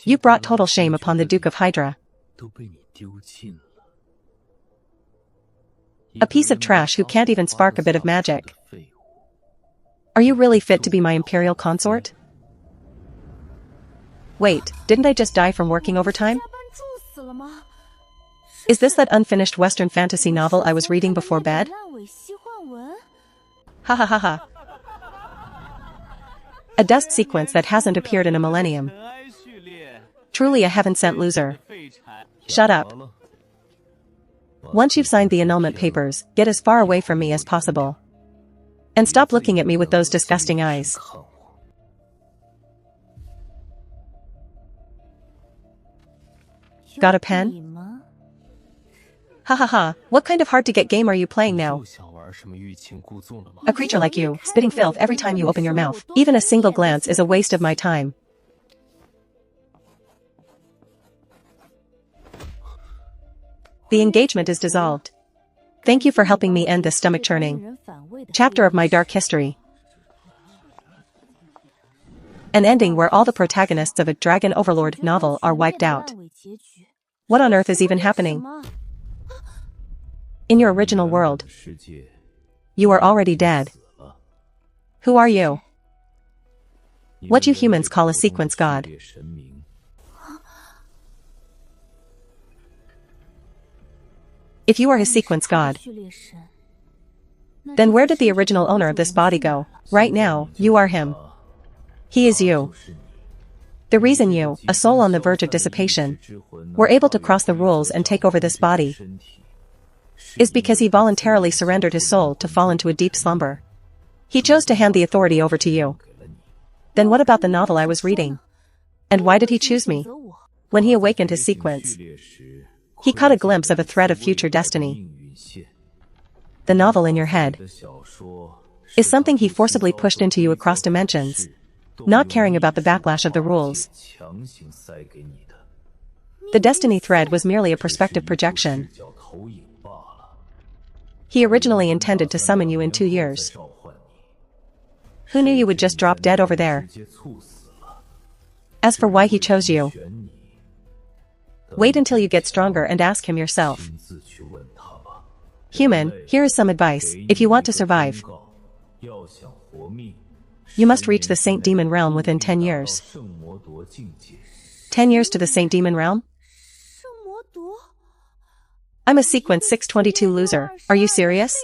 You brought total shame upon the Duke of Hydra. A piece of trash who can't even spark a bit of magic. Are you really fit to be my imperial consort? Wait, didn't I just die from working overtime? Is this that unfinished Western fantasy novel I was reading before bed? Ha ha ha ha. A dust sequence that hasn't appeared in a millennium. Truly a heaven-sent loser. Shut up. Once you've signed the annulment papers, get as far away from me as possible. And stop looking at me with those disgusting eyes. Got a pen? Ha ha ha, what kind of hard-to-get game are you playing now? A creature like you, spitting filth every time you open your mouth. Even a single glance is a waste of my time. The engagement is dissolved. Thank you for helping me end this stomach-churning chapter of my dark history. An ending where all the protagonists of a Dragon Overlord novel are wiped out. What on earth is even happening? In your original world, you are already dead. Who are you? What you humans call a sequence god. If you are his sequence god, then where did the original owner of this body go? Right now, you are him. He is you. The reason you, a soul on the verge of dissipation, were able to cross the rules and take over this body is because he voluntarily surrendered his soul to fall into a deep slumber. He chose to hand the authority over to you. Then what about the novel I was reading? And why did he choose me? When he awakened his sequence, he caught a glimpse of a thread of future destiny. The novel in your head is something he forcibly pushed into you across dimensions, not caring about the backlash of the rules. The destiny thread was merely a perspective projection. He originally intended to summon you in 2 years. Who knew you would just drop dead over there? As for why he chose you, wait until you get stronger and ask him yourself. Human, here is some advice. If you want to survive, you must reach the Saint Demon Realm within 10 years. 10 years to the Saint Demon Realm? I'm a sequence 622 loser. Are you serious?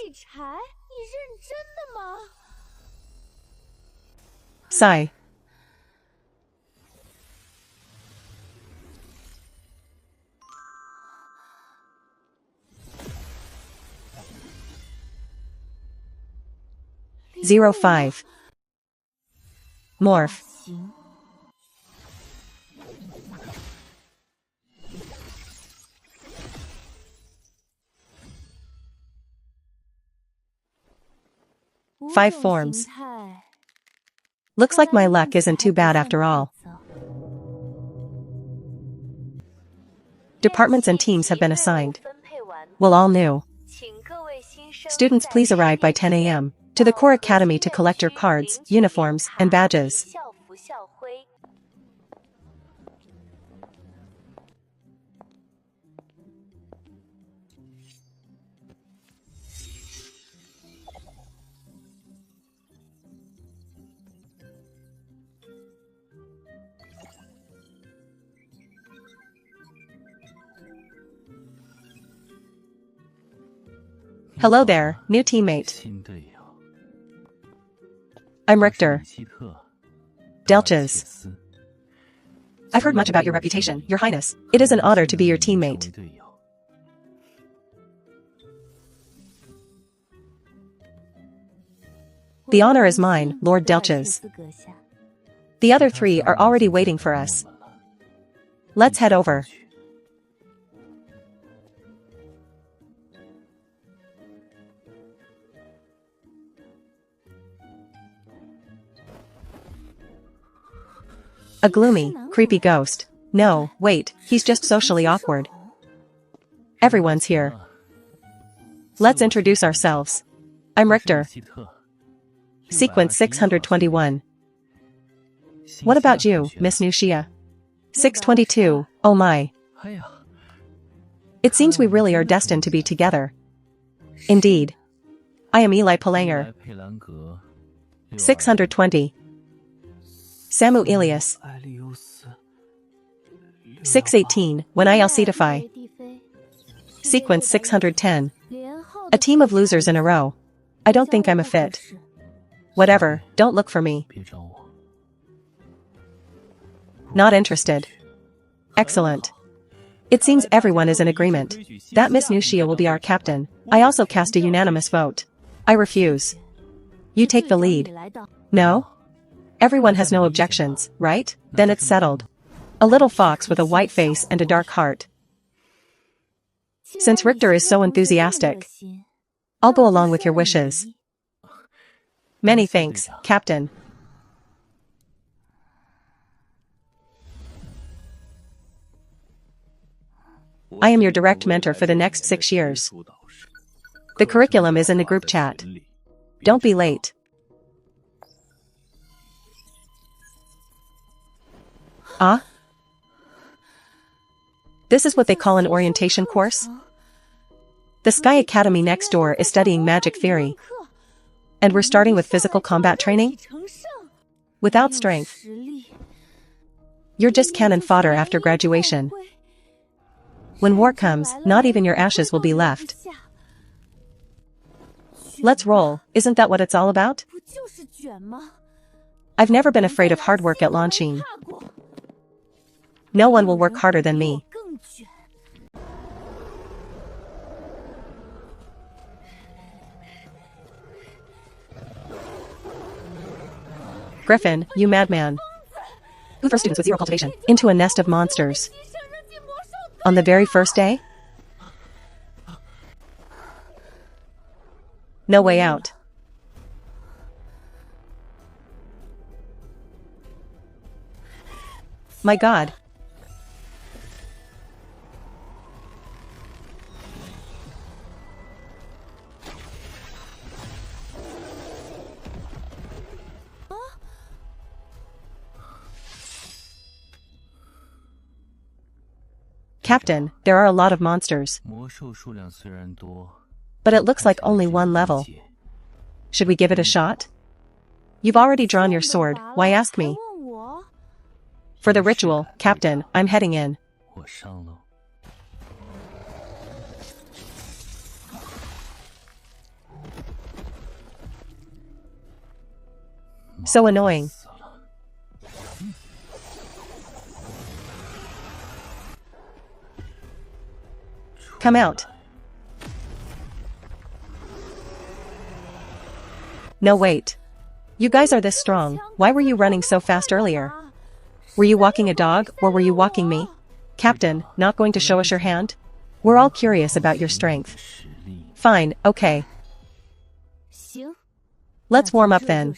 Sigh. Zero 5. Morph. Five forms. Looks like my luck isn't too bad after all. Departments and teams have been assigned. Well, all new. Students, please arrive by 10 a.m. to the Core Academy to collect your cards, uniforms, and badges. Hello there, new teammate. I'm Richter. Delches. I've heard much about your reputation, Your Highness. It is an honor to be your teammate. The honor is mine, Lord Delches. The other 3 are already waiting for us. Let's head over. A gloomy, creepy ghost. No, wait, he's just socially awkward. Everyone's here. Let's introduce ourselves. I'm Richter. Sequence 621. What about you, Miss Nushia? 622, oh my. It seems we really are destined to be together. Indeed. I am Eli Palanger. 620. Samu Elias. 618, when I Alcetify. Sequence 610. A team of losers in a row. I don't think I'm a fit. Whatever, don't look for me. Not interested. Excellent. It seems everyone is in agreement. That Miss Nushia will be our captain. I also cast a unanimous vote. I refuse. You take the lead. No? Everyone has no objections, right? Then it's settled. A little fox with a white face and a dark heart. Since Richter is so enthusiastic, I'll go along with your wishes. Many thanks, Captain. I am your direct mentor for the next 6 years. The curriculum is in the group chat. Don't be late. Ah? This is what they call an orientation course? The Sky Academy next door is studying magic theory. And we're starting with physical combat training? Without strength. You're just cannon fodder after graduation. When war comes, not even your ashes will be left. Let's roll, isn't that what it's all about? I've never been afraid of hard work at launching. No one will work harder than me. Griffin, you madman. Who throws students with 0 cultivation into a nest of monsters? On the very first day? No way out. My God. Captain, there are a lot of monsters. But it looks like only one level. Should we give it a shot? You've already drawn your sword, why ask me? For the ritual, Captain, I'm heading in. So annoying. Come out. No wait. You guys are this strong, why were you running so fast earlier? Were you walking a dog, or were you walking me? Captain, not going to show us your hand? We're all curious about your strength. Fine, okay. Let's warm up then.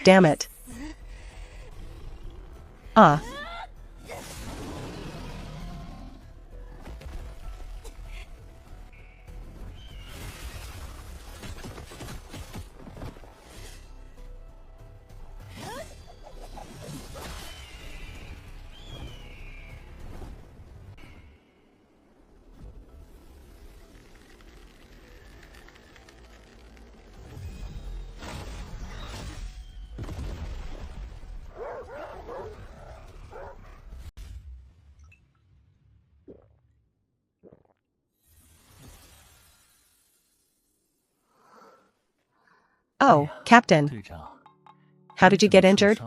Damn it. Ah. Oh, Captain. How did you get injured?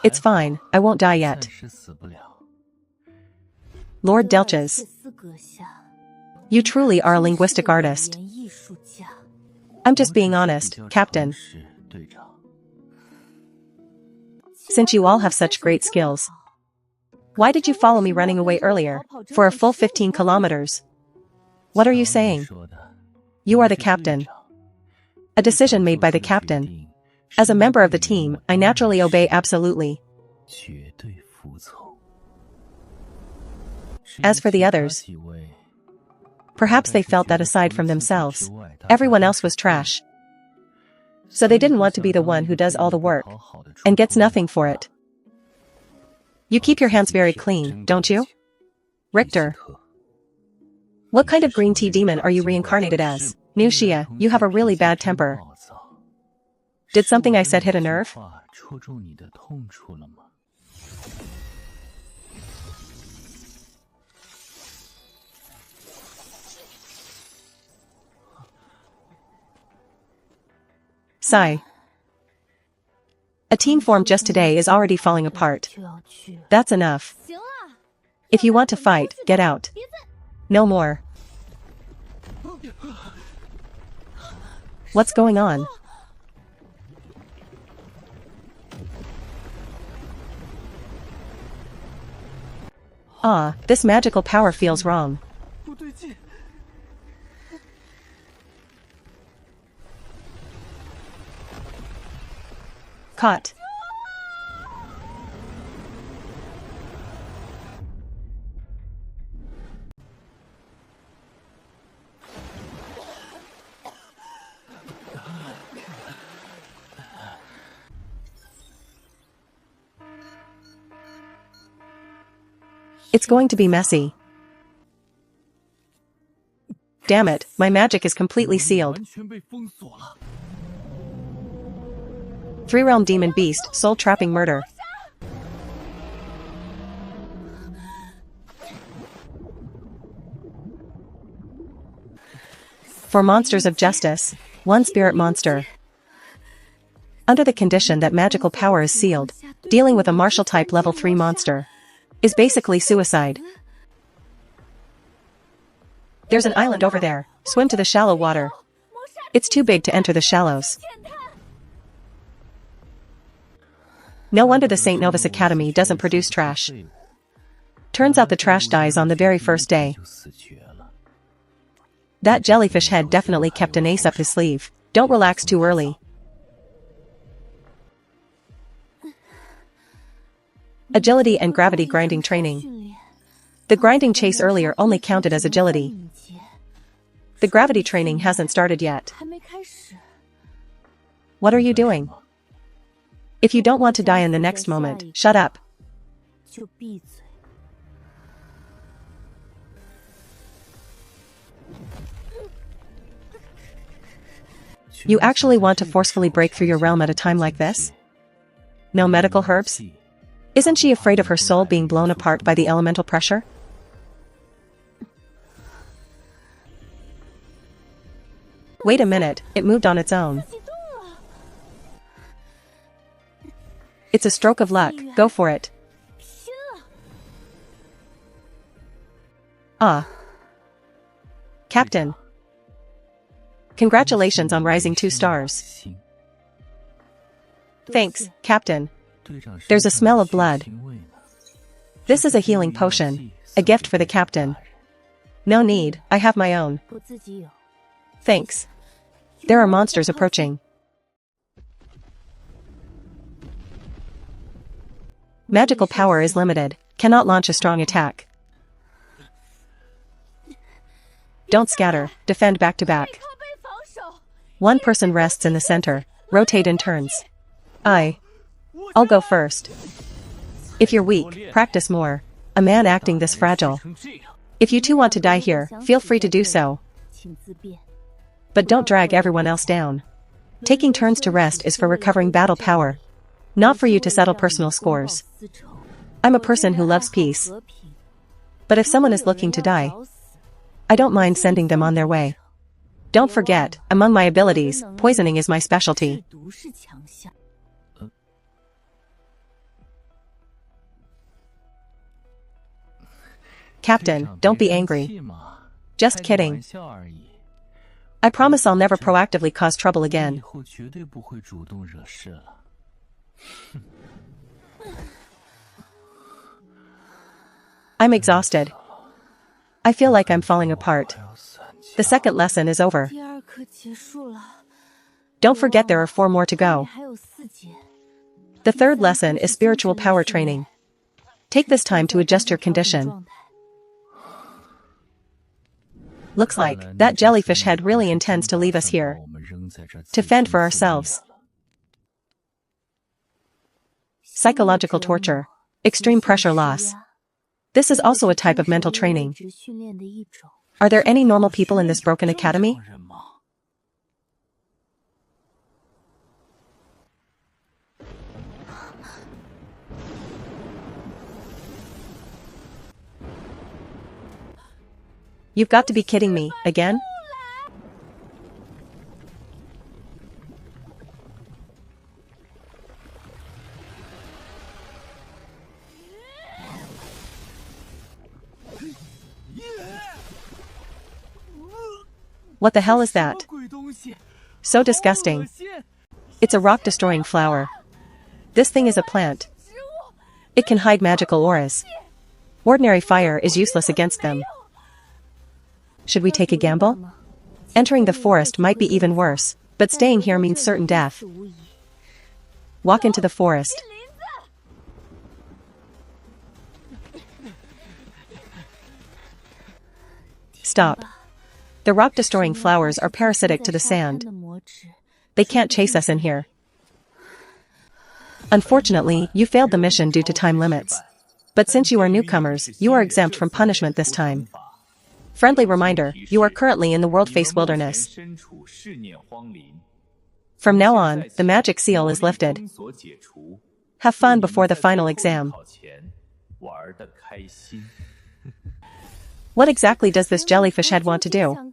It's fine, I won't die yet. Lord Delches. You truly are a linguistic artist. I'm just being honest, Captain. Since you all have such great skills. Why did you follow me running away earlier, for a full 15 kilometers? What are you saying? You are the captain. A decision made by the captain. As a member of the team, I naturally obey absolutely. As for the others, perhaps they felt that aside from themselves, everyone else was trash. So they didn't want to be the one who does all the work and gets nothing for it. You keep your hands very clean, don't you? Richter. What kind of green tea demon are you reincarnated as? New Xia, you have a really bad temper. Did something I said hit a nerve? Sigh. A team formed just today is already falling apart. That's enough. If you want to fight, get out. No more. What's going on? Ah, this magical power feels wrong. Caught. It's going to be messy. Damn it, my magic is completely sealed. Three-realm demon beast, soul-trapping murder. For monsters of justice, one spirit monster. Under the condition that magical power is sealed, dealing with a martial type level 3 monster is basically suicide. There's an island over there. Swim to the shallow water. It's too big to enter the shallows. No wonder the St. Novus Academy doesn't produce trash. Turns out the trash dies on the very first day. That jellyfish head definitely kept an ace up his sleeve. Don't relax too early. Agility and gravity grinding training. The grinding chase earlier only counted as agility. The gravity training hasn't started yet. What are you doing? If you don't want to die in the next moment, shut up. You actually want to forcefully break through your realm at a time like this? No medical herbs? Isn't she afraid of her soul being blown apart by the elemental pressure? Wait a minute, it moved on its own. It's a stroke of luck, go for it. Ah. Captain. Congratulations on rising 2 stars. Thanks, Captain. There's a smell of blood. This is a healing potion, a gift for the captain. No need, I have my own. Thanks. There are monsters approaching. Magical power is limited, cannot launch a strong attack. Don't scatter, defend back to back. One person rests in the center, rotate in turns. I'll go first. If you're weak, practice more. A man acting this fragile. If you two want to die here, feel free to do so. But don't drag everyone else down. Taking turns to rest is for recovering battle power, not for you to settle personal scores. I'm a person who loves peace. But if someone is looking to die, I don't mind sending them on their way. Don't forget, among my abilities, poisoning is my specialty. Captain, don't be angry. Just kidding. I promise I'll never proactively cause trouble again. I'm exhausted. I feel like I'm falling apart. The second lesson is over. Don't forget there are 4 more to go. The third lesson is spiritual power training. Take this time to adjust your condition. Looks like that jellyfish head really intends to leave us here to fend for ourselves. Psychological torture. Extreme pressure loss. This is also a type of mental training. Are there any normal people in this broken academy? You've got to be kidding me, again? What the hell is that? So disgusting. It's a rock-destroying flower. This thing is a plant. It can hide magical auras. Ordinary fire is useless against them. Should we take a gamble? Entering the forest might be even worse, but staying here means certain death. Walk into the forest. Stop. The rock-destroying flowers are parasitic to the sand. They can't chase us in here. Unfortunately, you failed the mission due to time limits. But since you are newcomers, you are exempt from punishment this time. Friendly reminder, you are currently in the world-face wilderness. From now on, the magic seal is lifted. Have fun before the final exam. What exactly does this jellyfish head want to do?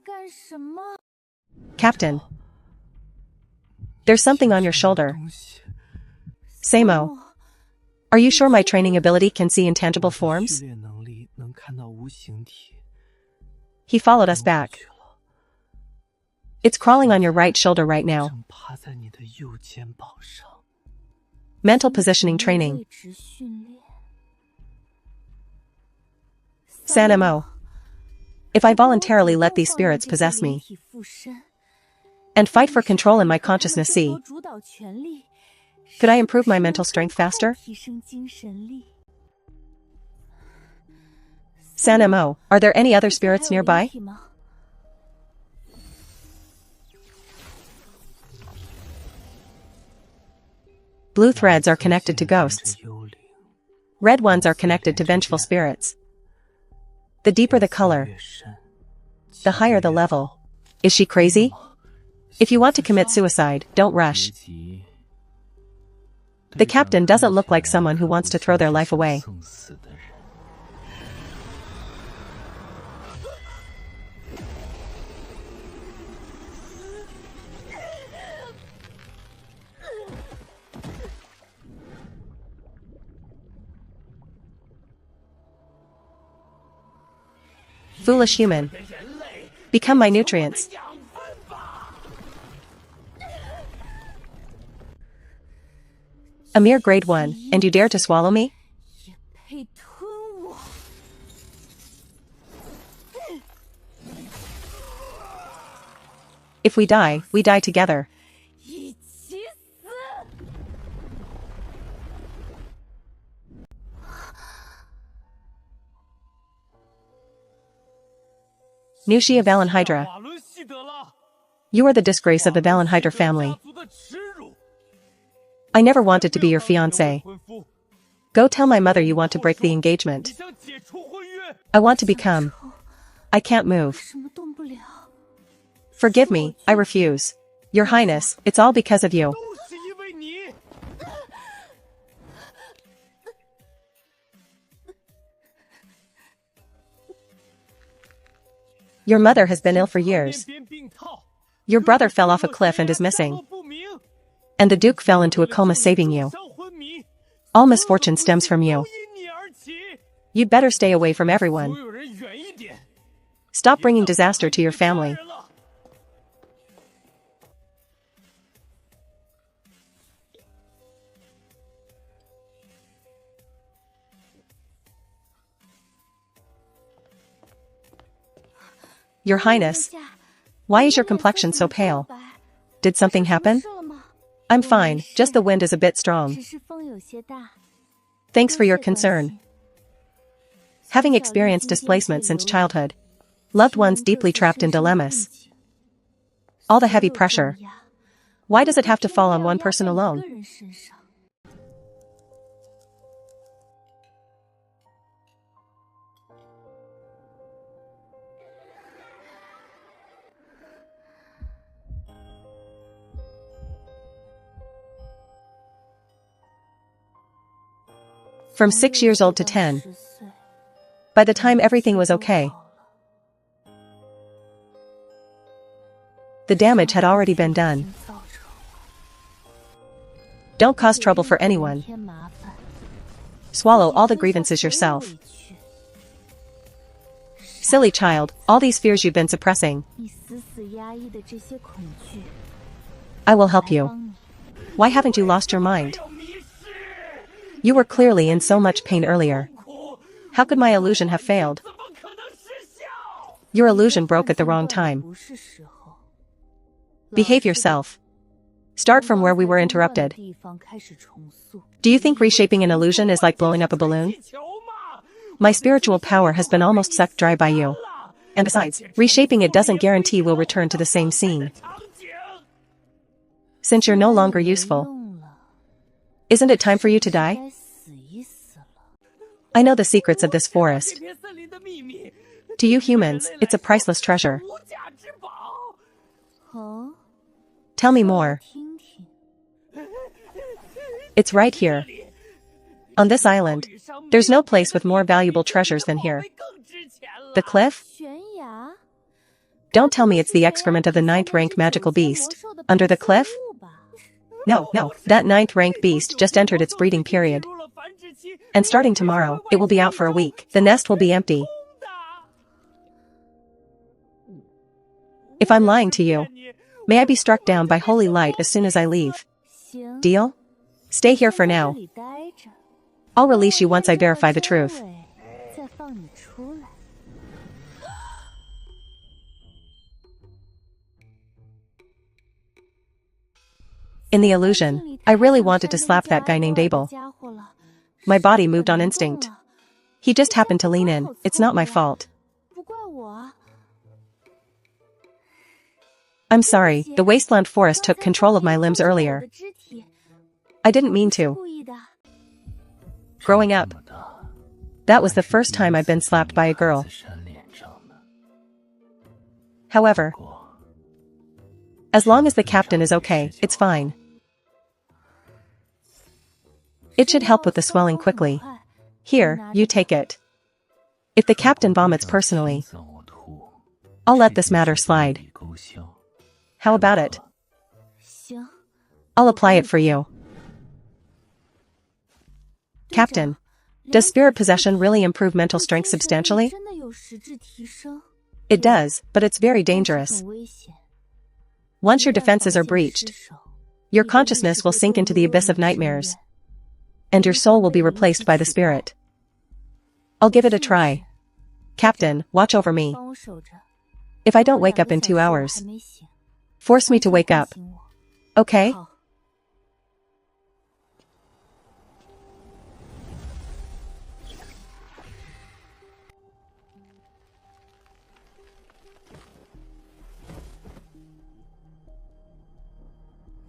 Captain. There's something on your shoulder. Samo. Are you sure my training ability can see intangible forms? He followed us back. It's crawling on your right shoulder right now. Mental positioning training. Samo. If I voluntarily let these spirits possess me and fight for control in my consciousness sea, could I improve my mental strength faster? Samo, are there any other spirits nearby? Blue threads are connected to ghosts. Red ones are connected to vengeful spirits. The deeper the color, the higher the level. Is she crazy? If you want to commit suicide, don't rush. The captain doesn't look like someone who wants to throw their life away. Foolish human. Become my nutrients. A mere grade 1, and you dare to swallow me? If we die together. Nushia Valenhydra. You are the disgrace of the Valenhydra family. I never wanted to be your fiancé. Go tell my mother you want to break the engagement. I want to become. I can't move. Forgive me, I refuse. Your Highness, it's all because of you. Your mother has been ill for years. Your brother fell off a cliff and is missing. And the Duke fell into a coma saving you. All misfortune stems from you. You'd better stay away from everyone. Stop bringing disaster to your family. Your Highness, why is your complexion so pale? Did something happen? I'm fine, just the wind is a bit strong. Thanks for your concern. Having experienced displacement since childhood, loved ones deeply trapped in dilemmas. All the heavy pressure. Why does it have to fall on one person alone? From 6 years old to 10. By the time everything was okay, the damage had already been done. Don't cause trouble for anyone. Swallow all the grievances yourself. Silly child, all these fears you've been suppressing. I will help you. Why haven't you lost your mind? You were clearly in so much pain earlier. How could my illusion have failed? Your illusion broke at the wrong time. Behave yourself. Start from where we were interrupted. Do you think reshaping an illusion is like blowing up a balloon? My spiritual power has been almost sucked dry by you. And besides, reshaping it doesn't guarantee we'll return to the same scene. Since you're no longer useful, isn't it time for you to die? I know the secrets of this forest. To you humans, it's a priceless treasure. Tell me more. It's right here. On this island, there's no place with more valuable treasures than here. The cliff? Don't tell me it's the excrement of the 9th rank magical beast. Under the cliff? No, that 9th rank beast just entered its breeding period. And starting tomorrow, it will be out for a week. The nest will be empty. If I'm lying to you, may I be struck down by holy light as soon as I leave. Deal? Stay here for now. I'll release you once I verify the truth. In the illusion, I really wanted to slap that guy named Abel. My body moved on instinct. He just happened to lean in. It's not my fault. I'm sorry, the wasteland forest took control of my limbs earlier. I didn't mean to. Growing up, that was the first time I'd been slapped by a girl. However, as long as the captain is okay, it's fine. It should help with the swelling quickly. Here, you take it. If the captain vomits personally, I'll let this matter slide. How about it? I'll apply it for you. Captain, does spirit possession really improve mental strength substantially? It does, but it's very dangerous. Once your defenses are breached, your consciousness will sink into the abyss of nightmares, and your soul will be replaced by the spirit. I'll give it a try. Captain, watch over me. If I don't wake up in 2 hours, force me to wake up. Okay?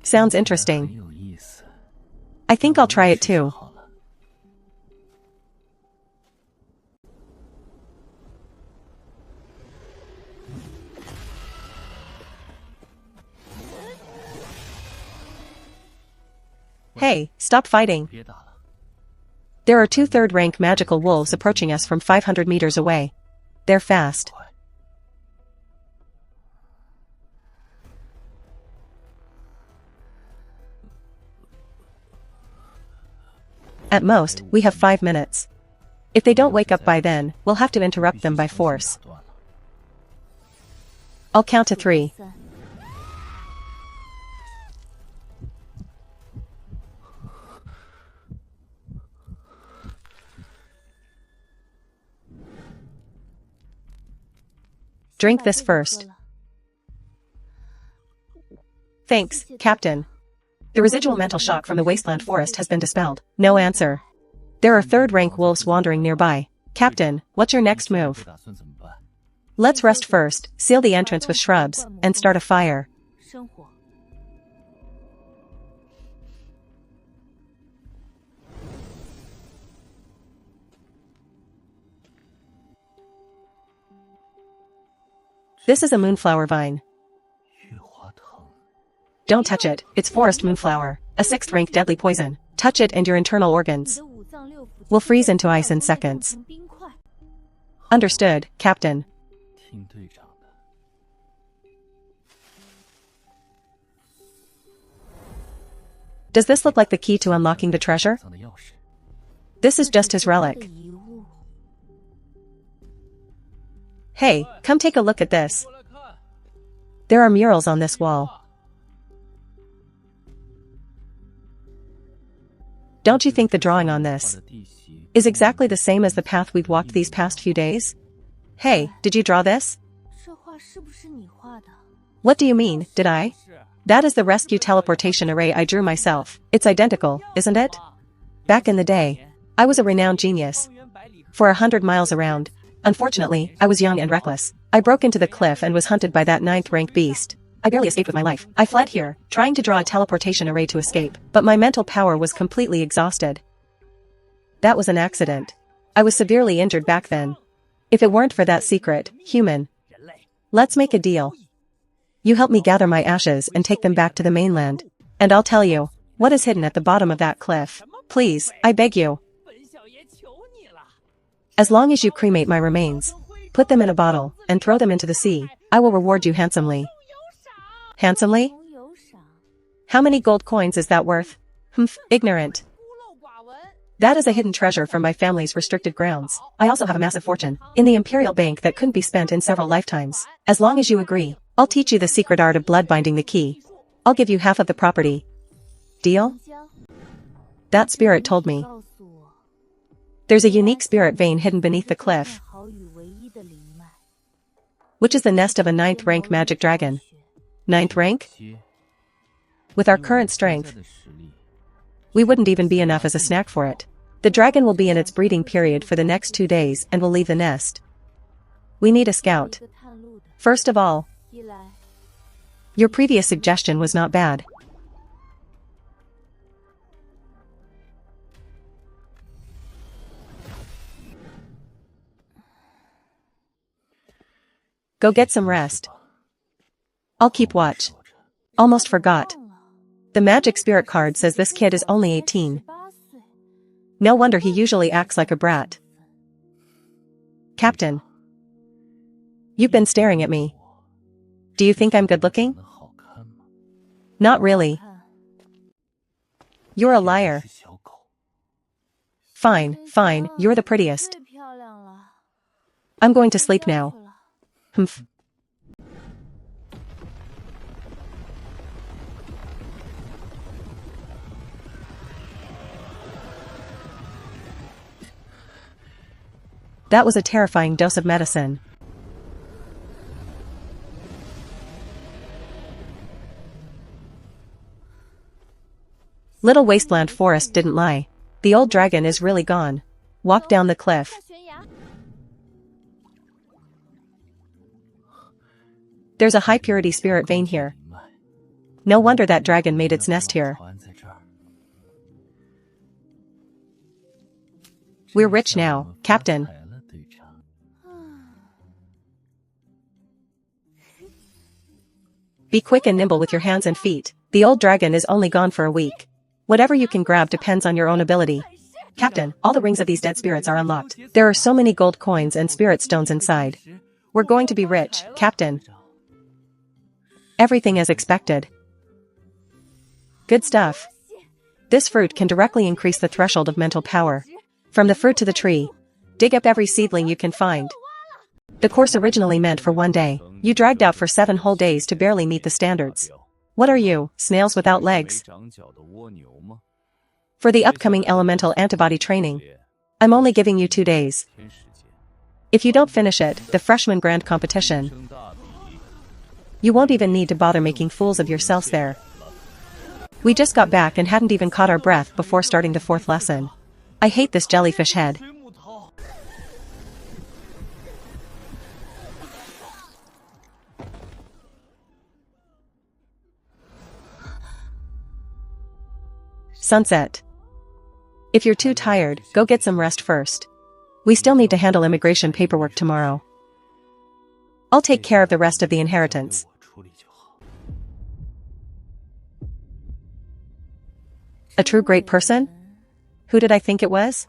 Sounds interesting. I think I'll try it too. Hey, stop fighting. There are 2 third-rank magical wolves approaching us from 500 meters away. They're fast. At most, we have 5 minutes. If they don't wake up by then, we'll have to interrupt them by force. I'll count to 3. Drink this first. Thanks, Captain. The residual mental shock from the wasteland forest has been dispelled. No answer. There are third-rank wolves wandering nearby. Captain, what's your next move? Let's rest first, seal the entrance with shrubs, and start a fire. This is a moonflower vine. Don't touch it, it's forest moonflower, a 6th-rank deadly poison. Touch it and your internal organs will freeze into ice in seconds. Understood, Captain. Does this look like the key to unlocking the treasure? This is just his relic. Hey, come take a look at this. There are murals on this wall. Don't you think the drawing on this is exactly the same as the path we've walked these past few days? Hey, did you draw this? What do you mean, did I? That is the rescue teleportation array I drew myself. It's identical, isn't it? Back in the day, I was a renowned genius. For 100 miles around. Unfortunately, I was young and reckless. I broke into the cliff and was hunted by that 9th-rank beast. I barely escaped with my life. I fled here, trying to draw a teleportation array to escape, but my mental power was completely exhausted. That was an accident. I was severely injured back then. If it weren't for that secret, human. Let's make a deal. You help me gather my ashes and take them back to the mainland. And I'll tell you what is hidden at the bottom of that cliff. Please, I beg you. As long as you cremate my remains, put them in a bottle, and throw them into the sea, I will reward you handsomely. Handsomely? How many gold coins is that worth? Humph, ignorant. That is a hidden treasure from my family's restricted grounds. I also have a massive fortune in the Imperial Bank that couldn't be spent in several lifetimes. As long as you agree, I'll teach you the secret art of blood binding the key. I'll give you half of the property. Deal? That spirit told me. There's a unique spirit vein hidden beneath the cliff, which is the nest of a 9th-rank magic dragon. 9th rank? With our current strength, we wouldn't even be enough as a snack for it. The dragon will be in its breeding period for the next 2 days and will leave the nest. We need a scout. First of all, your previous suggestion was not bad. Go get some rest. I'll keep watch. Almost forgot. The magic spirit card says this kid is only 18. No wonder he usually acts like a brat. Captain. You've been staring at me. Do you think I'm good looking? Not really. You're a liar. Fine, fine, you're the prettiest. I'm going to sleep now. Humph. That was a terrifying dose of medicine. Little wasteland forest didn't lie. The old dragon is really gone. Walk down the cliff. There's a high-purity spirit vein here. No wonder that dragon made its nest here. We're rich now, Captain. Be quick and nimble with your hands and feet. The old dragon is only gone for a week. Whatever you can grab depends on your own ability. Captain, all the rings of these dead spirits are unlocked. There are so many gold coins and spirit stones inside. We're going to be rich, Captain. Everything as expected. Good stuff. This fruit can directly increase the threshold of mental power. From the fruit to the tree, dig up every seedling you can find. The course originally meant for 1 day. You dragged out for 7 whole days to barely meet the standards. What are you, snails without legs? For the upcoming elemental antibody training, I'm only giving you 2 days. If you don't finish it, the freshman grand competition You won't even need to bother making fools of yourselves there. We just got back and hadn't even caught our breath before starting the 4th lesson. I hate this jellyfish head. Sunset. If you're too tired, go get some rest first. We still need to handle immigration paperwork tomorrow. I'll take care of the rest of the inheritance. A true great person? Who did I think it was?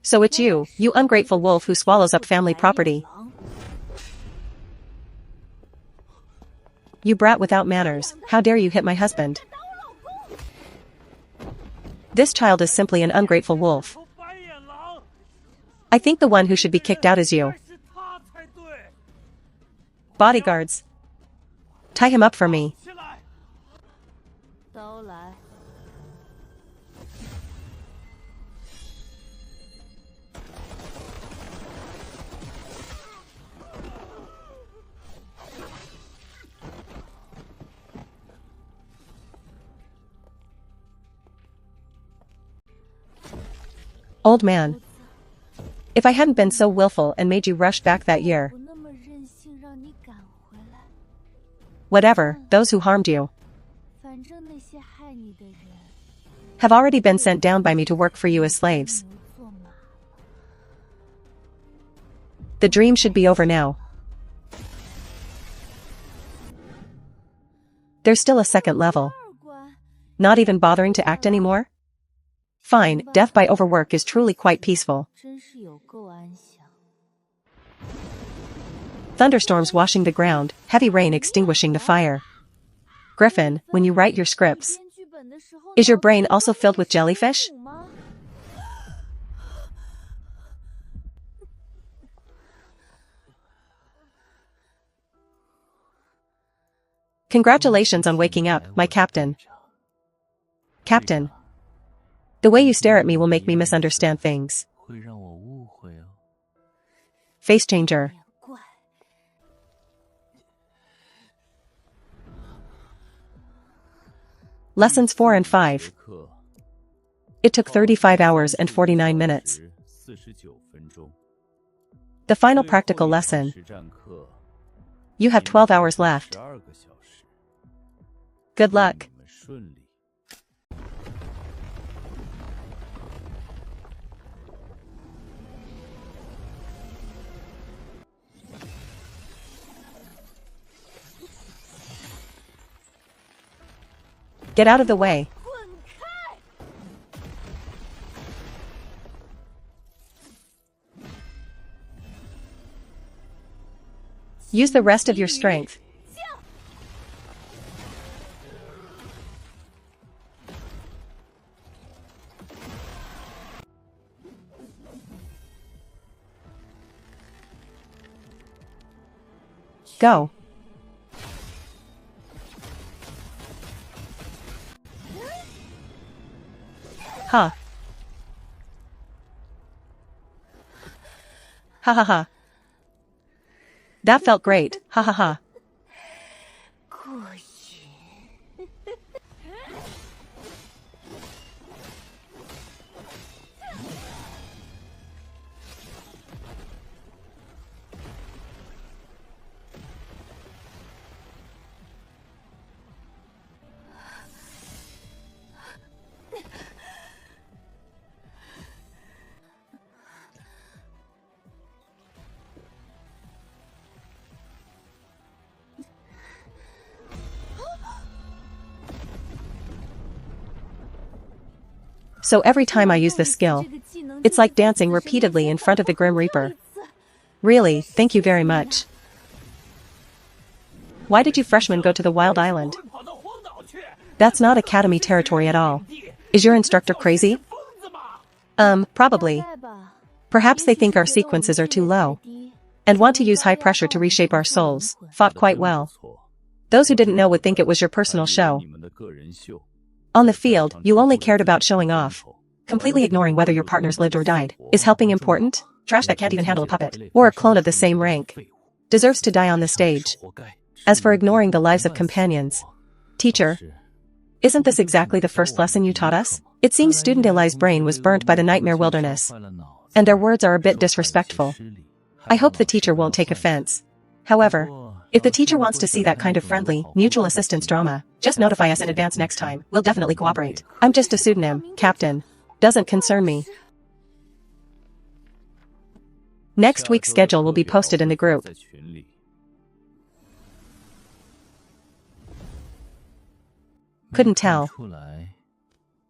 So it's you, you ungrateful wolf who swallows up family property. You brat without manners, how dare you hit my husband? This child is simply an ungrateful wolf. I think the one who should be kicked out is you. Bodyguards. Tie him up for me. Old man. If I hadn't been so willful and made you rush back that year. Whatever, those who harmed you have already been sent down by me to work for you as slaves. The dream should be over now. There's still a second level. Not even bothering to act anymore? Fine, death by overwork is truly quite peaceful. Thunderstorms washing the ground, heavy rain extinguishing the fire. Griffin, when you write your scripts, is your brain also filled with jellyfish? Congratulations on waking up, my captain. Captain. The way you stare at me will make me misunderstand things. Face changer. Lessons 4 and 5. It took 35 hours and 49 minutes. The final practical lesson. You have 12 hours left. Good luck. Get out of the way. Use the rest of your strength. Go. Huh. Ha ha ha. That felt great, ha ha ha. So every time I use this skill, it's like dancing repeatedly in front of the Grim Reaper. Really, thank you very much. Why did you freshmen go to the Wild Island? That's not Academy territory at all. Is your instructor crazy? Probably. Perhaps they think our sequences are too low and want to use high pressure to reshape our souls. Fought quite well. Those who didn't know would think it was your personal show. On the field, you only cared about showing off. Completely ignoring whether your partners lived or died. Is helping important? Trash that can't even handle a puppet. Or a clone of the same rank. deserves to die on the stage. As for ignoring the lives of companions, teacher, isn't this exactly the first lesson you taught us? It seems student Eli's brain was burnt by the nightmare wilderness, and their words are a bit disrespectful. I hope the teacher won't take offense. However, if the teacher wants to see that kind of friendly, mutual assistance drama, just notify us in advance next time. We'll definitely cooperate. I'm just a pseudonym, Captain. Doesn't concern me. Next week's schedule will be posted in the group. Couldn't tell.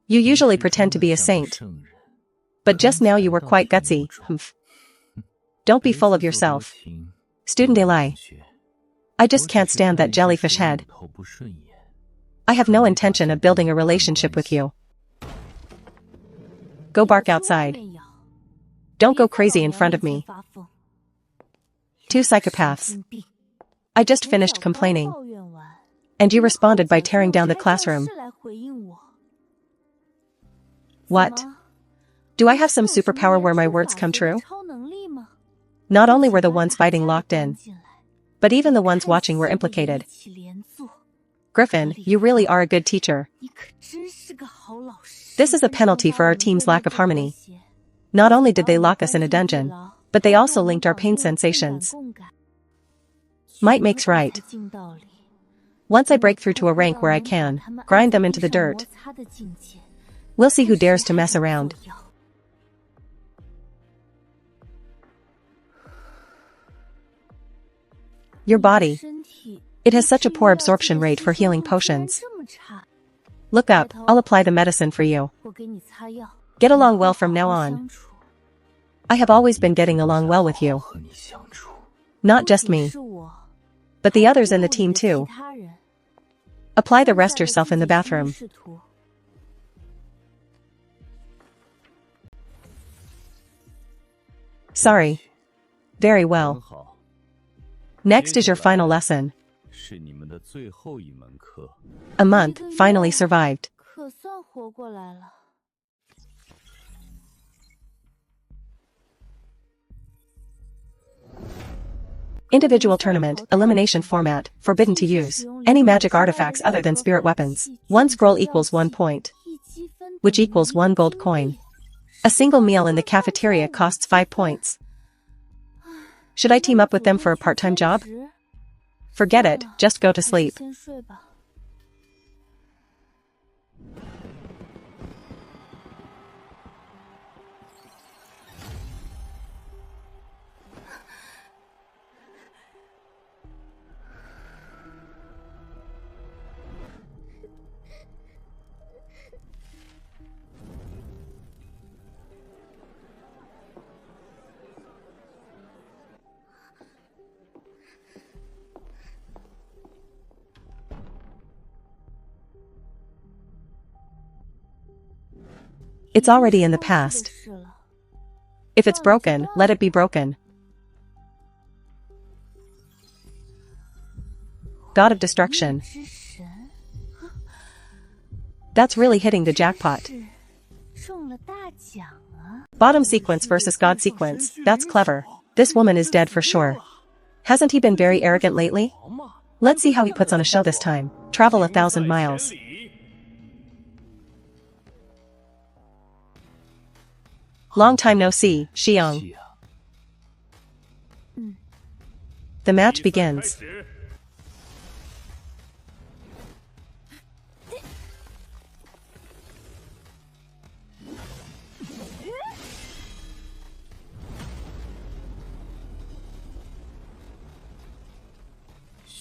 You usually pretend to be a saint. But just now you were quite gutsy. Humph. Don't be full of yourself. Student Eli. I just can't stand that jellyfish head. I have no intention of building a relationship with you. Go bark outside. Don't go crazy in front of me. Two psychopaths. I just finished complaining. And you responded by tearing down the classroom. What? Do I have some superpower where my words come true? Not only were the ones fighting locked in, but even the ones watching were implicated. Griffin, you really are a good teacher. This is a penalty for our team's lack of harmony. Not only did they lock us in a dungeon, but they also linked our pain sensations. Might makes right. Once I break through to a rank where I can grind them into the dirt, we'll see who dares to mess around. Your body. It has such a poor absorption rate for healing potions. Look up, I'll apply the medicine for you. Get along well from now on. I have always been getting along well with you. Not just me, but the others in the team too. Apply the rest yourself in the bathroom. Sorry. Very well. Next is your final lesson. A month finally survived. Individual tournament, elimination format, forbidden to use any magic artifacts other than spirit weapons. 1 scroll equals 1 point, which equals 1 gold coin. A single meal in the cafeteria costs 5 points. Should I team up with them for a part-time job? Forget it, just go to sleep. It's already in the past. If it's broken, let it be broken. God of Destruction. That's really hitting the jackpot. Bottom sequence versus God sequence, that's clever. This woman is dead for sure. Hasn't he been very arrogant lately? Let's see how he puts on a show this time. Travel 1,000 miles. Long time no see, Xiang. The match begins.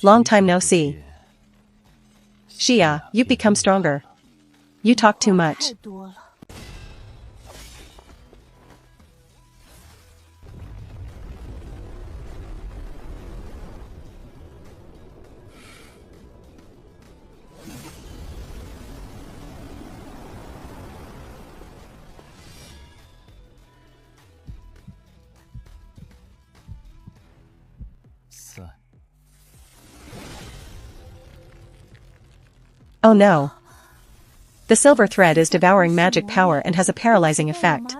Long time no see. Xia, you've become stronger. You talk too much. Oh no. The silver thread is devouring magic power and has a paralyzing effect.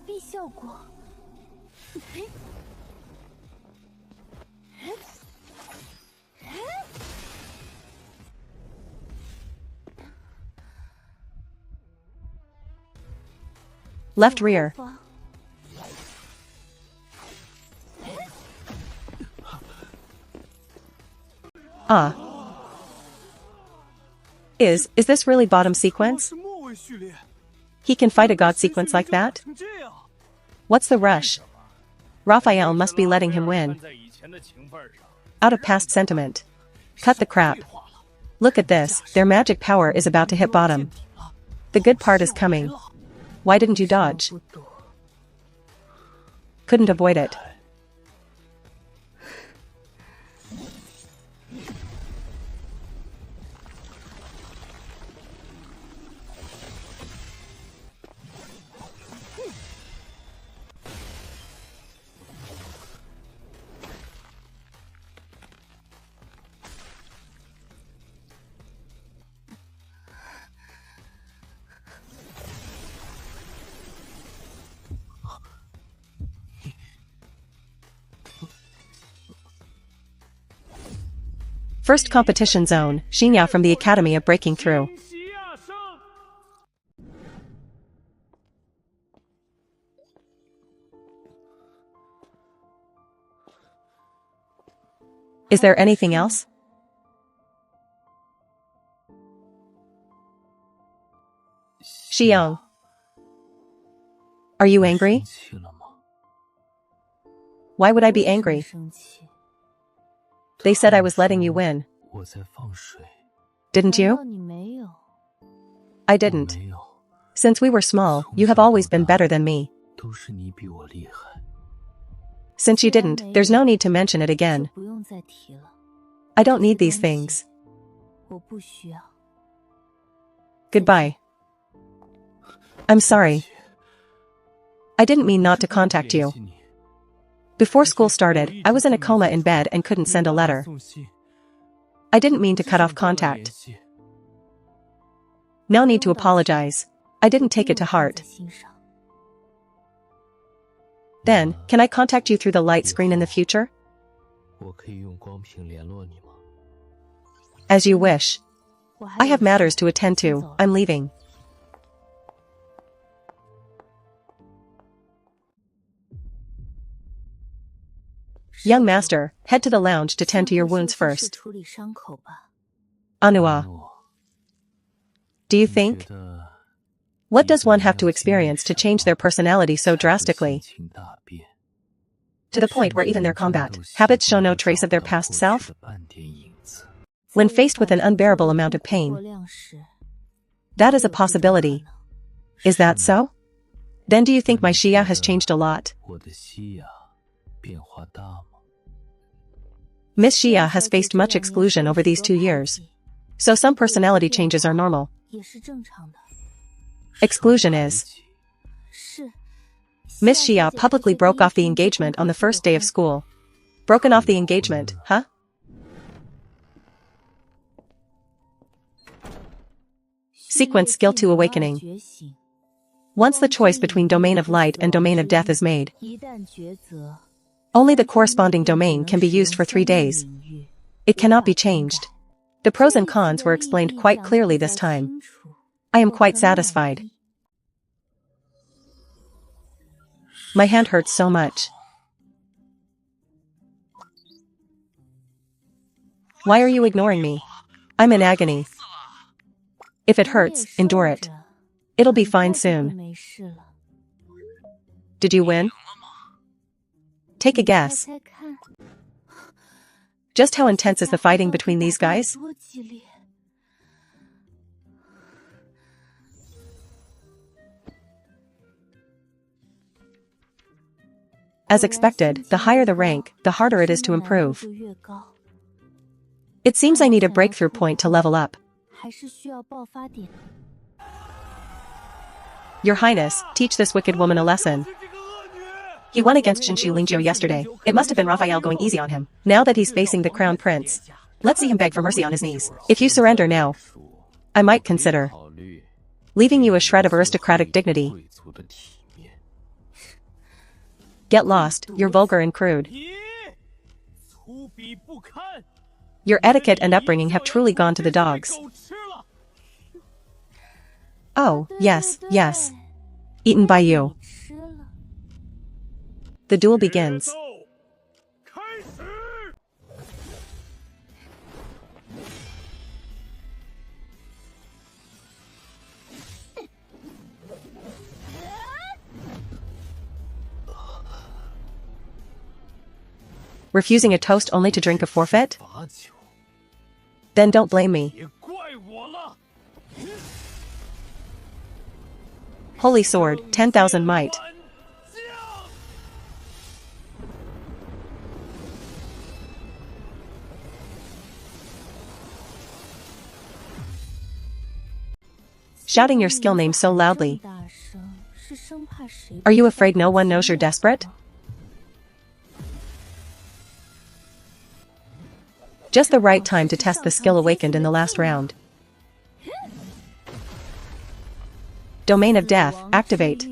Left rear. Ah. Is this really bottom sequence? He can fight a god sequence like that? What's the rush? Raphael must be letting him win. Out of past sentiment. Cut the crap. Look at this, their magic power is about to hit bottom. The good part is coming. Why didn't you dodge? Couldn't avoid it. First competition zone, Xinya from the Academy of Breaking Through. Is there anything else? Xiang. Are you angry? Why would I be angry? They said I was letting you win. Didn't you? I didn't. Since we were small, you have always been better than me. Since you didn't, there's no need to mention it again. I don't need these things. Goodbye. I'm sorry. I didn't mean not to contact you. Before school started, I was in a coma in bed and couldn't send a letter. I didn't mean to cut off contact. No need to apologize. I didn't take it to heart. Then, can I contact you through the light screen in the future? As you wish. I have matters to attend to, I'm leaving. Young master, head to the lounge to tend to your wounds first. Anua. Do you think? What does one have to experience to change their personality so drastically? To the point where even their combat habits show no trace of their past self? When faced with an unbearable amount of pain. That is a possibility. Is that so? Then do you think my Xia has changed a lot? Miss Xia has faced much exclusion over these 2 years. So some personality changes are normal. Exclusion is. Miss Xia publicly broke off the engagement on the first day of school. Broken off the engagement, huh? Sequence Skill 2 Awakening. Once the choice between Domain of Light and Domain of Death is made, only the corresponding domain can be used for 3 days. It cannot be changed. The pros and cons were explained quite clearly this time. I am quite satisfied. My hand hurts so much. Why are you ignoring me? I'm in agony. If it hurts, endure it. It'll be fine soon. Did you win? Take a guess. Just how intense is the fighting between these guys? As expected, the higher the rank, the harder it is to improve. It seems I need a breakthrough point to level up. Your Highness, teach this wicked woman a lesson. He won against Jinshu Lingjiu yesterday. It must have been Raphael going easy on him. Now that he's facing the Crown Prince, let's see him beg for mercy on his knees. If you surrender now, I might consider leaving you a shred of aristocratic dignity. Get lost, you're vulgar and crude. Your etiquette and upbringing have truly gone to the dogs. Oh, yes, yes. Eaten by you. 吃了。 The duel begins. 开始。 Refusing a toast only to drink a forfeit? 罚酒， Then don't blame me. 别怪我了。 Holy sword, 10,000 might. 玩将 Shouting your skill name so loudly. 这么大声是生怕谁 Are you afraid no one knows you're desperate? Just the right time to test the skill awakened in the last round. Domain of Death, activate.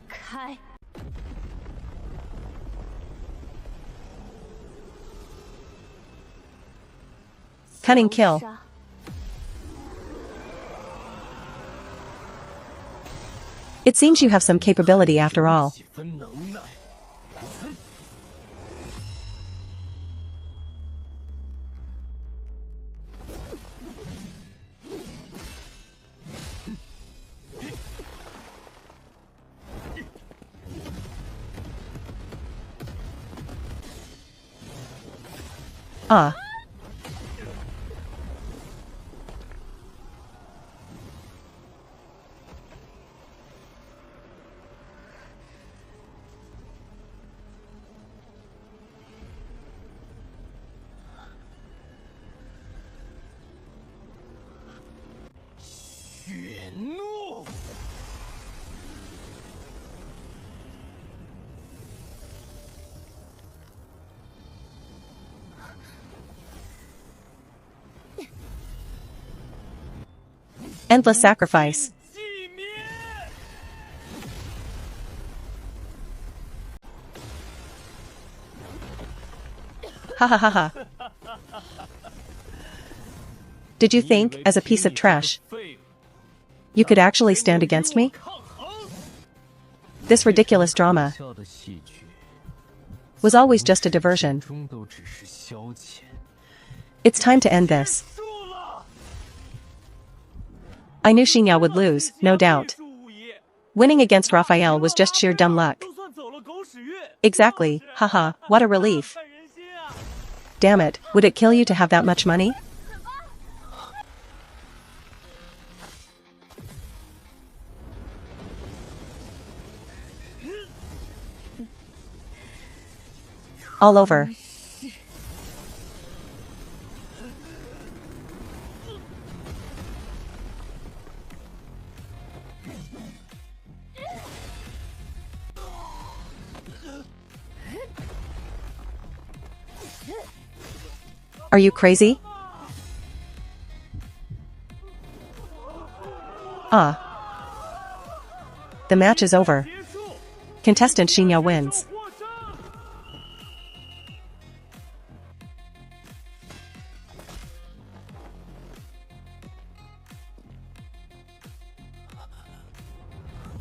开。 Cunning kill. 杀 It seems you have some capability after all. 几分能耐。 Ah. .血怒。 Endless sacrifice. 寂灭。 Ha ha ha ha. Did you think, as a piece of trash, 废物 you could actually stand against me? 抗衡。 This ridiculous drama 笑的戏剧 was always just a diversion. 终都只是消遣。 It's time to end this. 输了。 I knew Xinyao would lose, no doubt. 武爷 Winning against Raphael was just sheer dumb luck. 都算走了狗屎运。 Exactly, haha, what a relief. 看人心啊！ Damn it, would it kill you to have that much money? All over. Are you crazy? Ah. The match is over. 结束。 Contestant Xinyao wins. 获胜。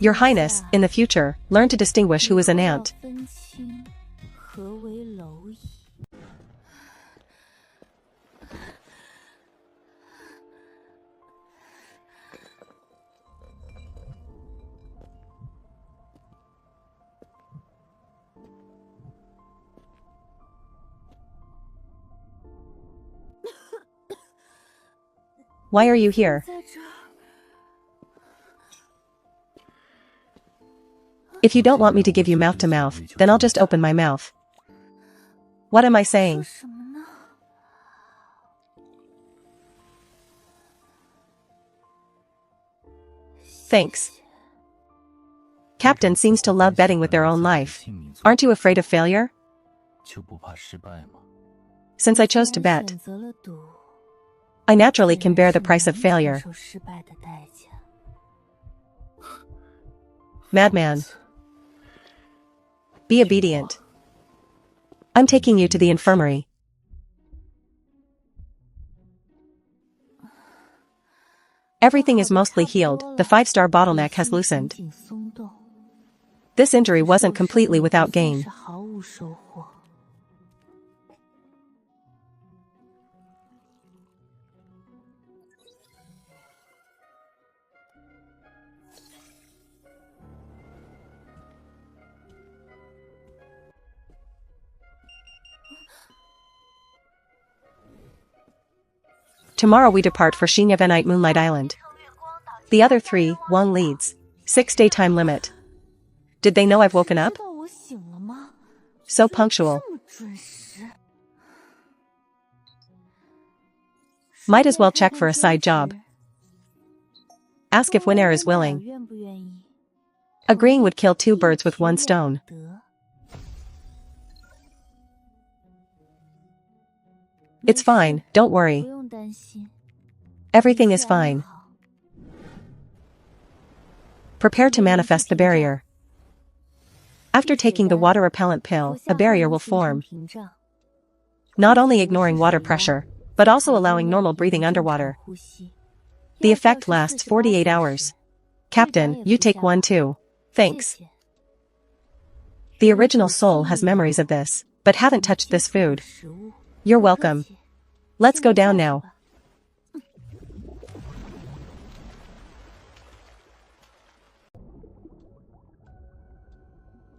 Your Highness, in the future, learn to distinguish who is an ant. 要分清何为蝼蚁。 Why are you here? 在这儿 If you don't want me to give you mouth to mouth, then I'll just open my mouth. What am I 说 saying? 什么呢？ Thanks. Captain seems to love betting with their own life. Aren't you afraid of failure? 就不怕失败吗？ Since I chose to 既然 bet, 选择了赌， I naturally can 自然 bear the 是 price of 能承 failure. 受失败的代价。 Madman. Be obedient. I'm taking you to the infirmary. Everything is mostly healed, the 5-star bottleneck has loosened. This injury wasn't completely without gain. Tomorrow we depart for Xinyavenite Moonlight Island. The other 3, Wang leads. 6-day time limit. Did they know I've woken up? So punctual. Might as well check for a side job. Ask if Winner is willing. Agreeing would kill 2 birds with 1 stone. It's fine, don't worry. Everything is fine. Prepare to manifest the barrier. After taking the water repellent pill, a barrier will form. Not only ignoring water pressure, but also allowing normal breathing underwater. The effect lasts 48 hours. Captain, you take one too. Thanks. The original soul has memories of this, but haven't touched this food. You're welcome. Let's go down now.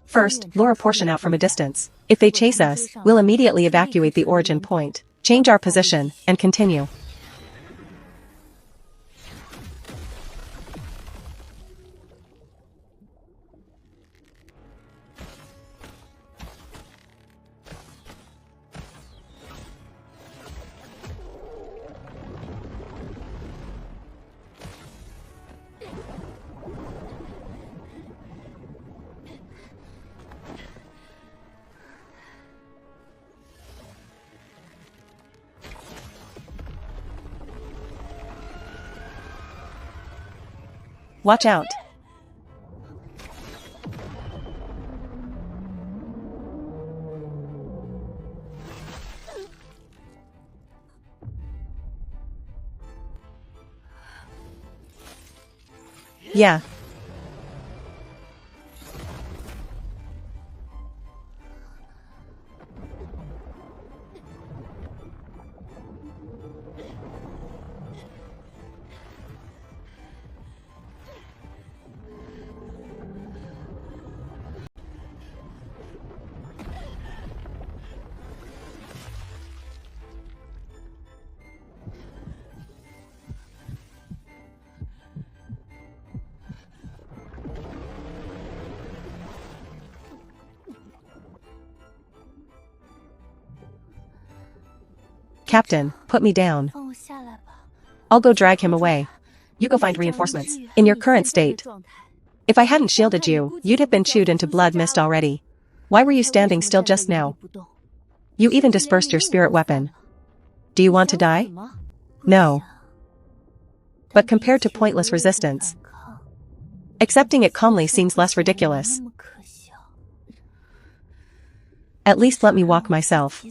First, lure a portion out from a distance. If they chase us, we'll immediately evacuate the origin point, change our position, and continue. Watch out. Yeah. Captain, put me down. I'll go drag him away. You go find reinforcements. In your current state. If I hadn't shielded you, you'd have been chewed into blood mist already. Why were you standing still just now? You even dispersed your spirit weapon. Do you want to die? No. But compared to pointless resistance, accepting it calmly seems less ridiculous. At least let me walk myself.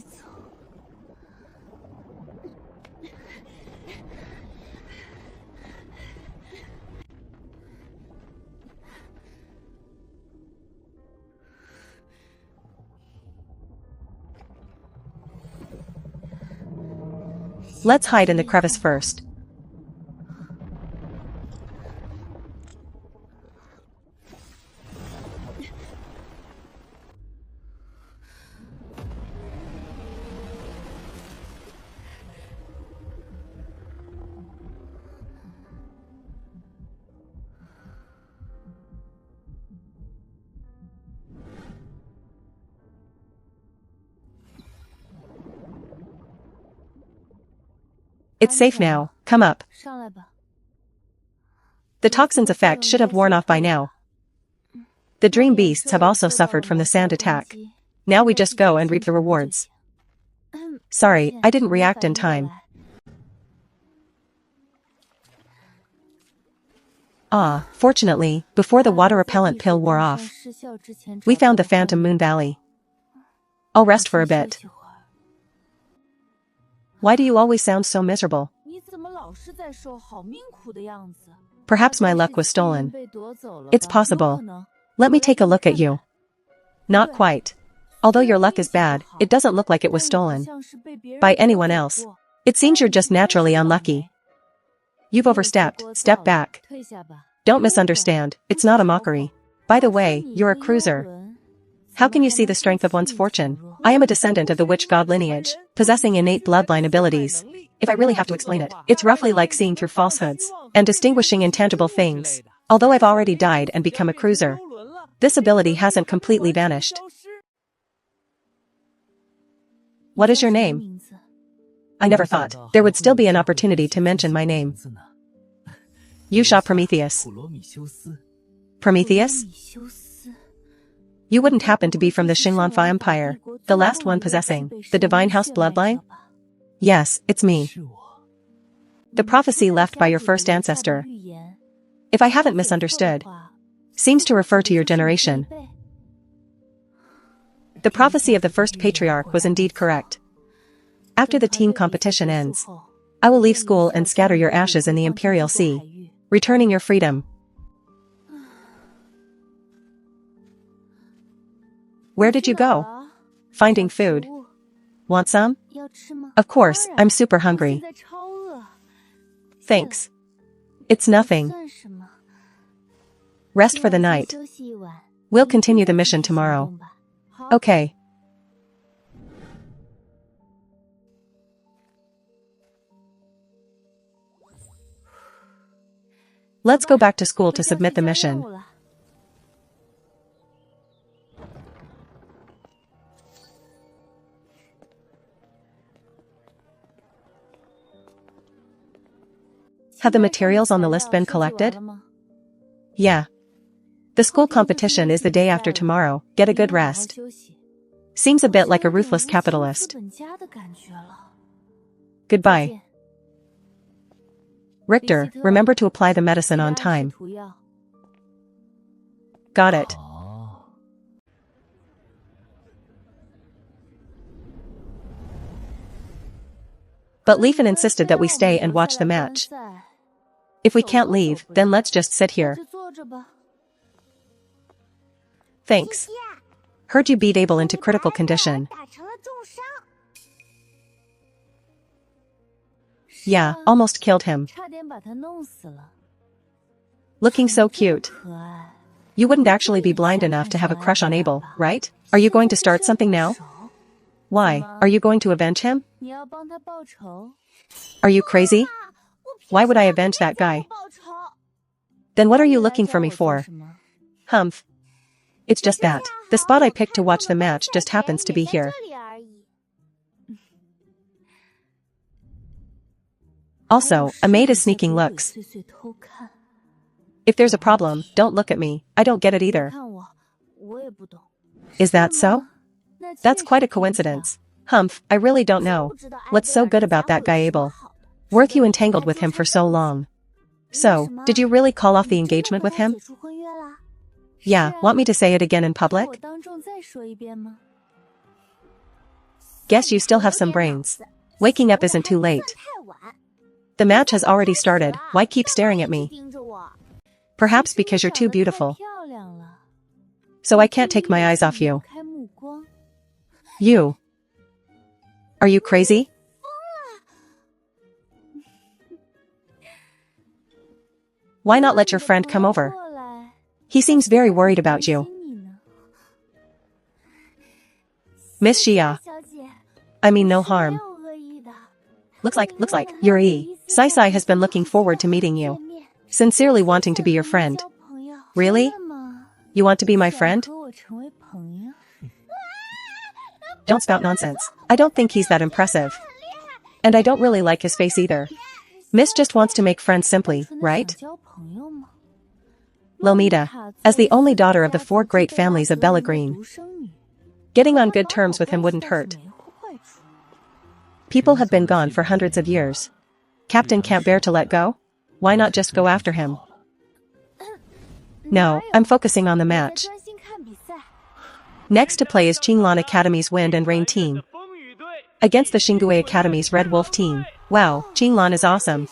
Let's hide in the crevice first. It's safe now, come up. The toxin's effect should have worn off by now. The dream beasts have also suffered from the sand attack. Now we just go and reap the rewards. Sorry, I didn't react in time. Fortunately, before the water repellent pill wore off, we found the Phantom Moon Valley. I'll rest for a bit. Why do you always sound so miserable? Perhaps my luck was stolen. It's possible. Let me take a look at you. Not quite. Although your luck is bad, it doesn't look like it was stolen by anyone else. It seems you're just naturally unlucky. You've overstepped. Step back. Don't misunderstand, it's not a mockery. By the way, you're a cruiser. How can you see the strength of one's fortune? I am a descendant of the witch god lineage, possessing innate bloodline abilities. If I really have to explain it, it's roughly like seeing through falsehoods and distinguishing intangible things. Although I've already died and become a cruiser, this ability hasn't completely vanished. What is your name? I never thought there would still be an opportunity to mention my name. Yusha Prometheus. Prometheus? You wouldn't happen to be from the Xinglanfa Empire, the last one possessing the Divine House bloodline? Yes, it's me. The prophecy left by your first ancestor, if I haven't misunderstood, seems to refer to your generation. The prophecy of the first patriarch was indeed correct. After the team competition ends, I will leave school and scatter your ashes in the Imperial Sea, returning your freedom. Where did you go? Finding food. Want some? Of course, I'm super hungry. Thanks. It's nothing. Rest for the night. We'll continue the mission tomorrow. Okay. Let's go back to school to submit the mission. Have the materials on the list been collected? Yeah. The school competition is the day after tomorrow, get a good rest. Seems a bit like a ruthless capitalist. Goodbye. Richter, remember to apply the medicine on time. Got it. But Leafin insisted that we stay and watch the match. If we can't leave, then let's just sit here. Thanks. Heard you beat Abel into critical condition. Yeah, almost killed him. Looking so cute. You wouldn't actually be blind enough to have a crush on Abel, right? Are you going to start something now? Why? Are you going to avenge him? Are you crazy? Why would I avenge that guy? Then what are you looking for me for? Humph. It's just that the spot I picked to watch the match just happens to be here. Also, a maid is sneaking looks. If there's a problem, don't look at me. I don't get it either. Is that so? That's quite a coincidence. Humph, I really don't know. What's so good about that guy Abel? Worth you entangled with him for so long. So, did you really call off the engagement with him? Yeah, want me to say it again in public? Guess you still have some brains. Waking up isn't too late. The match has already started, why keep staring at me? Perhaps because you're too beautiful. So I can't take my eyes off you. You. Are you crazy? Why not let your friend come over? He seems very worried about you. Miss Xia. I mean no harm. Looks like, Yuri. Sai has been looking forward to meeting you. Sincerely wanting to be your friend. Really? You want to be my friend? Don't spout nonsense. I don't think he's that impressive. And I don't really like his face either. Miss just wants to make friends simply, right? Lomita, as the only daughter of the 4 great families of Bella Green, getting on good terms with him wouldn't hurt. People have been gone for hundreds of years. Captain can't bear to let go? Why not just go after him? No, I'm focusing on the match. Next to play is Qinglan Academy's Wind and Rain team against the Xingue Academy's Red Wolf team. Wow, Qinglan is awesome.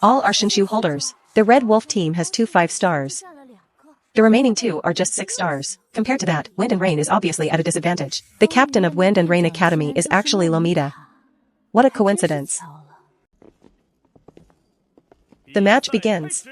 All are Shinshu holders. The Red Wolf team has 2 5 stars. 占了2个。 The remaining 2 are just 6 stars. Compared to that, Wind and Rain is obviously at a disadvantage. The captain of Wind and Rain Academy is actually Lomita. What a coincidence. 巧了。 The match begins.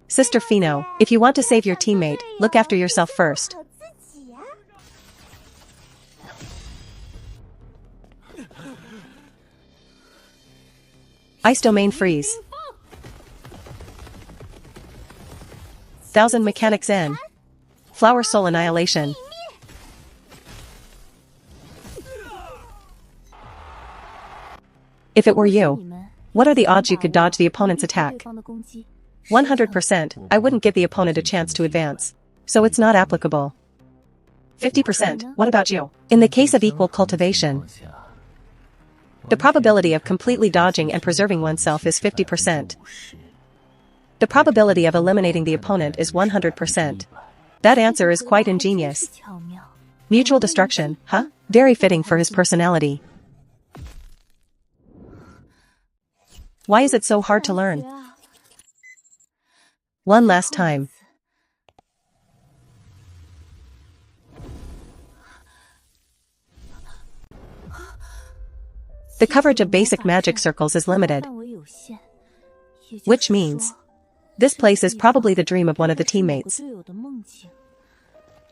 Sister Fino, if you want to save your teammate, look after yourself first. 我自己呀。 Ice Domain Freeze. Thousand Mechanics N. Flower Soul Annihilation. If it were you, what are the odds you could dodge the opponent's 对 attack? 方的攻击。 100%, I wouldn't give the opponent a chance to advance. So it's not applicable. 50%, what about you? In the case of equal cultivation, the probability of completely dodging and preserving oneself is 50%. The probability of eliminating the opponent is 100%. That answer is quite ingenious. 巧妙。 Mutual destruction, huh? Very fitting for his personality. Why is it so hard to learn? 学啊 One last time. The coverage of basic magic circles is limited, 范围有限，也就是 which means this place is probably the dream of one of the 说 teammates. 队友的梦境。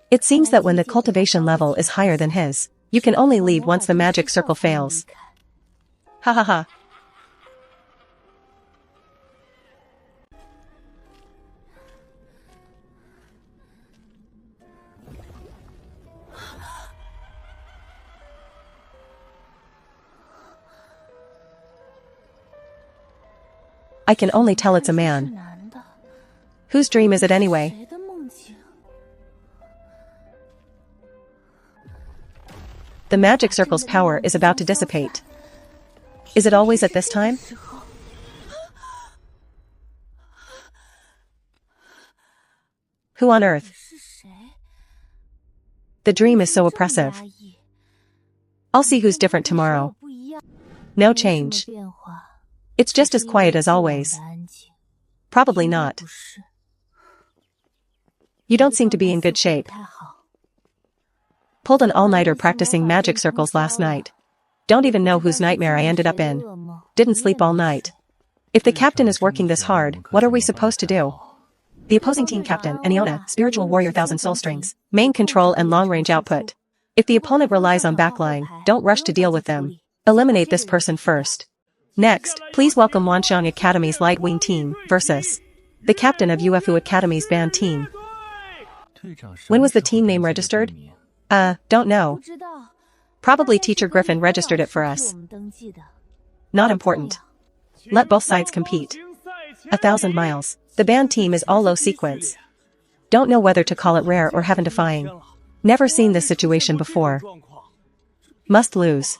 It seems that when the cultivation level is higher than his, you can only leave once the magic circle fails. Ha ha ha. I can only tell it's a 是 man. 男的， Whose dream is it anyway? 谁的梦境？ The magic circle's power is about to dissipate. Is it always at this time? Who on earth? 是谁？ The dream is so 这么 oppressive. 压抑 I'll see who's different tomorrow. 不一样， No 没什么 change. 变化， It's just as 只是 quiet as 一如 always. 既往的安静。 Probably 应该 not. 不是 You don't seem to be in good 似乎 shape. 不太好。 Pulled an all-nighter practicing magic circles last night. Don't even know whose nightmare I ended up in. Didn't sleep all night. If the captain is working this hard, what are we supposed to do? The opposing team captain, Aniona, spiritual warrior 1000 soul strings, main control and long-range output. If the opponent relies on backline, don't rush to deal with them. Eliminate this person first. Next, please welcome Wanxiang Academy's Light Wing team, versus the captain of UFU Academy's band team. When was the team name registered? Don't know. 不知道， Probably Teacher Griffin registered it for 是 us. 我们登记的。 Not important. Let both sides compete. 1,000 miles. The band team is all low sequence. Don't know whether to call it rare or heaven-defying. Never seen this situation before. Must lose.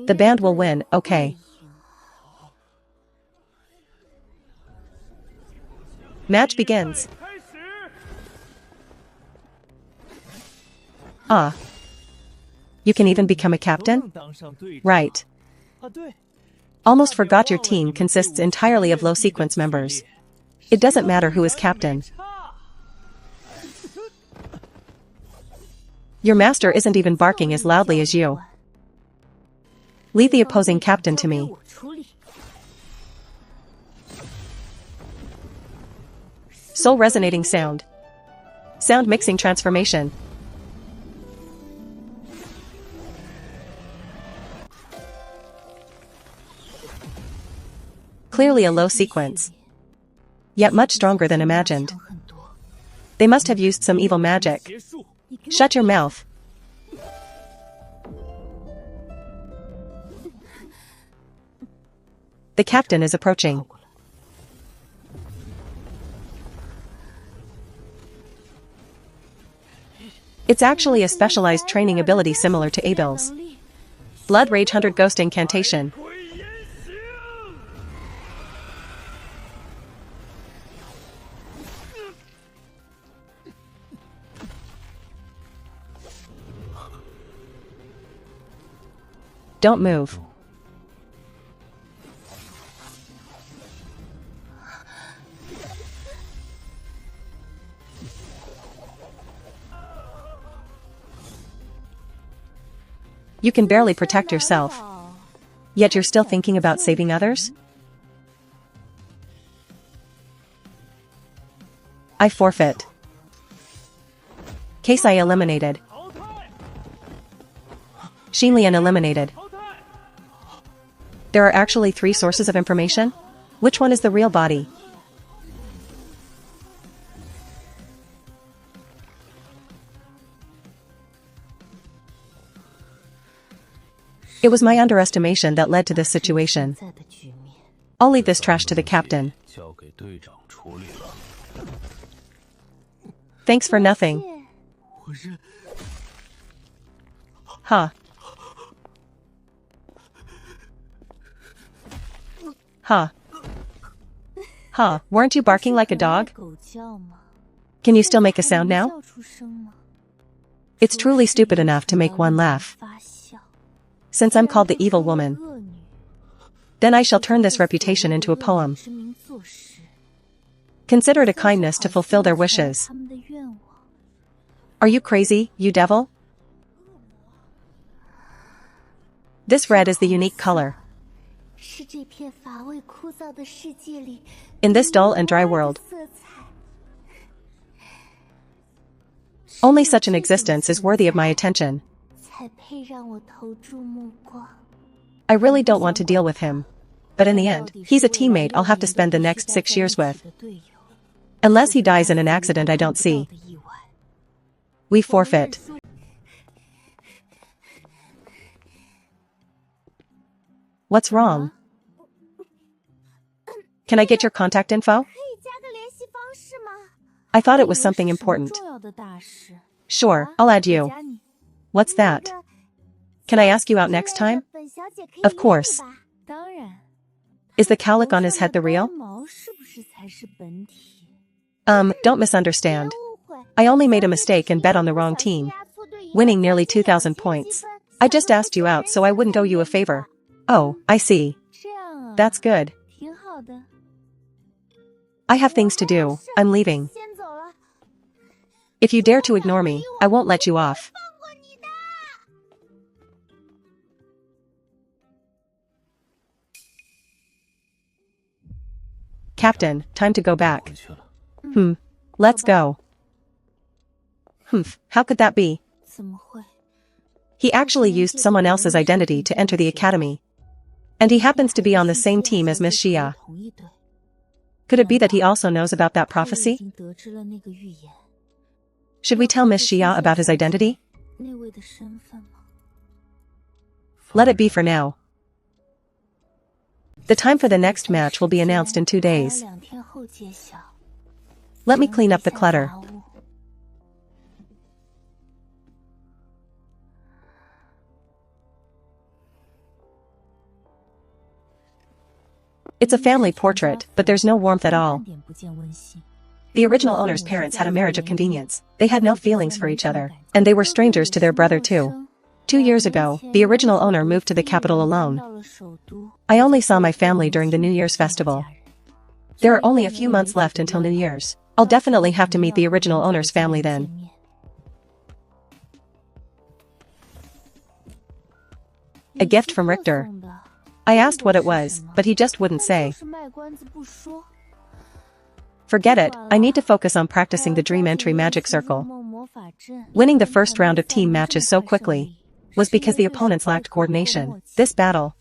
The band will win, okay. Match begins. Ah. You can even become a captain? Right. Almost forgot your team consists entirely of low sequence members. It doesn't matter who is captain. Your master isn't even barking as loudly as you. Leave the opposing captain to me. 我处理。 Soul resonating sound. Sound mixing transformation. Clearly a low sequence. Yet much stronger than imagined. 强很多。 They must have used some evil magic. 结束。 你给我 Shut your mouth. The captain is approaching. It's actually a specialized training ability similar to Abel's. Blood Rage 100 Ghost Incantation. Don't move. You can barely protect yourself. Yet you're still thinking about saving others? I forfeit. Case I eliminated. Xinlian eliminated. There are actually 3 sources of information? Which one is the real body? It was my underestimation that led to this situation. I'll leave this trash to the captain. Thanks for nothing. Huh. Huh, weren't you barking like a dog? Can you still make a sound now? It's truly stupid enough to make one laugh. Since I'm called the evil woman, then I shall turn this reputation into a poem. Consider it a kindness to fulfill their wishes. Are you crazy, you devil? This red is the unique color. In this dull and dry world, only such an existence is worthy of my attention. I really don't want to deal with him. But in the end, he's a teammate I'll have to spend the next 6 years with. Unless he dies in an accident I don't see. We forfeit. What's wrong? Can I get your contact info? I thought it was something important. Sure, I'll add you. What's that? Can I ask you out next time? Of course. Is the cowlick on his head the real? Don't misunderstand. I only made a mistake and bet on the wrong team, winning nearly 2,000 points. I just asked you out so I wouldn't owe you a favor. Oh, I see. That's good. I have things to do, I'm leaving. If you dare to ignore me, I won't let you off. Captain, time to go back. Let's go. How could that be? He actually used someone else's identity to enter the academy. And he happens to be on the same team as Miss Xia. Could it be that he also knows about that prophecy? Should we tell Miss Xia about his identity? Let it be for now. The time for the next match will be announced in 2 days. Let me clean up the clutter. It's a family portrait, but there's no warmth at all. The original owner's parents had a marriage of convenience. They had no feelings for each other, and they were strangers to their brother too. 2 years ago, the original owner moved to the capital alone. I only saw my family during the New Year's festival. There are only a few months left until New Year's. I'll definitely have to meet the original owner's family then. A gift from Richter. I asked what it was, but he just wouldn't say. Forget it, I need to focus on practicing the Dream Entry Magic Circle. Winning the first round of team matches so quickly was because the opponents lacked coordination. This battle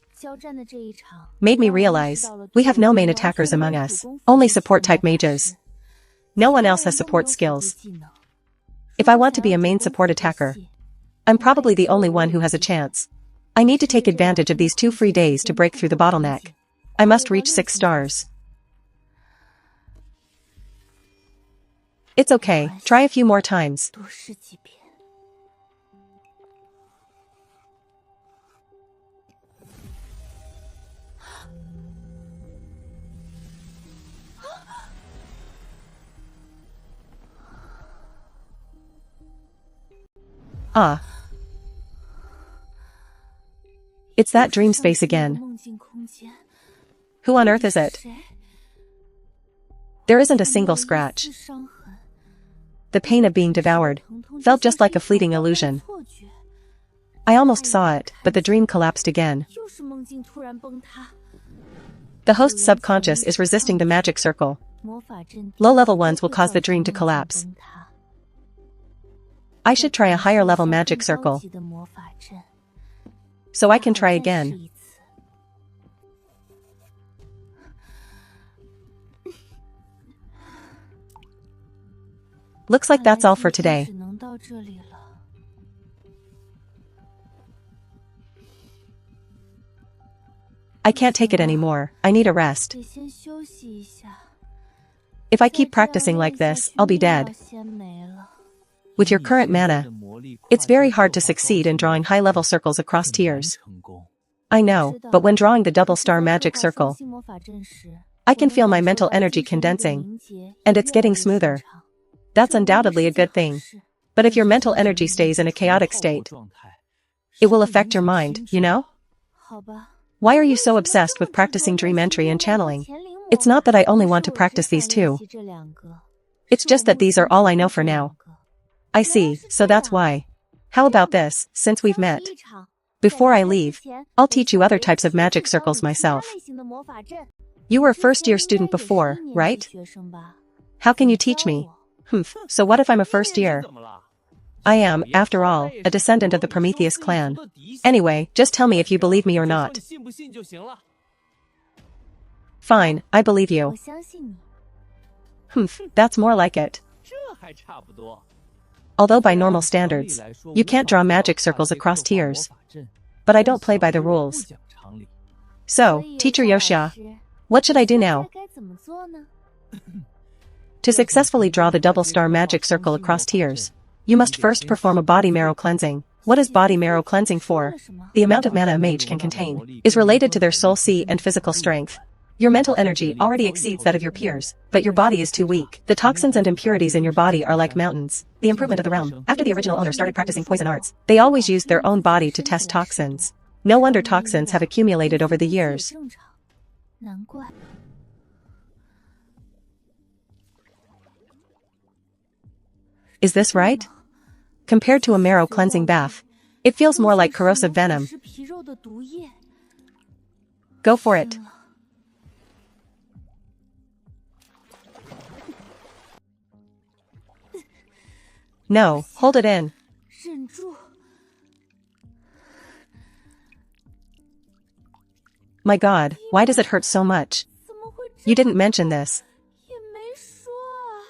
made me realize we have no main attackers among us, only support-type mages. No one else has support skills. If I want to be a main support attacker, I'm probably the only one who has a chance. I need to take advantage of these 2 free days to break through the bottleneck. I must reach 6 stars. It's okay, try a few more times. Ah. It's that dream space again. 梦境空间 Who on earth is it? 谁 There isn't a single scratch. 丝伤痕 The pain of being devoured 疼痛 felt 就 just 像 like a 是 fleeting 一场 illusion. 错觉 I almost saw it, but the dream collapsed again. 又是梦境突然崩塌 The host's subconscious is resisting the magic circle. 魔法阵 Low-level ones will cause the dream to 会造成梦境 collapse. 崩塌 I should try a higher-level magic 更 circle, 高级的魔法阵 so I can 好 try 再试 again. 一次 Looks like 看来 that's all for 今天 today. 只能到这里了 I can't take it anymore. I need a rest. 得先休息一下 If I 再 keep 这样 practicing 练 like 下 this, 去 I'll be 命要 dead. 先没了 With your current mana, it's very hard to succeed in drawing high-level circles across tiers. I know, but when drawing the double-star magic circle, I can feel my mental energy condensing, and it's getting smoother. That's undoubtedly a good thing. But if your mental energy stays in a chaotic state, it will affect your mind, you know? 好吧 Why are you so obsessed with practicing dream entry and channeling? It's not that I only want to practice these two. It's just that these are all I know for now. I see, so that's why. How about this, since we've met? Before I leave, I'll teach you other types of magic circles myself. You were a first-year student before, right? How can you teach me? So what if I'm a first year? I am, after all, a descendant of the Prometheus clan. Anyway, just tell me if you believe me or not. Fine, I believe 我 you. 相信你 That's more like it. 这还差不多。 Although by normal standards, you can't draw magic circles across tiers. But I don't play by the rules. So, Teacher Yoshia, what should I do now? 该怎么做呢 To successfully draw the double-star magic circle across tiers, you must first perform a body marrow cleansing. What is body marrow cleansing for? The amount of mana a mage can contain is related to their soul C and physical strength. Your mental energy already exceeds that of your peers, but your body is too weak. The toxins and impurities in your body are like mountains. The improvement of the realm. After the original owner started practicing poison arts, they always used their own body to test toxins. No wonder toxins have accumulated over the 也 years. 正常难怪 Is this right? Compared to a marrow cleansing bath, it feels more like corrosive venom. 是皮肉的毒液 Go for it. No, hold it in. 忍住 My God, why does it hurt so much? 怎么会 You didn't mention this. 也没说啊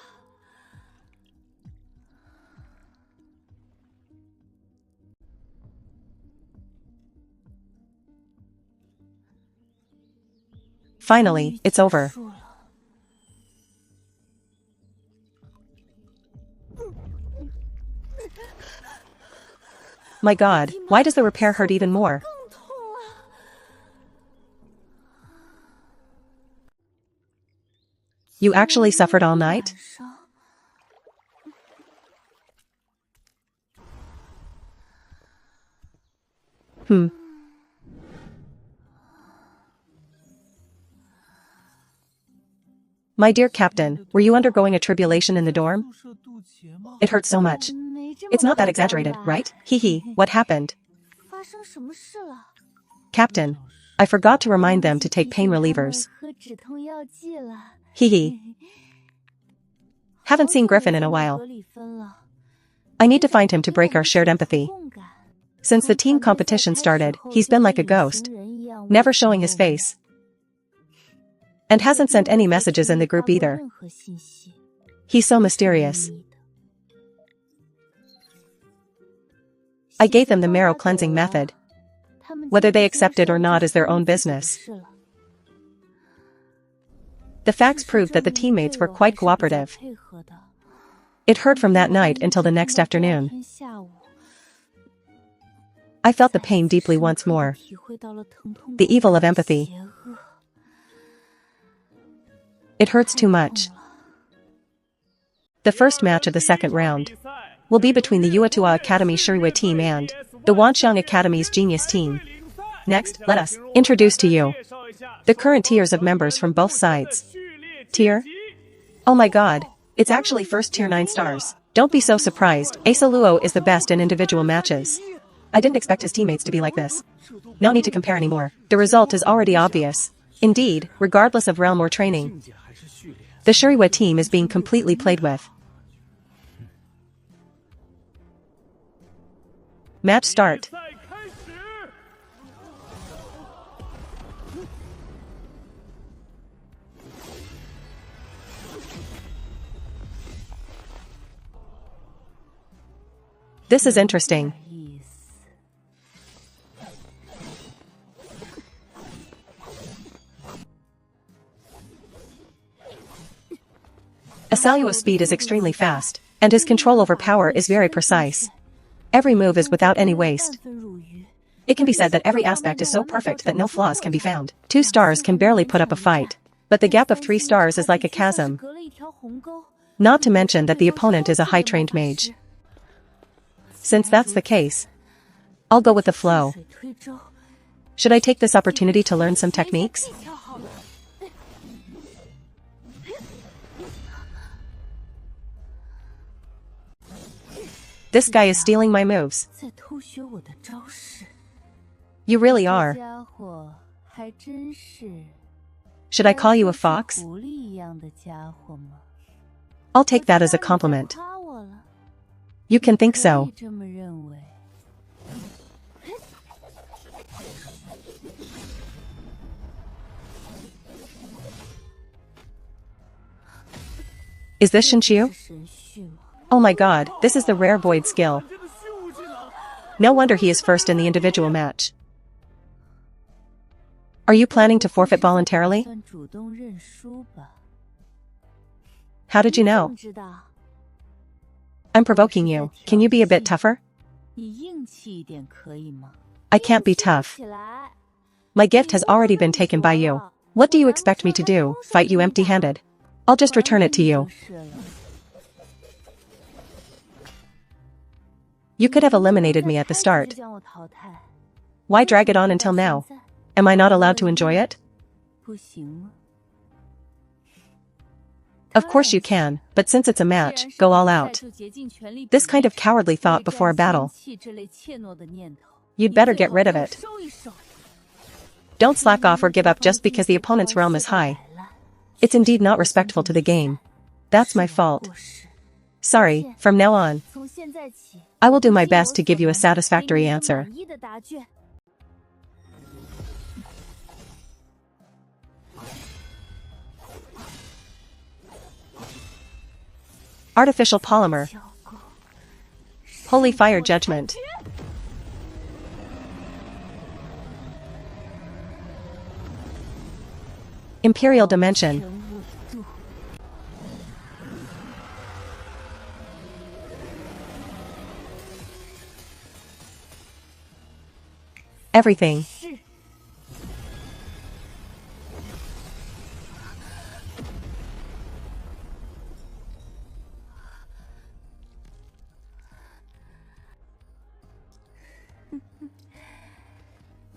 Finally, it's over. 输了 My God, why does the repair hurt even more? 更痛了 You actually suffered all night? 晚上 My dear Captain, were you undergoing a tribulation in the dorm? 注射渡劫吗？ It hurts so much. 没这么 It's not that 夸张 exaggerated, 吧 right? Hee hee, what happened? 发生什么事了 Captain, I forgot to remind them to take pain relievers. 喝止痛药剂了 Hee hee. Haven't seen Griffin in a while. 格里芬了 I need to find him to break our shared empathy. 共感 Since the team competition started, he's been like a ghost, never showing his face. And hasn't sent any messages in the group either. 任何信息 He's so mysterious. 秘密的 I gave them the marrow cleansing method. 他们 Whether they accept it or not is their own business. 是了 The facts proved that the teammates were quite cooperative. 配合的 It hurt from that night until the next afternoon. 天下午 I felt the pain deeply once more. 体会到了疼痛 The evil of empathy. 邪恶 It hurts too much. The first match of the second round. 比赛 will be between the Yuetua Academy Shiriwa team and the Wanxiang Academy's Genius team. Next, let us introduce to you the current tiers of members from both sides. Tier? Oh my god, it's actually first tier 9 stars. Don't be so surprised, Asa Luo is the best in individual matches. I didn't expect his teammates to be like this. No need to compare anymore. The result is already obvious. Indeed, regardless of realm or training, the Shiriwa team is being completely played with. Match start. This is interesting. Asaluo's speed is extremely fast, and his control over power is very precise. Every move is without any waste. It can be said that every aspect is so perfect that no flaws can be found. 2 stars can barely put up a fight, but the gap of 3 stars is like a chasm. Not to mention that the opponent is a high-trained mage. Since that's the case, I'll go with the flow. Should I take this opportunity to learn some techniques? This guy is stealing my moves. You really are. Should I call you a fox? I'll take that as a compliment. You can think so. Is this Shinshu? Oh my god, this is the rare void skill. No wonder he is first in the individual match. Are you planning to forfeit voluntarily? How did you know? I'm provoking you. Can you be a bit tougher? I can't be tough. My gift has already been taken by you. What do you expect me to do, fight you empty-handed? I'll just return it to you. You could have eliminated me at the start. Why drag it on until now? Am I not allowed to enjoy it? Of course you can, but since it's a match, go all out. This kind of cowardly thought before a battle, you'd better get rid of it. Don't slack off or give up just because the opponent's realm is high. It's indeed not respectful to the game. That's my fault. Sorry, from now on, I will do my best to give you a satisfactory answer. Artificial polymer. Holy fire judgment. Imperial dimension. Everything.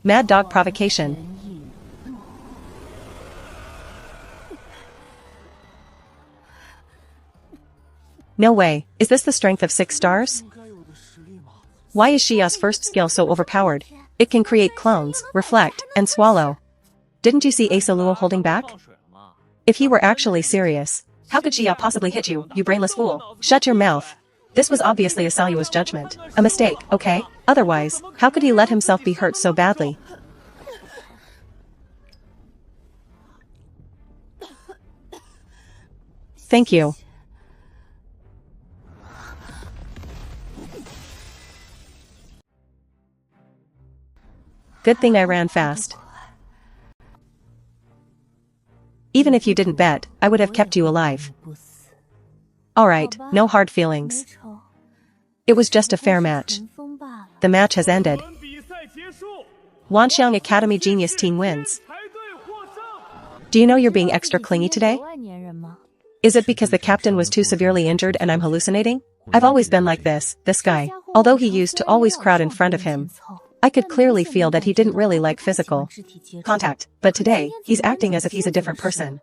Mad Dog provocation. No way, is this the strength of 6 stars? Why is Xia's first skill so overpowered? It can create clones, reflect, and swallow. Didn't you see Asa Luo holding back? If he were actually serious, how could Xia possibly hit you, you brainless fool? Shut your mouth. This was obviously Asaluo's judgment. A mistake, okay? Otherwise, how could he let himself be hurt so badly? Thank you. Good thing I ran fast. Even if you didn't bet, I would have kept you alive. Alright, no hard feelings. It was just a fair match. The match has ended. Wanxiang Academy Genius Team wins. Do you know you're being extra clingy today? Is it because the captain was too severely injured and I'm hallucinating? I've always been like this guy. Although he used to always crowd in front of him, I could clearly feel that he didn't really like physical contact, but today, he's acting as if he's a different person.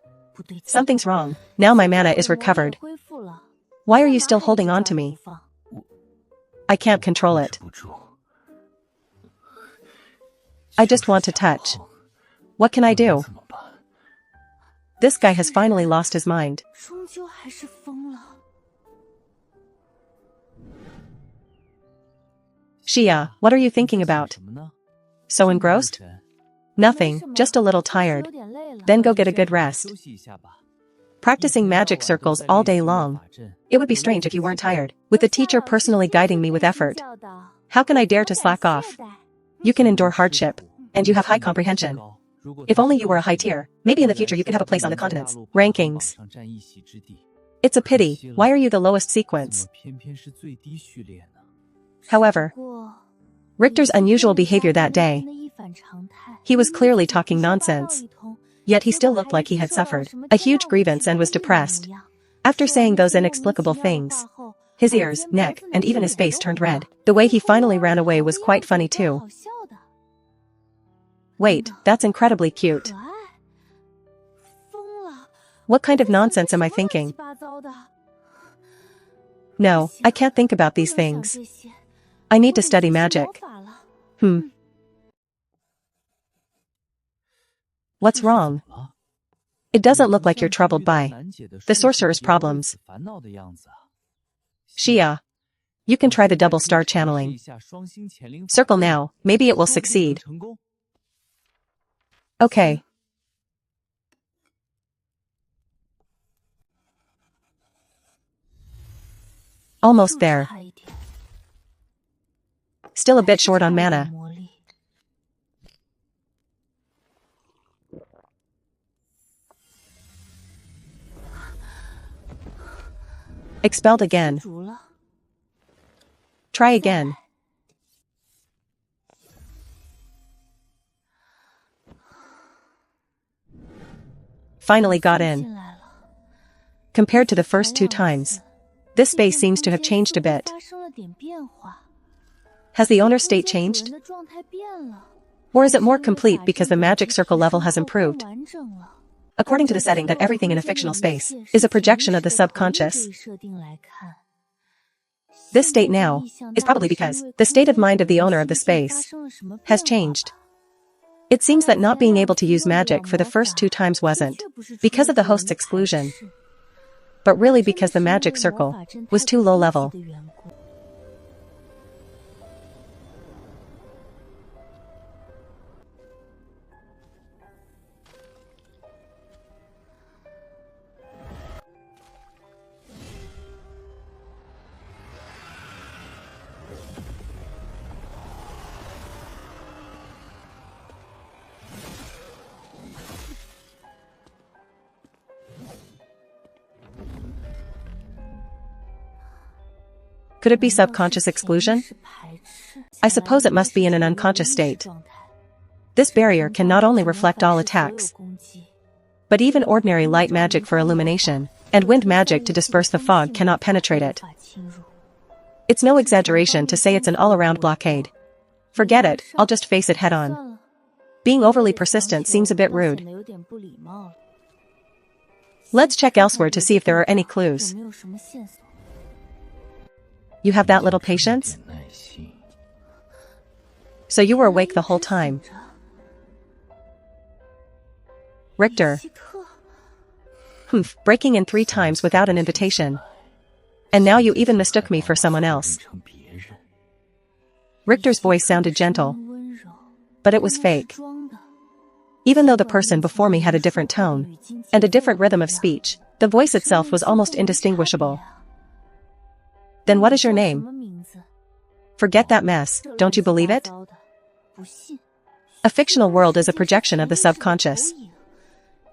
Something's wrong. Now my mana is recovered. Why are you still holding on to me? I can't control it. I just want to touch. What can I do? This guy has finally lost his mind. Xia, what are you thinking about? So engrossed? Nothing, just a little tired. Then go get a good rest. Practicing magic circles all day long. It would be strange if you weren't tired. With the teacher personally guiding me with effort. How can I dare to slack off? You can endure hardship. And you have high comprehension. If only you were a high tier, maybe in the future you could have a place on the continent's rankings. It's a pity, why are you the lowest sequence? However, Richter's unusual behavior that day. He was clearly talking nonsense. Yet he still looked like he had suffered a huge grievance and was depressed. After saying those inexplicable things, his ears, neck, and even his face turned red. The way he finally ran away was quite funny too. Wait, that's incredibly cute. What kind of nonsense am I thinking? No, I can't think about these things. I need to study magic. What's wrong? It doesn't look like you're troubled by the sorcerer's problems. Xia, you can try the double star channeling. Circle now, maybe it will succeed. Okay. Almost there. Still a bit short on mana. Expelled again. Try again. Finally got in. Compared to the first 2 times, this space seems to have changed a bit. Has the owner's state changed? Or is it more complete because the magic circle level has improved? According to the setting that everything in a fictional space is a projection of the subconscious. This state now is probably because the state of mind of the owner of the space has changed. It seems that not being able to use magic for the first 2 times wasn't because of the host's exclusion, but really because the magic circle was too low level. Could it be subconscious exclusion? I suppose it must be in an unconscious state. This barrier can not only reflect all attacks, but even ordinary light magic for illumination, and wind magic to disperse the fog cannot penetrate it. It's no exaggeration to say it's an all-around blockade. Forget it, I'll just face it head-on. Being overly persistent seems a bit rude. Let's check elsewhere to see if there are any clues. You have that little patience? So you were awake the whole time. Richter. Breaking in 3 times without an invitation. And now you even mistook me for someone else. Richter's voice sounded gentle, but it was fake. Even though the person before me had a different tone and a different rhythm of speech, the voice itself was almost indistinguishable. Then what is your name? Forget that mess, don't you believe it? A fictional world is a projection of the subconscious.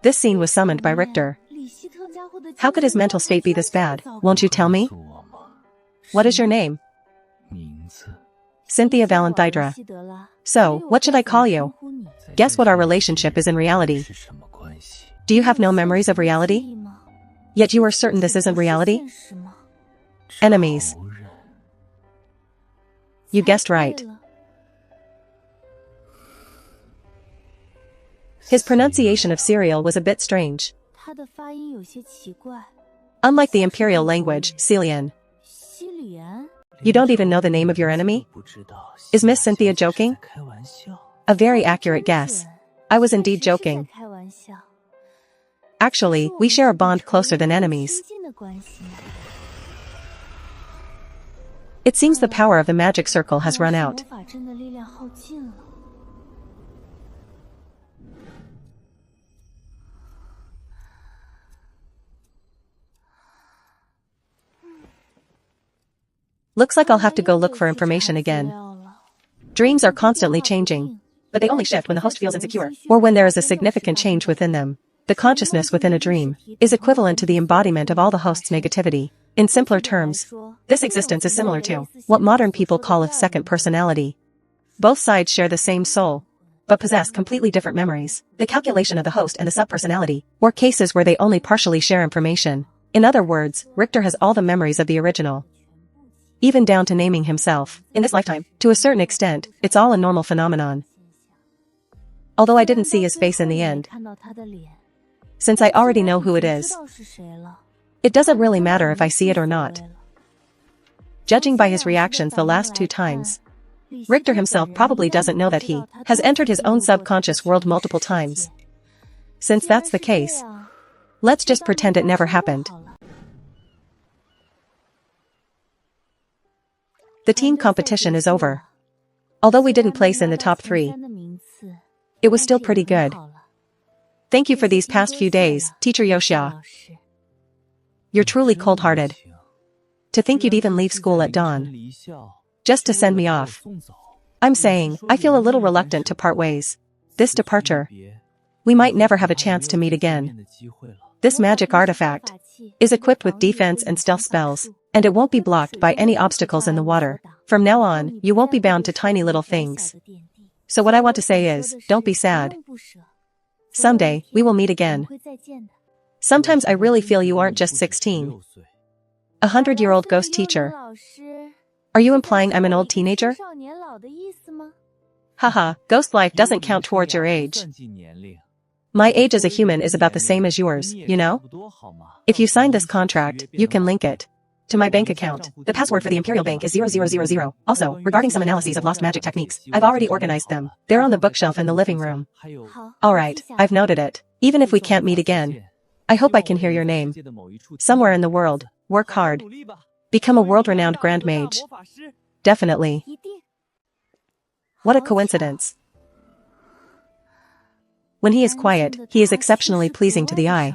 This scene was summoned by Richter. How could his mental state be this bad? Won't you tell me? What is your name? Cynthia Valenthydra. So, what should I call you? Guess what our relationship is in reality. Do you have no memories of reality? Yet you are certain this isn't reality? Enemies. You guessed right. 对了 His pronunciation of cereal was a bit strange. 他的发音有些奇怪。 Unlike the imperial language, Celian. 西里安， You don't even know the name of your enemy? Is Miss Cynthia joking? 开玩笑。 A very accurate guess. I was indeed 确实是在 joking. 开玩笑。 Actually, we share a bond closer than enemies. 亲近的关系。 It seems the power of the magic circle has run 是 out. 魔法阵的力量耗尽了。 Looks like I'll have to go look for information again. Dreams are constantly changing, but they only shift when the host feels insecure, or when there is a significant change within them. The consciousness within a dream is equivalent to the embodiment of all the host's negativity. In simpler terms, this existence is similar to what modern people call a second personality. Both sides share the same soul, but possess completely different memories. The calculation of the host and the subpersonality, or cases where they only partially share information. In other words, Richter has all the memories of the original. Even down to naming himself. In this lifetime, to a certain extent, it's all a normal phenomenon. Although I didn't see his face in the end, 看到他的脸， since I already know who it 知 is, 道是谁了。 it doesn't really matter if I see it or not. Judging by his reactions the last 2 times, Richter himself probably doesn't know that he has entered his own subconscious world multiple times. Since that's the case, let's just pretend it never happened. The team competition is over. Although we didn't place in the top 3, it was still pretty good. Thank you for these past few days, Teacher Yoshia. You're truly cold-hearted. To think you'd even leave school at dawn, just to send me off. I'm saying, I feel a little reluctant to part ways. This departure, we might never have a chance to meet again. This magic artifact is equipped with defense and stealth spells, and it won't be blocked by any obstacles in the water. From now on, you won't be bound to tiny little things. So what I want to say is, don't be sad. Someday, we will meet again. Sometimes I really feel you aren't just 16. 100-year-old ghost teacher. Are you implying I'm an old teenager? Haha, ghost life doesn't count towards your age. My age as a human is about the same as yours, you know? If you sign this contract, you can link it to my bank account. The password for the Imperial Bank is 0000. Also, regarding some analyses of lost magic techniques, I've already organized them. They're on the bookshelf in the living room. Alright, I've noted it. Even if we can't meet again, I hope I can hear your name. Somewhere in the world, work hard. Become a world-renowned grand mage. Definitely. What a coincidence. When he is quiet, he is exceptionally pleasing to the eye.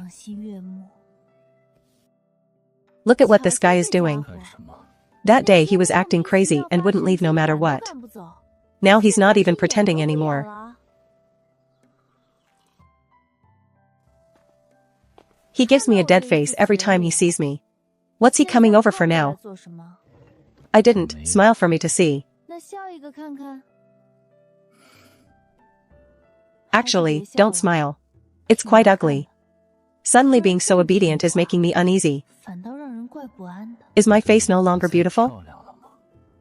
Look at what this guy is doing. That day he was acting crazy and wouldn't leave no matter what. Now he's not even pretending anymore. He gives me a dead face every time he sees me. What's he coming over for now? I didn't. Smile for me to see. Actually, don't smile. It's quite ugly. Suddenly being so obedient is making me uneasy. Is my face no longer beautiful?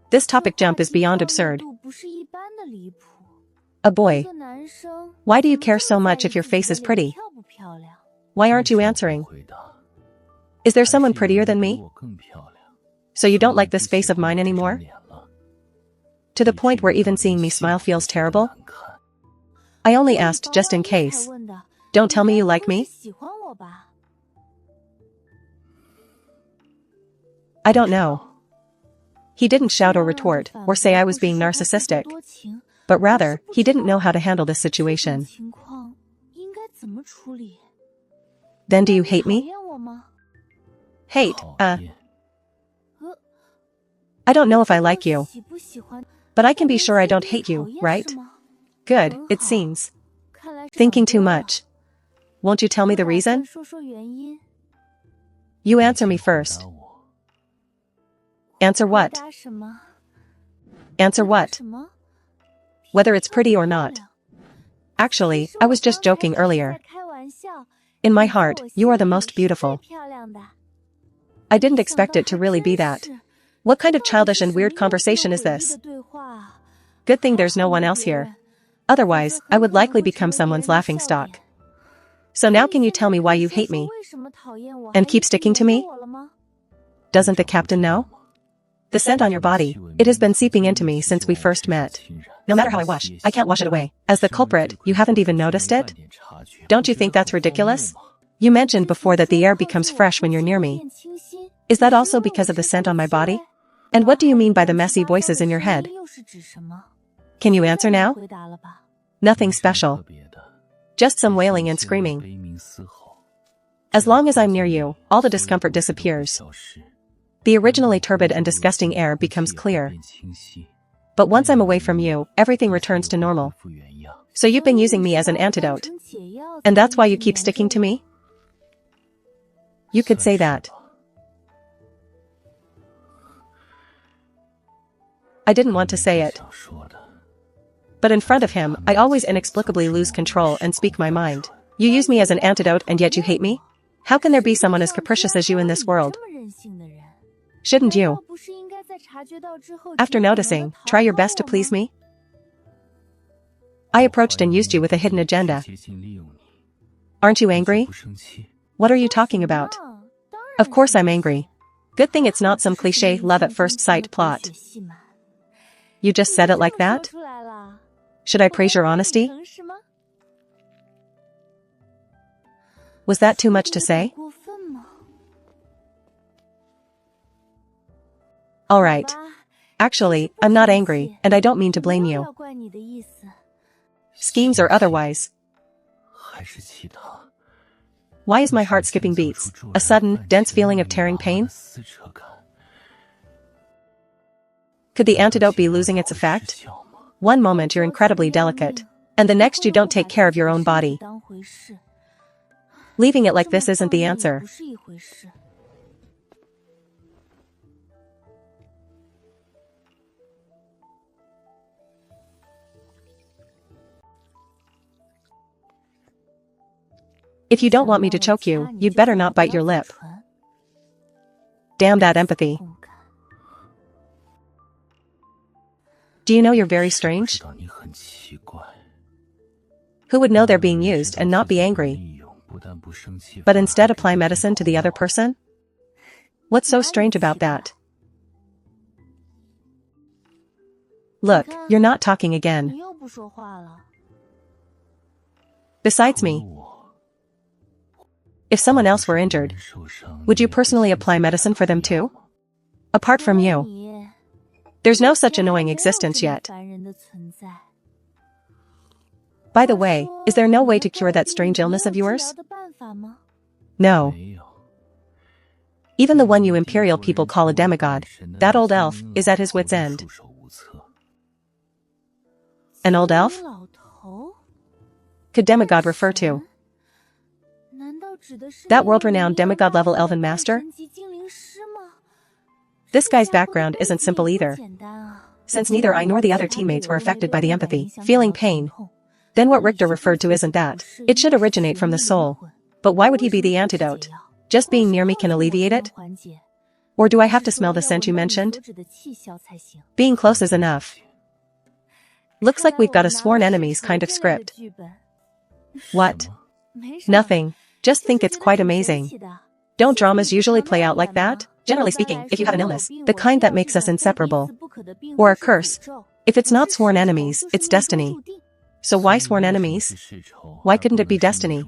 This topic jump is beyond absurd. A boy. Why do you care so much if your face is pretty? Why aren't you answering? Is there someone prettier than me? So you don't like this face of mine anymore? To the point where even seeing me smile feels terrible? I only asked just in case. Don't tell me you like me? I don't know. He didn't shout or retort, or say I was being narcissistic. But rather, he didn't know how to handle this situation. Then do you hate me? Hate, I don't know if I like you. But I can be sure I don't hate you, right? Good, it seems. Thinking too much. Won't you tell me the reason? You answer me first. Answer what? Answer what? Whether it's pretty or not. Actually, I was just joking earlier. In my heart, you are the most beautiful. I didn't expect it to really be that. What kind of childish and weird conversation is this? Good thing there's no one else here. Otherwise, I would likely become someone's laughingstock. So now can you tell me why you hate me? And keep sticking to me? Doesn't the captain know? The scent on your body, it has been seeping into me since we first met. No matter how I wash, I can't wash it away. As the culprit, you haven't even noticed it? Don't you think that's ridiculous? You mentioned before that the air becomes fresh when you're near me. Is that also because of the scent on my body? And what do you mean by the messy voices in your head? Can you answer now? Nothing special. Just some wailing and screaming. As long as I'm near you, all the discomfort disappears. The originally turbid and disgusting air becomes clear. But once I'm away from you, everything returns to normal. So you've been using me as an antidote. And that's why you keep sticking to me? You could say that. I didn't want to say it. But in front of him, I always inexplicably lose control and speak my mind. You use me as an antidote and yet you hate me? How can there be someone as capricious as you in this world? Shouldn't you? After noticing, try your best to please me? I approached and used you with a hidden agenda. Aren't you angry? What are you talking about? Of course I'm angry. Good thing it's not some cliché love at first sight plot. You just said it like that? Should I praise your honesty? Was that too much to say? Alright. Actually, I'm not angry, and I don't mean to blame you. Schemes or otherwise. Why is my heart skipping beats? A sudden, dense feeling of tearing pain? Could the antidote be losing its effect? One moment you're incredibly delicate, and the next you don't take care of your own body. Leaving it like this isn't the answer. If you don't want me to choke you, you'd better not bite your lip. Damn that empathy. Do you know you're very strange? Who would know they're being used and not be angry, but instead apply medicine to the other person? What's so strange about that? Look, you're not talking again. Besides me, if someone else were injured, would you personally apply medicine for them too? Apart from you, there's no such annoying existence yet. By the way, is there no way to cure that strange illness of yours? No. Even the one you Imperial people call a demigod, that old elf, is at his wit's end. An old elf? Could demigod refer to that world-renowned demigod-level elven master? This guy's background isn't simple either. Since neither I nor the other teammates were affected by the empathy, feeling pain, then what Richter referred to isn't that. It should originate from the soul. But why would he be the antidote? Just being near me can alleviate it? Or do I have to smell the scent you mentioned? Being close is enough. Looks like we've got a sworn enemies kind of script. What? Nothing. Just think it's quite amazing. Don't dramas usually play out like that? Generally speaking, if you have an illness, the kind that makes us inseparable, or a curse, if it's not sworn enemies, it's destiny. So why sworn enemies? Why couldn't it be destiny?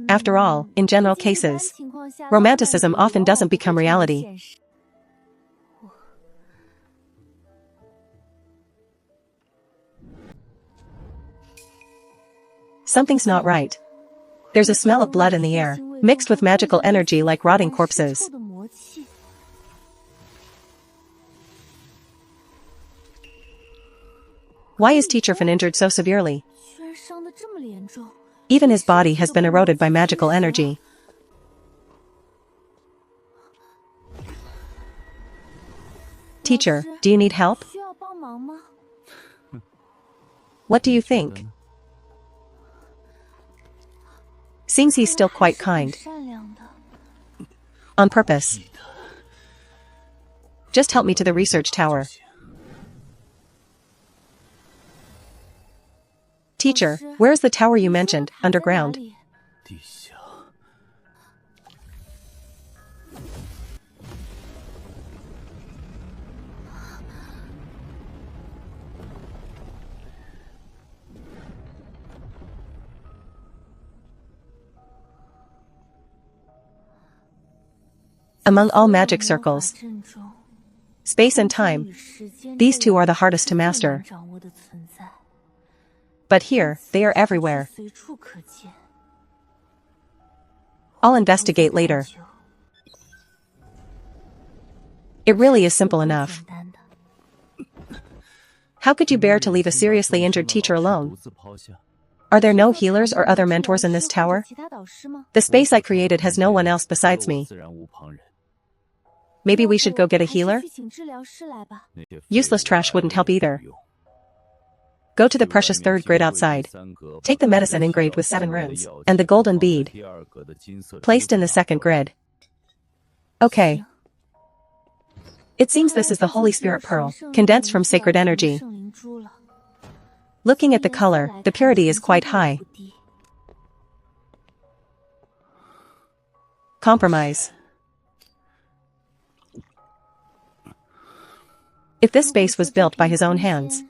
After all, in general cases, romanticism often doesn't become reality. Something's not right. There's a smell of blood in the air, mixed with magical energy like rotting corpses. Why is Teacher Fan injured so severely? Even his body has been eroded by magical energy. Teacher, do you need help? What do you think? Seems he's still quite kind. On purpose. Just help me to the research tower. Teacher, where's the tower you mentioned, underground? Among all magic circles, space and time, these two are the hardest to master. But here, they are everywhere. I'll investigate later. It really is simple enough. How could you bear to leave a seriously injured teacher alone? Are there no healers or other mentors in this tower? The space I created has no one else besides me. Maybe we should go get a healer? Useless trash wouldn't help either. Go to the precious third grid outside. Take the medicine engraved with 7 runes, and the golden bead, placed in the second grid. Okay. It seems this is the Holy Spirit Pearl, condensed from sacred energy. Looking at the color, the purity is quite high. Compromise. If this space was built by his own hands,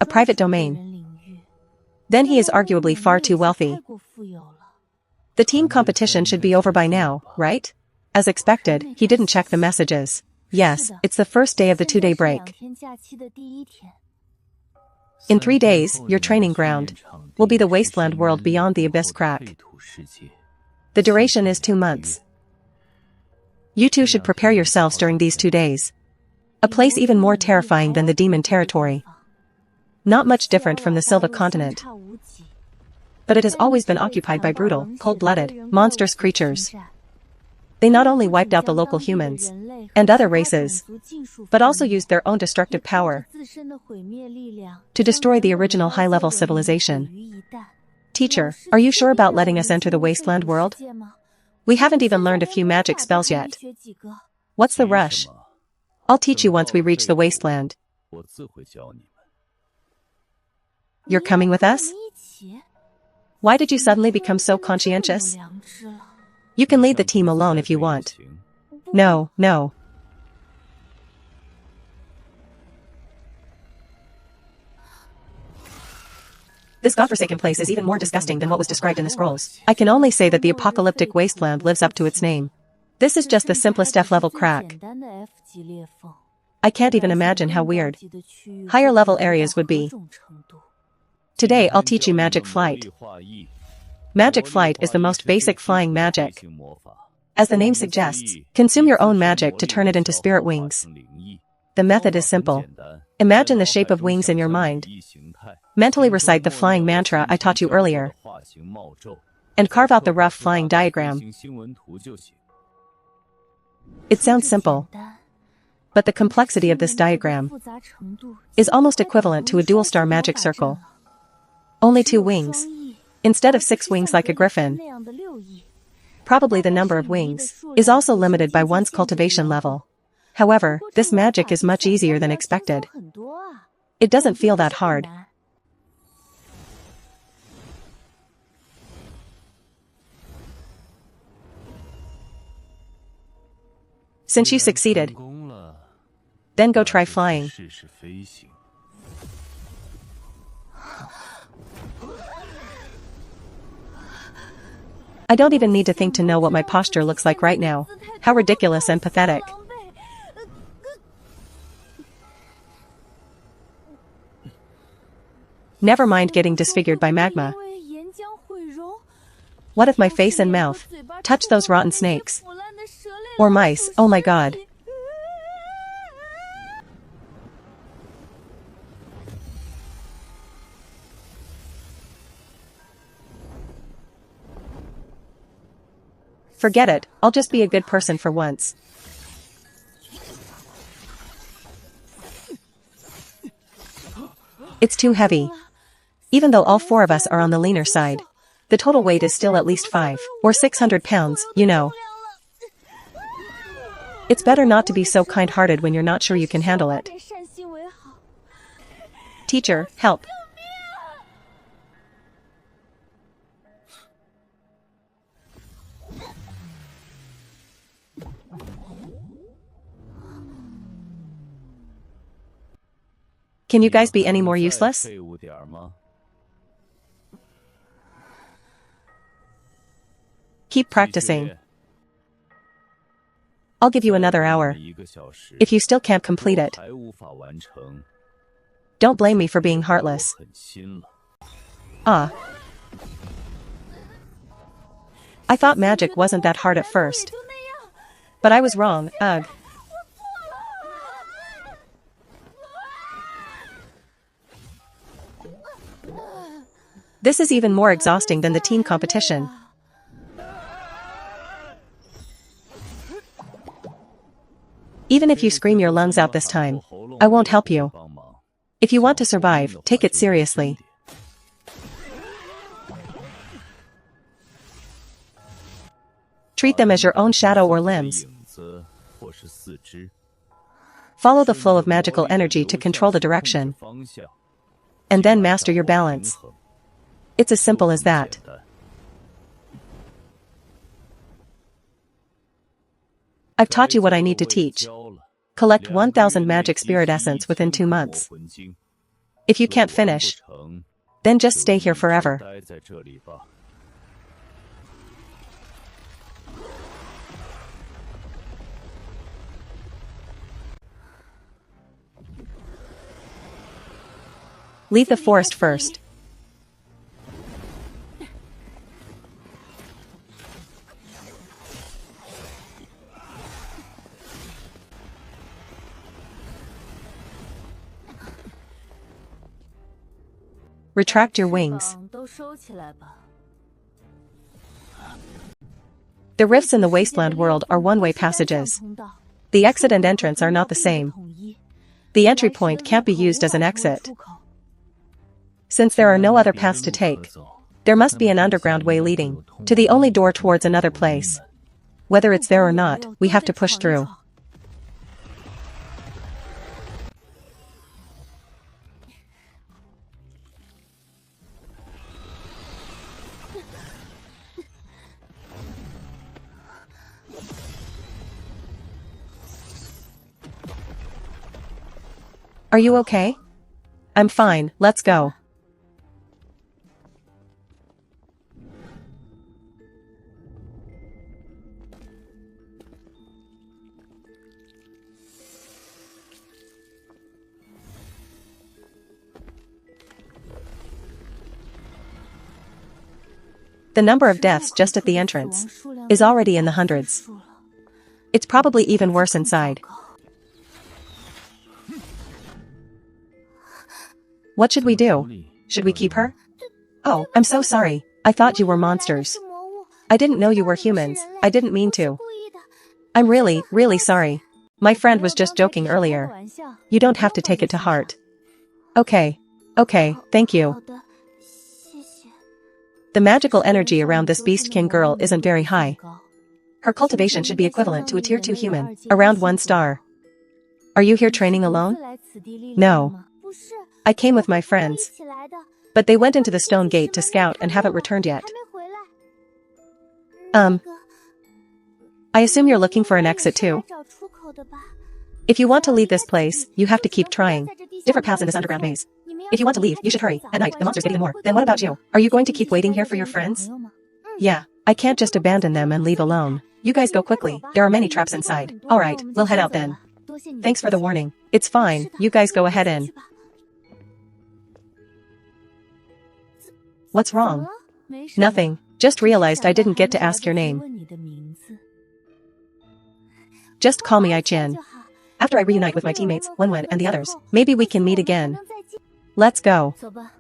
a private domain, then he is arguably far too wealthy. The team competition should be over by now, right? As expected, he didn't check the messages. Yes, it's the first day of the 2-day break. In 3 days, your training ground will be the wasteland world beyond the abyss crack. The duration is 2 months. You two should prepare yourselves during these 2 days. A place even more terrifying than the demon territory. Not much different from the Silva continent. But it has always been occupied by brutal, cold-blooded, monstrous creatures. They not only wiped out the local humans and other races, but also used their own destructive power to destroy the original high-level civilization. Teacher, are you sure about letting us enter the wasteland world? We haven't even learned a few magic spells yet. What's the rush? I'll teach you once we reach the wasteland. You're coming with us? Why did you suddenly become so conscientious? You can lead the team alone if you want. No. This godforsaken place is even more disgusting than what was described in the scrolls. I can only say that the apocalyptic wasteland lives up to its name. This is just the simplest F-level crack. I can't even imagine how weird higher level areas would be. Today I'll teach you magic flight. Magic flight is the most basic flying magic. As the name suggests, consume your own magic to turn it into spirit wings. The method is simple. Imagine the shape of wings in your mind. Mentally recite the flying mantra I taught you earlier. And carve out the rough flying diagram. It sounds simple, but the complexity of this diagram is almost equivalent to a dual-star magic circle. Only 2 wings, instead of 6 wings like a griffin. Probably the number of wings is also limited by one's cultivation level. However, this magic is much easier than expected. It doesn't feel that hard. Since you succeeded, then go try flying. I don't even need to think to know what my posture looks like right now. How ridiculous and pathetic. Never mind getting disfigured by magma. What if my face and mouth touch those rotten snakes? Or mice, oh my god. Forget it, I'll just be a good person for once. It's too heavy. Even though all 4 of us are on the leaner side, the total weight is still at least 5 or 600 pounds, you know. It's better not to be so kind-hearted when you're not sure you can handle it. 点善心为好。 Teacher, help. Can you guys be any more useless? 废物点儿吗？ Keep practicing. I'll give you another hour. 1个小时 If you still can't complete it, 还无法完成， don't blame me for being heartless. 狠心了。 Ah. I thought magic wasn't that hard at first. But I was wrong, ugh. This is even more exhausting than the team competition. Even if you scream your lungs out this time, I won't help you. If you want to survive, take it seriously. Treat them as your own shadow or limbs. 影子或是四肢， Follow the flow of magical energy to control the direction, 方向， and then master your balance. 平衡 It's as simple as that. 简单 I've taught you what I need to teach. 教了 Collect 1,000 magic spirit essence within 2 months. 魂晶 If you can't finish, 不成 then just stay here forever. 待在这里吧。 Leave the forest first. Retract your wings. 绑都收起来吧。 The rifts in the wasteland world are one-way passages. 通道 The exit and entrance are not the same. 统一 The entry point can't be used as an exit. Since there are no other paths to take, there must be an underground way leading to the only door towards another place. Whether it's there or not, we have to push through. Are you okay? I'm fine, let's go. The number of deaths just at the entrance is already in the hundreds. It's probably even worse inside. What should we do? Should we keep her? Oh, I'm so sorry. I thought you were monsters. I didn't know you were humans. I didn't mean to. I'm really, really sorry. My friend was just joking earlier. You don't have to take it to heart. Okay. Okay, thank you. 好的，谢谢。 The magical energy around this Beastkin girl isn't very high. 高 Her cultivation should be equivalent to a tier 2 human, around 1 star. Are you here training alone? 来此地历练 No. 吗？不是， I came with my friends, 一起来的， but they went into the stone gate to scout and haven't returned yet. 还没回来。 Um, I assume you're looking for an exit 是来 too. 找出口的吧？ If you want to leave this place, you have to keep trying. Different paths in this underground maze. 你们要 If you want to leave, you should hurry. At night, the monsters get even more. Then what about you? Are you going to keep waiting here for your friends? Yeah, I can't just abandon them and leave alone. You guys go quickly. There are many traps inside. Alright, we'll head out then. Thanks for the warning. It's fine, you guys go ahead in. What's wrong? Nothing. Just realized I didn't get to ask your name. Just call me Ai-Chin. After I reunite with my teammates, Wenwen and the others, maybe we can meet again. Let's go. 走吧。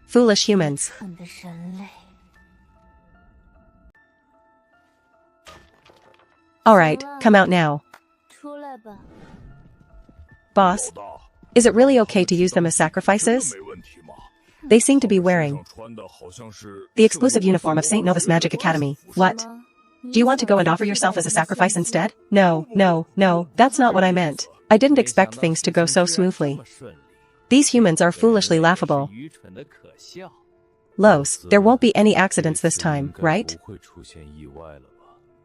Foolish humans. 蠢的人类， Alright, come out now. 出来吧。 Boss, is it really okay to use them as sacrifices? 没问题吗？ They seem to be wearing the exclusive uniform of St. Novus Magic Academy. What? Do you want to go and offer yourself as a sacrifice instead? No, no, no, that's not what I meant. I didn't expect things to go so smoothly. These humans are foolishly laughable. Los, there won't be any accidents this time, right?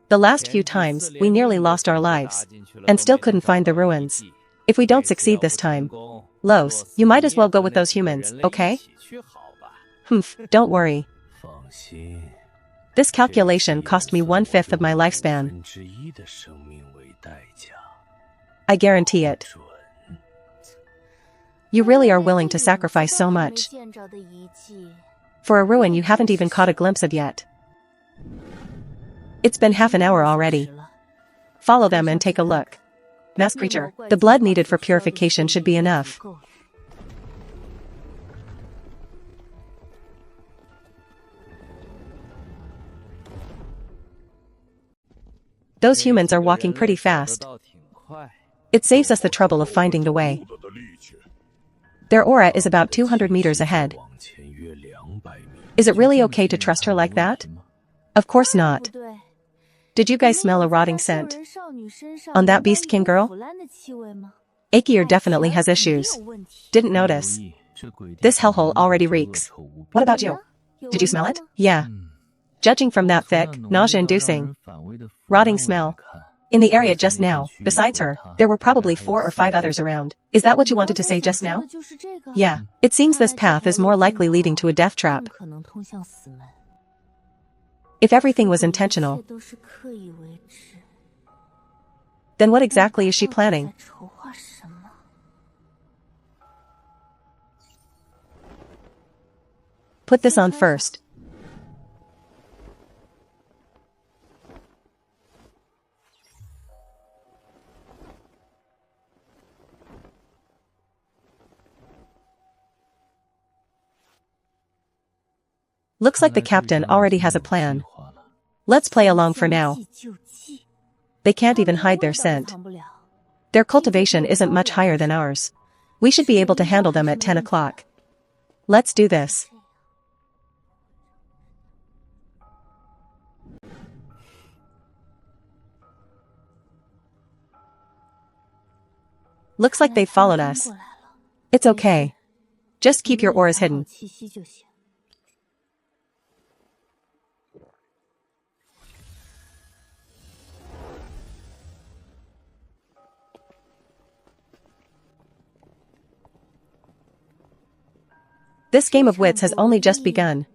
The last few times, we nearly lost our lives, and still couldn't find the ruins. If we don't succeed this time, Los, you might as well go with those humans, okay? Humph, don't worry. This calculation cost me 1/5 of my lifespan. I guarantee it. You really are willing to sacrifice so much for a ruin you haven't even caught a glimpse of yet. It's been half an hour already. Follow them and take a look. Mass creature, the blood needed for purification should be enough. Those humans are walking pretty fast. It saves us the trouble of finding the way. Their aura is about 200 meters ahead. Is it really okay to trust her like that? Of course not. Did you guys smell a rotting scent on that Beast King girl? Akier definitely has issues. Didn't notice. This hellhole already reeks. What about you? Did you smell it? Yeah. Judging from that thick, nausea-inducing, rotting smell in the area just now, besides her, there were probably 4 or 5 others around. Is that what you wanted to say just now? Yeah. It seems this path is more likely leading to a death trap. If everything was intentional, then what exactly is she planning? Put this on first. Looks like the captain already has a plan. Let's play along for now. They can't even hide their scent. Their cultivation isn't much higher than ours. We should be able to handle them at 10 o'clock. Let's do this. Looks like they've followed us. It's okay. Just keep your auras hidden. This game of wits has only just begun.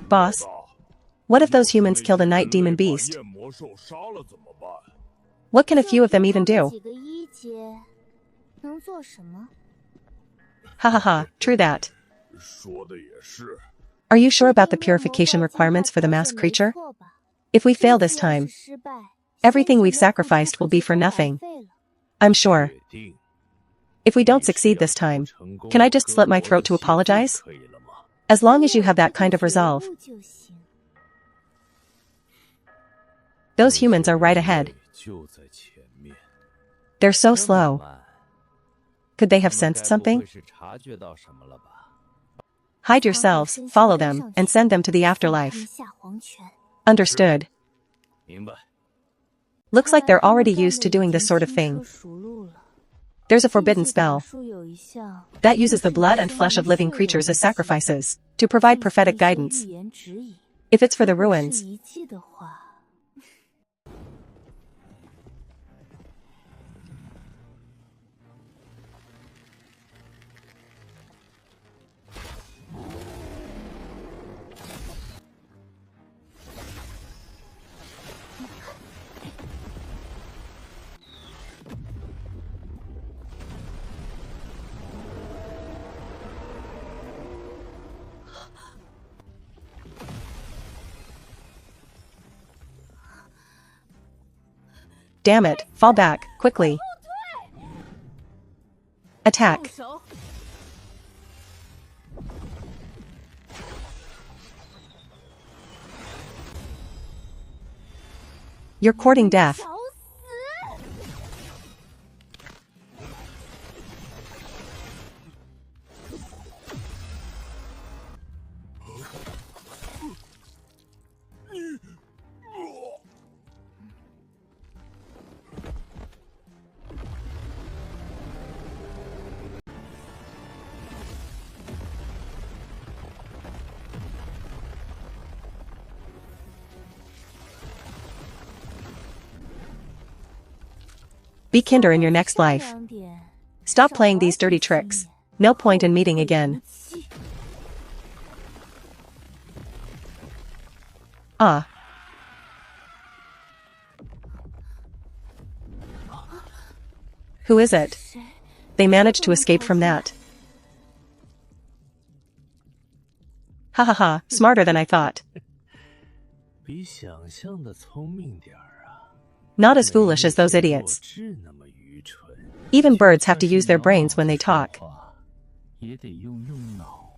Boss, what if those humans kill the night demon beast? What can a few of them even do? Ha ha ha, true that. Are you sure about the purification requirements for the masked creature? If we fail this time, everything we've sacrificed will be for nothing. I'm sure. If we don't succeed this time, can I just slit my throat to apologize? As long as you have that kind of resolve. Those humans are right ahead. They're so slow. Could they have sensed something? Hide yourselves, follow them, and send them to the afterlife. Understood. Looks like they're already used to doing this sort of thing. There's a forbidden spell that uses the blood and flesh of living creatures as sacrifices to provide prophetic guidance. If it's for the ruins, damn it, fall back, quickly. You're courting death. 找死！ Be kinder in your next life. 善良点 Stop playing these dirty tricks. No point in meeting again. 气 Ah. Who is it? They managed to escape from that. Ha ha ha, smarter than I thought. 比想象的聪明点儿啊！ Not as foolish as those idiots. 弱智那么愚蠢。 Even birds have to use their brains when they talk. 话也得用脑。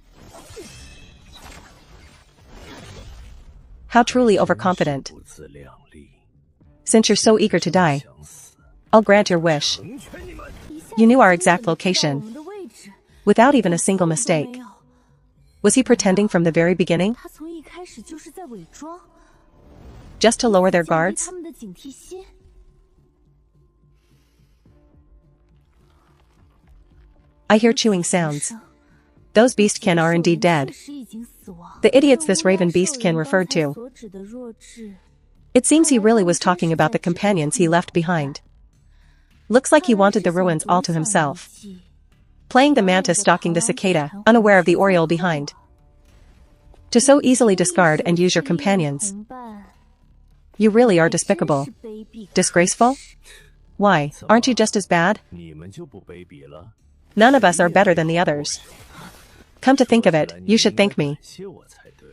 How truly overconfident. 不自量力， Since you're so eager to die, 想死！ I'll grant your wish. 成全你们！ You knew our exact 知道我 location, 们的位置 without even a single 都没 mistake. 有 Was he pretending from the very beginning, 他从一开始就是在伪装， just to lower their 降低 guards? 他们的警惕心。 I hear chewing sounds. Those beastkin are indeed dead. 确实已经死亡 The idiots this 但 raven 无赖 beastkin 兽人 referred 刚才 to. 所指的弱智 It seems he really was talking about the companions he left behind. Looks like he wanted the ruins all to himself. Playing the mantis stalking the cicada, unaware of the oriole behind. To so easily discard and use your companions. 同伴 You really are despicable. 真是卑鄙可 Disgraceful? Why, aren't you just as bad? 你们就不卑鄙了？ None of us are better than the others. Come to think of it, you should thank me. 感谢我才对。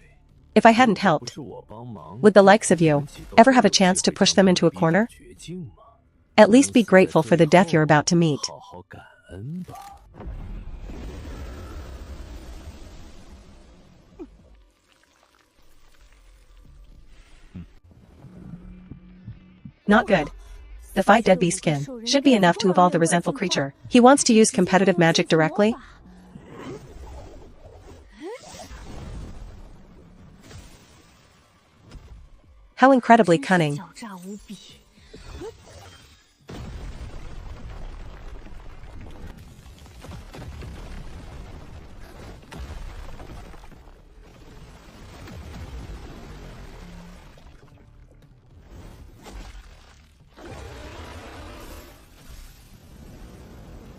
If I hadn't 不 helped, 是我帮忙， would the likes of you ever have a chance to push them into a corner? 绝境吗？ At least be grateful for the death you're about to meet. 好好感恩吧。 Not good. The 5 dead beastkin should be enough to evolve the resentful creature. He wants to use competitive magic directly? How incredibly cunning. 狡诈无比。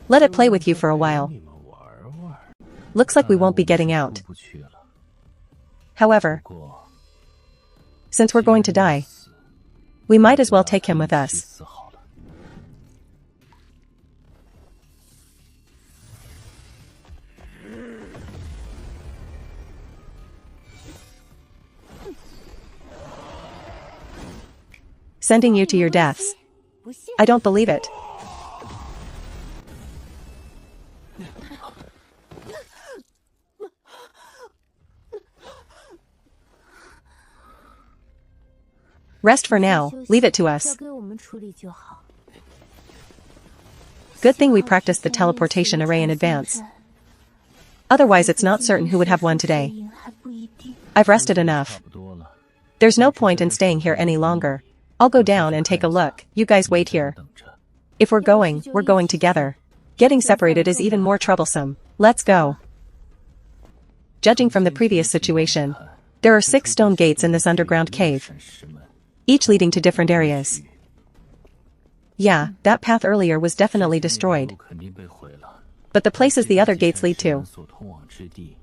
Let it play with you for a while. 你们玩玩。 Looks like we won't be getting out. 不去了。 However, 不过 since we're going to die, we might as well take him with 去 us. 死好了。 Sending you to your deaths. 不信 I don't believe it. Rest for now, leave it to 交 us. 给我们处理就好。 Good thing we practiced the teleportation array in advance. Otherwise it's not certain who would have won today. 还不一定。 I've rested enough. 差不多了。 There's no point in staying here any longer. I'll go down and take a look. You guys wait here. 等着。 If we're going together. Getting separated is even more troublesome. Let's go. Judging from the previous situation, there are 6 stone gates in this underground cave, 闪石门 each leading to different areas. Yeah, that path earlier was definitely 路 destroyed, 肯定被毁了。 but the places the other gates lead to 所通往之地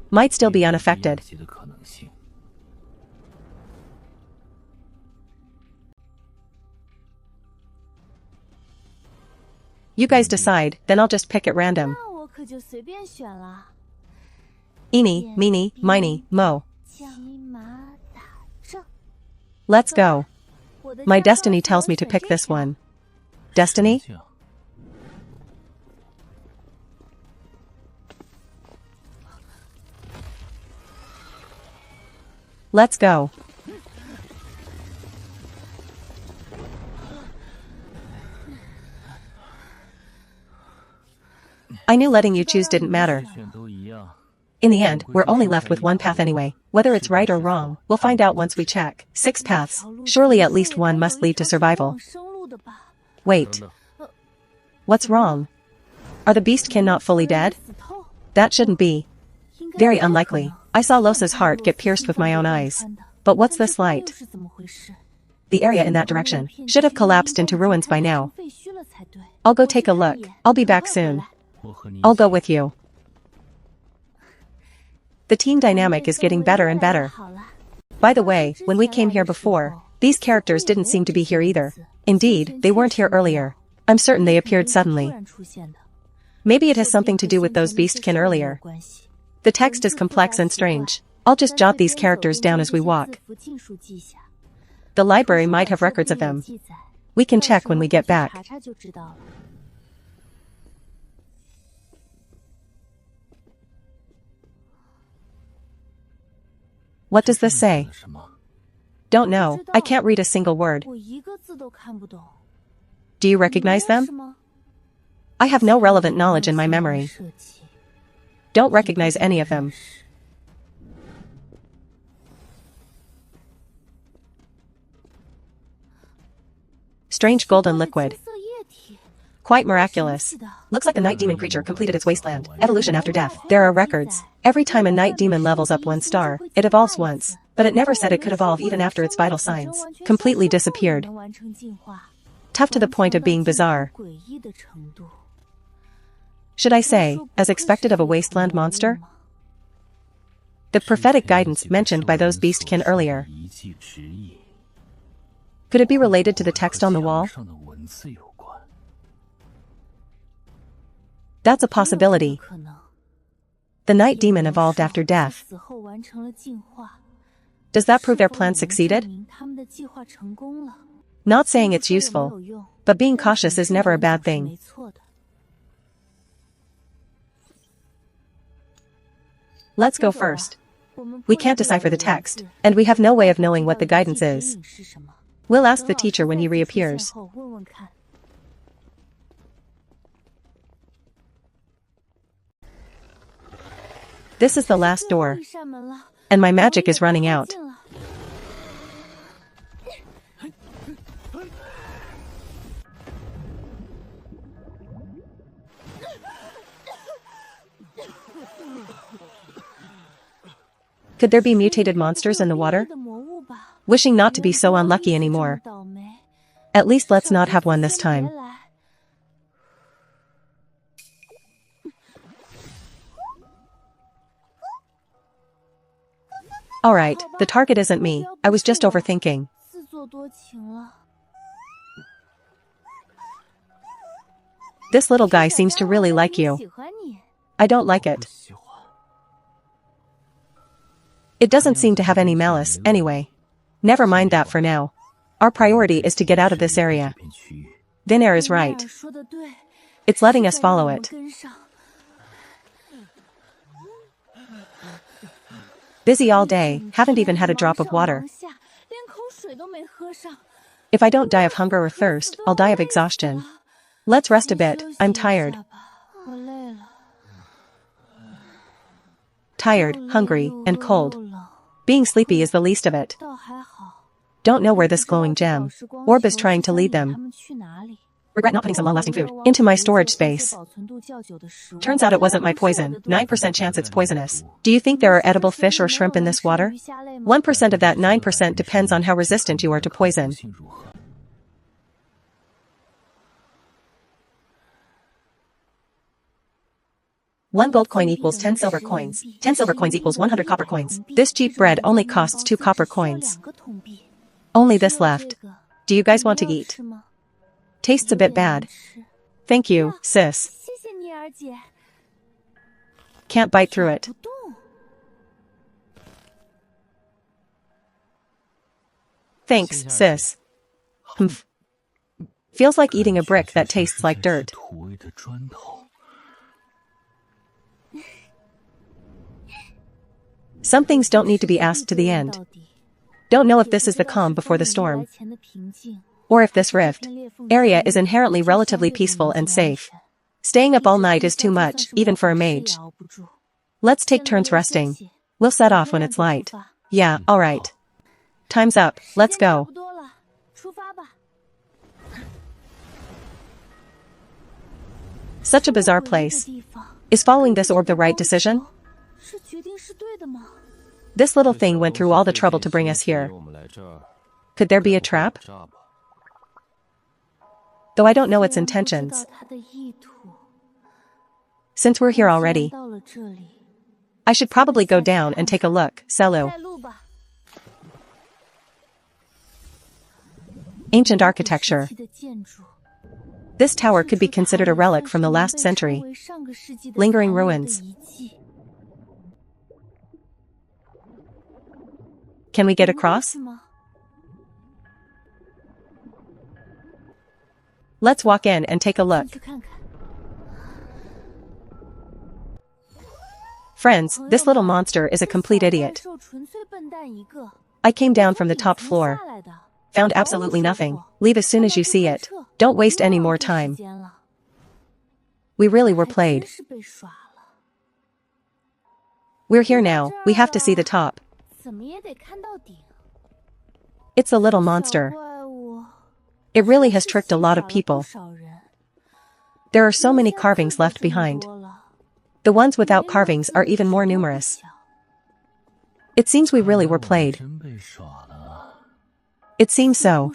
might still be unaffected. 有的可能性。 You guys decide, then I'll just pick at random. 那我可就随便选了。 Eeny, meeny, miny, mo. 骑马打仗。 Let's go. 我的 My 驾照 destiny 让 tells 我 me to 选 pick 这 this 条 one. Destiny? 这样 Let's go. I knew letting you choose didn't matter. 选都一样。 In the end, we're only left with one path anyway. Whether it's right or wrong, we'll find out once we check. 6 paths. Surely at least one must lead to survival. Wait. What's wrong? Are the beastkin not fully dead? That shouldn't be. Very unlikely. I saw Losa's heart get pierced with my own eyes. But what's this light? The area in that direction should have collapsed into ruins by now. I'll go take a look. I'll be back soon. 我和你一起 I'll go with you. The team dynamic is getting better and better. By the way, when we came here before, these characters didn't seem to be here either. Indeed, they weren't here earlier. I'm certain they appeared suddenly. Maybe it has something to do with those beastkin earlier. The text is complex and strange. I'll just jot these characters down as we walk. The library might have records of them. We can check when we get back. What does this say? 什么？ Don't know. I can't read a single word. Do you recognize them? I have no relevant knowledge in my memory. Don't recognize any of them. Strange golden liquid. Quite miraculous. Looks like the night demon creature completed its wasteland evolution after death. There are records. Every time a night demon levels up 1 star, it evolves once. But it never said it could evolve even after its vital signs completely disappeared. Tough to the point of being bizarre. Should I say, as expected of a wasteland monster? The prophetic guidance mentioned by those beastkin earlier. 一技之意 Could it be related to the text on the wall? 上的文字有关。 That's a possibility. The night demon evolved after death. Does that prove their plan succeeded? Not saying it's useful, but being cautious is never a bad thing. Let's go first. We can't decipher the text, and we have no way of knowing what the guidance is. We'll ask the teacher when he reappears. This is the last door, and my magic is running out. Could there be mutated monsters in the water? Wishing not to be so unlucky anymore. At least let's not have one this time. Alright, the target isn't me. I was just overthinking. This little guy seems to really like you. I don't like it. 喜欢 It doesn't seem to have any malice, anyway. Never mind that for now. Our priority is to get out of this area. 片区域， Villainess is right. It's letting us follow it. Busy all day, haven't even had a drop of water. If I don't die of hunger or thirst, I'll die of exhaustion. Let's rest a bit, I'm tired. Tired, hungry, and cold. Being sleepy is the least of it. Don't know where this glowing gem orb is trying to lead them. Regret not putting some long-lasting food into my storage space. Turns out it wasn't my poison. 9% chance it's poisonous. Do you think there are edible fish or shrimp in this water? 1% of that 9% depends on how resistant you are to poison. 性如何？ 1 gold coin equals 10 silver coins. 10 silver coins equals 100 copper coins. This cheap bread only costs 2 copper coins. Only this left. Do you guys want to eat? Tastes a bit bad. Thank you, sis. Can't bite through it. Thanks, sis. Humph. Feels like eating a brick that tastes like dirt. 土味的砖头， Some things don't need to be asked to the end. Don't know if this is the calm before the storm, or if this rift area is inherently relatively peaceful and safe. Staying up all night is too much, even for a mage. Let's take turns resting. We'll set off when it's light. Yeah, alright. Time's up, let's go. Such a bizarre place. Is following this orb the right decision? This little thing went through all the trouble to bring us here. Could there be a trap? Though I don't know its intentions. Since we're here already, I should probably go down and take a look. Selu. Ancient architecture. This tower could be considered a relic from the last century. Lingering ruins. Can we get across? Let's walk in and take a look. Friends, this little monster is a complete idiot. I came down from the top floor. Found absolutely nothing. Leave as soon as you see it. Don't waste any more time. We really were played. We're here now, we have to see the top. It's a little monster. It really has tricked a lot of people. There are so many carvings left behind. The ones without carvings are even more numerous. It seems we really were played. It seems so.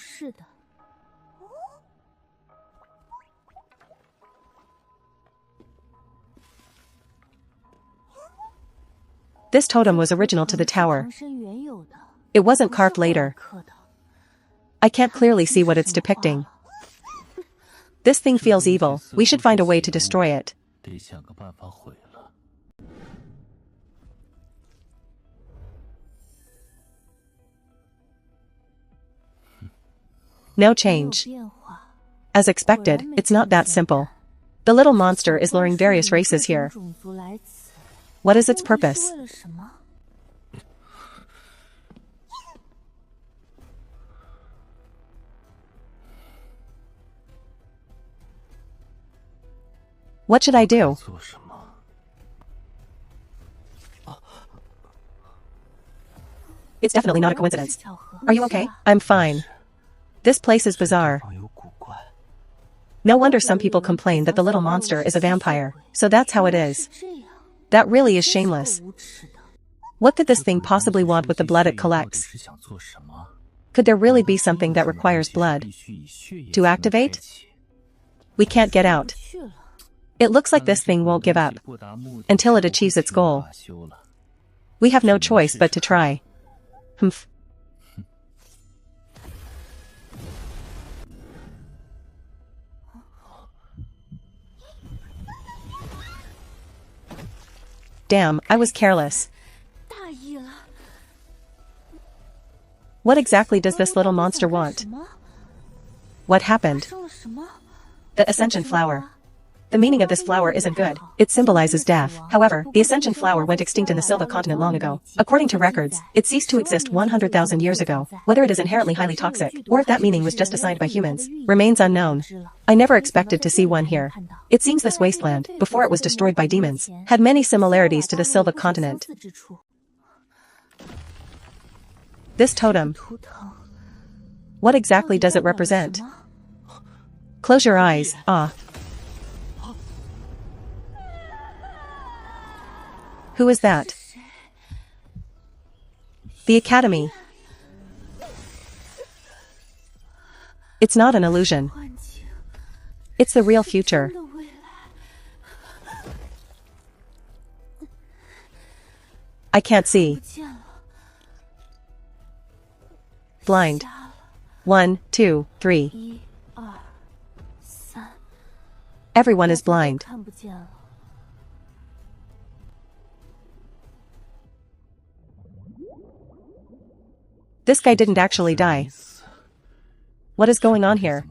This totem was original to the tower. It wasn't carved later. I can't clearly see what it's depicting. This thing feels evil. We should find a way to destroy it. No change. As expected, it's not that simple. The little monster is luring various races here. What is its purpose? What should I do? It's definitely not a coincidence. Are you okay? I'm fine. This place is bizarre. No wonder some people complain that the little monster is a vampire. So that's how it is. That really is shameless. What could this thing possibly want with the blood it collects? Could there really be something that requires blood to activate? We can't get out. It looks like this thing won't give up until it achieves its goal. We have no choice but to try. Humph. Damn, I was careless. What exactly does this little monster want? What happened? The Ascension Flower. The meaning of this flower isn't good. It symbolizes death. However, the Ascension Flower went extinct in the Silva continent long ago. According to records, it ceased to exist 100,000 years ago. Whether it is inherently highly toxic, or if that meaning was just assigned by humans, remains unknown. I never expected to see one here. It seems this wasteland, before it was destroyed by demons, had many similarities to the Silva continent. This totem. What exactly does it represent? Close your eyes. Ah. Who is that? The Academy. It's not an illusion. It's the real future. I can't see. Blind. 1, 2, 3. Everyone is blind. This guy didn't actually die. What is going on here?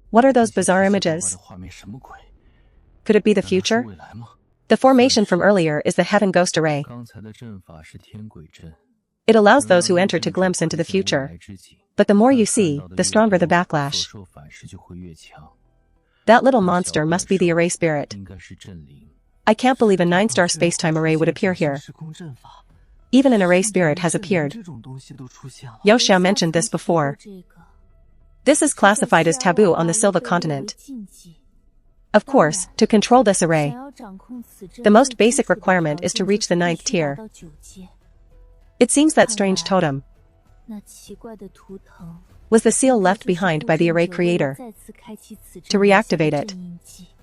What are those bizarre images? Could it be the future? The formation from earlier is the Heaven Ghost Array. It allows those who enter to glimpse into the future. But the more you see, the stronger the backlash. That little monster must be the array spirit. 应该是阵灵。 I can't believe a 9-star spacetime array would appear here. 时空阵法， Even an array spirit has appeared. 这种东西都出现了。 Yoshia mentioned this before. 这个 This is classified as taboo on the Silva continent. 禁忌 Of course, to control this 想 array, 要掌控此阵 the most 最 basic 基础的 requirement 条 is to 件 reach the 就是 ninth 必须达 tier. 到9阶 It seems that strange totem 那奇怪的图腾 was the seal left behind by the array creator. To reactivate it,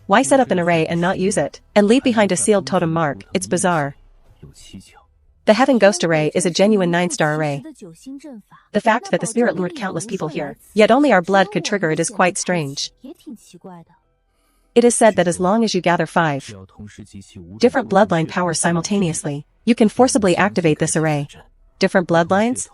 why set up an array and not use it, and leave behind a sealed totem mark? It's bizarre. 有蹊跷。 The Heaven Ghost Array is a genuine 9-star array. The fact that the spirit lured countless people here, yet only our blood could trigger it is quite strange. 也挺奇怪的 It is said that as long as you gather 5 只要同时集齐5 different bloodline powers simultaneously, you can forcibly activate this array. Different bloodlines?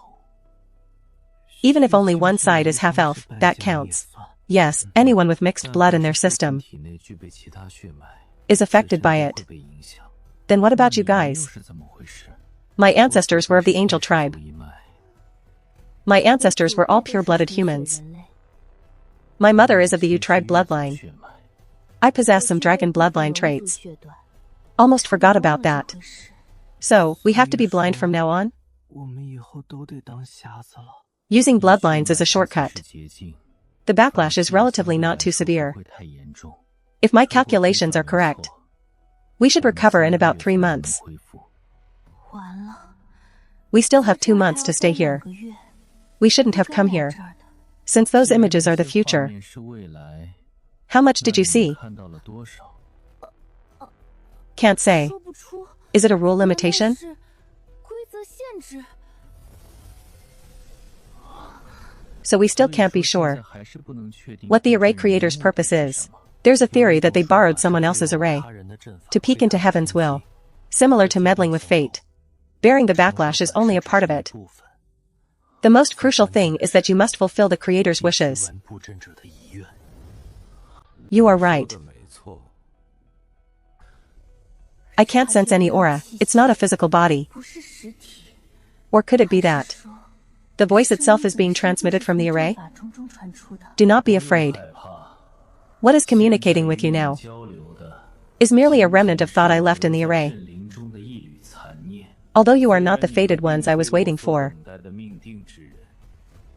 Even if only one side is half-elf, that counts. Yes, anyone with mixed blood in their system 体内具备其他血脉， is affected by 会 it. 被影响。 Then what about you 又 guys? 是怎么回事？ My ancestors were of the angel tribe. 一脉 My ancestors were all pure-blooded humans. My mother is of the U tribe bloodline. 血脉 I possess some dragon bloodline traits. 血段 Almost forgot about that. So, we have to be blind from now on? 我们以后都得当瞎子了。 Using bloodlines is a shortcut. 是捷径， The backlash is relatively not too severe. 不会太严重。 If my calculations are correct, we should recover in about 3 months. 恢复 完了 We still have 2 months to stay here. 2个月 We shouldn't have come 该来 here, 这儿的 since those images are the 画 future. 面是未来， How much did you 那你 see? 看到了多少？ Can't say. 说不出 Is it a rule 原来 limitation? 是规则限制 So we still can't be 所以说现 sure 在还是不能确定 what the array 真正的 creator's 目的 purpose 是 is. 什么 There's a theory that they borrowed someone else's array 他人的阵法 to peek into heaven's will, similar to meddling with fate. Bearing the backlash is only a part of it. 部分 The most crucial thing is that you must fulfill the creator's wishes. 完布阵者的遗愿。 You are right. 说得没错， I can't sense any aura. It's not a physical body. 不是实体 Or could it be that? 说 The voice itself is being transmitted from the array? 法中中传出的 Do not be afraid. 害怕 What is communicating with you now 交流的 is merely a remnant of thought I left in the array. 阵灵中的一缕残念。 Although you are not the fated ones I was waiting for. 等待的命定之人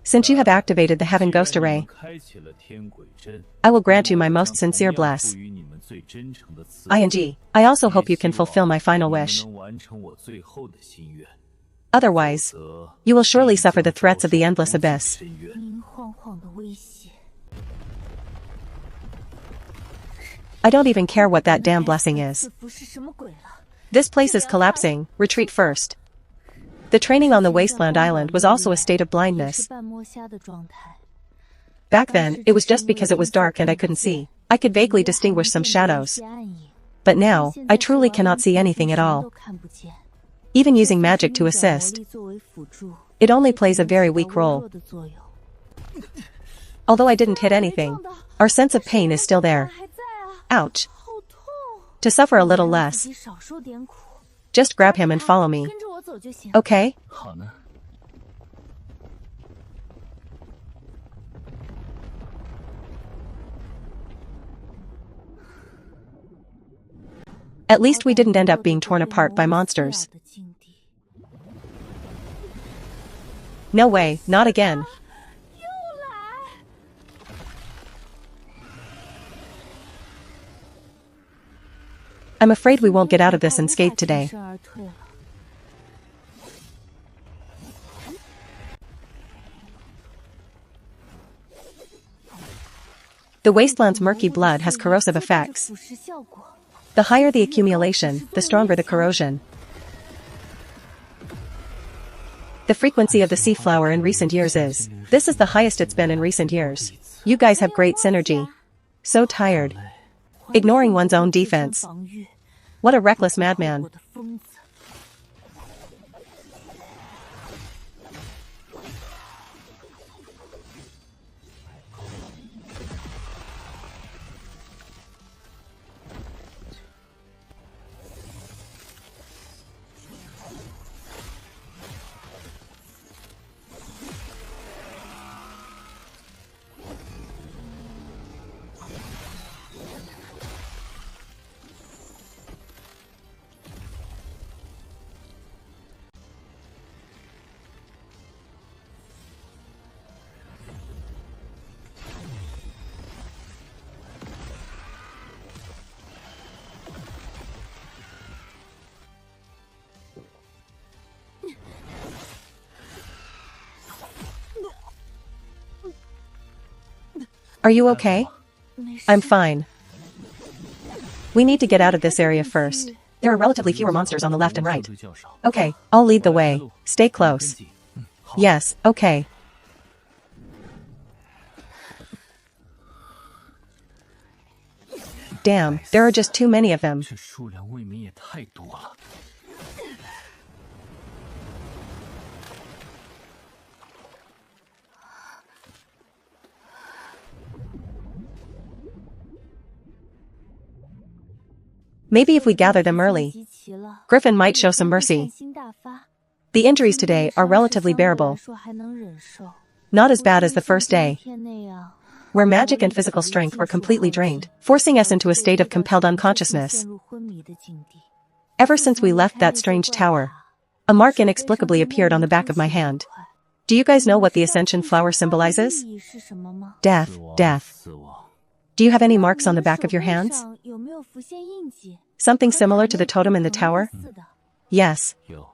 Since you have activated the Heaven Ghost 既然你 Array, 们开启了天轨阵 I will grant you my most sincere 同样 bless. 赋予你们最真诚的慈 ING. I also hope you can fulfill my final 你们 wish. 能完成我最后的心愿， Otherwise, 则 you will surely suffer the threats of the endless abyss. 深渊。明晃晃的威胁 I don't even care what that damn blessing is. 似乎是什么鬼了 This place is collapsing. Retreat first. The training on the Wasteland Island was also a state of 也是 blindness. 半摸瞎的状态 Back then, it was just because it was dark and I couldn't see. I could vaguely distinguish some shadows. 暗影 But now, I truly cannot see anything at 都 all. 看不见 Even using magic to assist, 作为辅助 it only plays a very weak 微 role. 弱的作用 Although I didn't hit anything, our sense of pain is still there. 还在啊 Ouch. 好痛 To suffer a little 让自 less, 己少受点苦 just grab him and follow me. 跟着我走就行 Okay? 好呢， At least we didn't end up being torn apart by monsters. 的境地 No way, not again. I'm afraid we won't get out of this unscathed today. 全身而退了 The wasteland's murky blood has corrosive effects. 腐蚀效果 The higher the accumulation, the stronger the corrosion. The frequency of the sea flower in recent years is. This is the highest it's been in recent years. You guys have great synergy. So tired. Ignoring one's own defense. 防御 What a reckless madman. 我的疯子 我 Are you okay? 没事。 I'm fine. We need to get out of this area first. There are relatively fewer monsters on the left and right. 相对较少 Okay, I'll lead the way. Stay close. 跟进好 Yes, okay. Damn, there are just too many of them. 这数量未免也太多了。 Maybe if we gather them early, 集齐了 Griffin might show some mercy. 善心大发 The injuries today are relatively bearable, 相对来说还能忍受 not as bad as the first day, 天那样 where magic and physical strength were completely drained, forcing us into a state of compelled unconsciousness. 陷入昏迷的境地 Ever since we left that strange tower, a mark inexplicably appeared on the back of my hand. Do you guys know what the ascension flower symbolizes? 意义是什么吗？ Death, 死亡 death. 死亡 Do you have any marks on the back of your hands? 手背上有没有浮现印记 Something similar to the totem in the tower? 似的 Yes. 有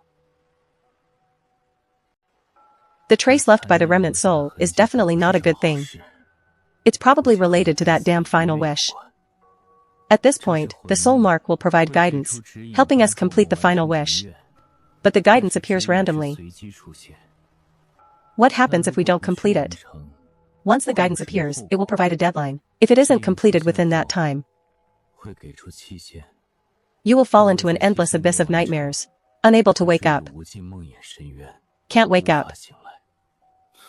The trace left by the remnant soul is definitely not a good thing. It's probably related to that damn final wish. At this point, the soul mark will provide guidance, helping us complete the final wish. But the guidance appears randomly. 随机出现 What happens if we don't complete it? Once the guidance appears, it will provide a deadline. If it isn't completed within that time, 会给出期限 you will fall into an endless abyss of nightmares, unable to wake up, 无尽梦魇深渊 can't wake 无 up. 法醒来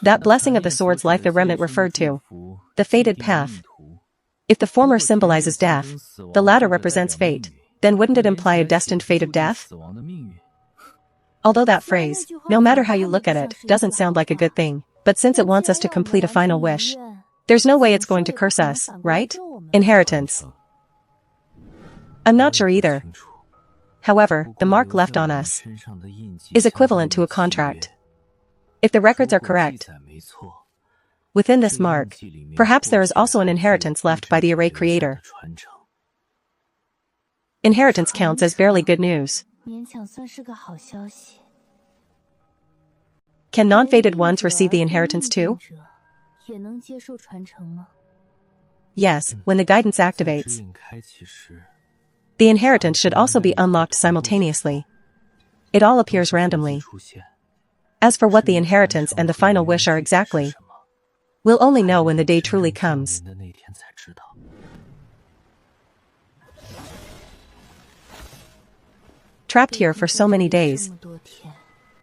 That blessing of the sword's life the remnant referred to, the fated path. If the former symbolizes death, the latter represents fate, then wouldn't it imply a destined fate of death? 死亡的命运 Although that phrase, no matter how you look at it, doesn't sound like a good thing, but since it wants us to complete a final wish, there's no way it's going to curse us, right? Inheritance. I'm not sure either. 清楚 However, the mark left on us 身上的印记 is equivalent to a contract. If the records are 如果记 correct, 载没错 within this mark, perhaps there is also an inheritance left by the array creator. 传承 Inheritance counts as barely good news. 勉强算是个好消息 Can non-fated ones receive the inheritance too? 也能接受传承吗 Yes, when the guidance 指 activates. 引开启时 The inheritance should also be unlocked simultaneously. It all appears randomly. 出现 As for what the inheritance and the final wish are exactly, 什么 we'll only know when the day truly comes. 的那天才知道 Trapped here for so many 这 days, 么多天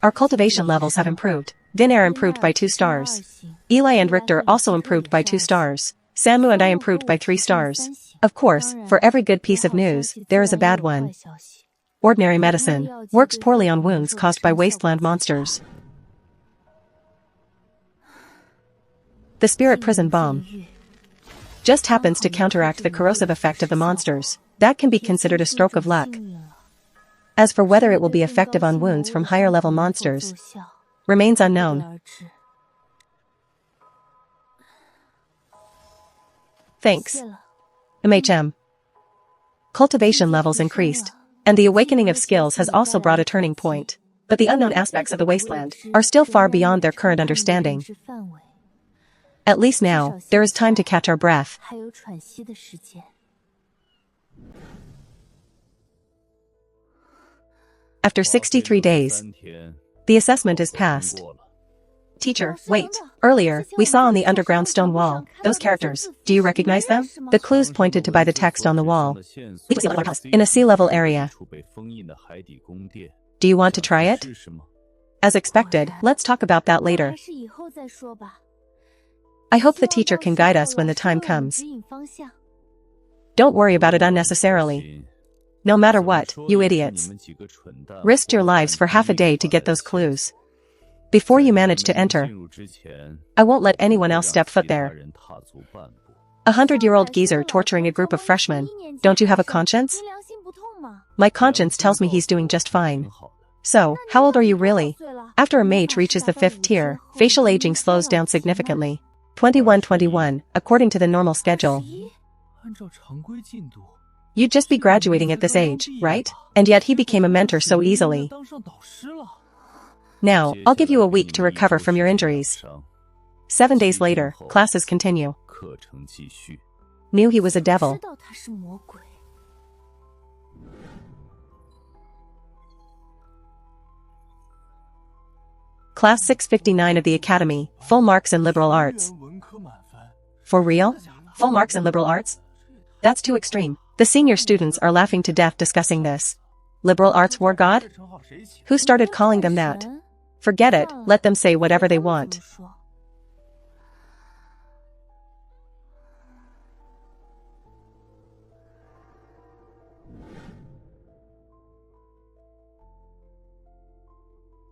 our cultivation levels have improved. Vinair improved by 2 stars. Eli and Richter also improved by 2 stars. Samu and I improved by 3 stars. Of course, for every good piece of news, there is a bad one. Ordinary medicine works poorly on wounds caused by wasteland monsters. The spirit prison bomb just happens to counteract the corrosive effect of the monsters. That can be considered a stroke of luck. As for whether it will be effective on wounds from higher level monsters, remains unknown. Thanks. MHM. Cultivation levels increased, and the awakening of skills has also brought a turning point. But the unknown aspects of the wasteland are still far beyond their current understanding. At least now, there is time to catch our breath. 还有喘息的时间 After 63 days, 3天 the assessment is passed. 过了 Teacher, wait. Earlier, we saw on the underground stone wall those characters. Do you recognize them? The clues pointed to by the text on the wall. 的线索 It was a house in a sea level area. 处被封印的海底宫殿 Do you want to try it? 是什么 As expected, let's talk about that later. 还是以后再说吧 I hope the teacher can guide us when the time 希望 comes. 指引方向 Don't worry about it unnecessarily. No matter what, you idiots. 你们几个蠢蛋 Risked your lives for half a day to get those clues. Before you manage to 进 enter, 入之前 I won't let anyone else step foot 让 there. 其他人踏足半步 A 100-year-old geezer torturing a group of freshmen. Don't you have a conscience? 您良心不痛吗 My conscience tells me he's doing just 很 fine. 好的 So, how old are you really? 多岁了 After a mage reaches the 5th tier, facial aging slows down significantly. 2121, according to the normal schedule. 按照常规进度 You'd just be graduating at this age, right? And yet he became a mentor so easily. 当上导师了 Now, I'll give you a week to recover from your injuries. 7 days later, classes continue. Knew he was a devil. 知道他是魔鬼。 Class 659 of the Academy, full marks in liberal arts. For real? Full marks in liberal arts? That's too extreme. The senior students are laughing to death discussing this. Liberal arts war god? Who started calling them that? Forget it, let them say whatever they want.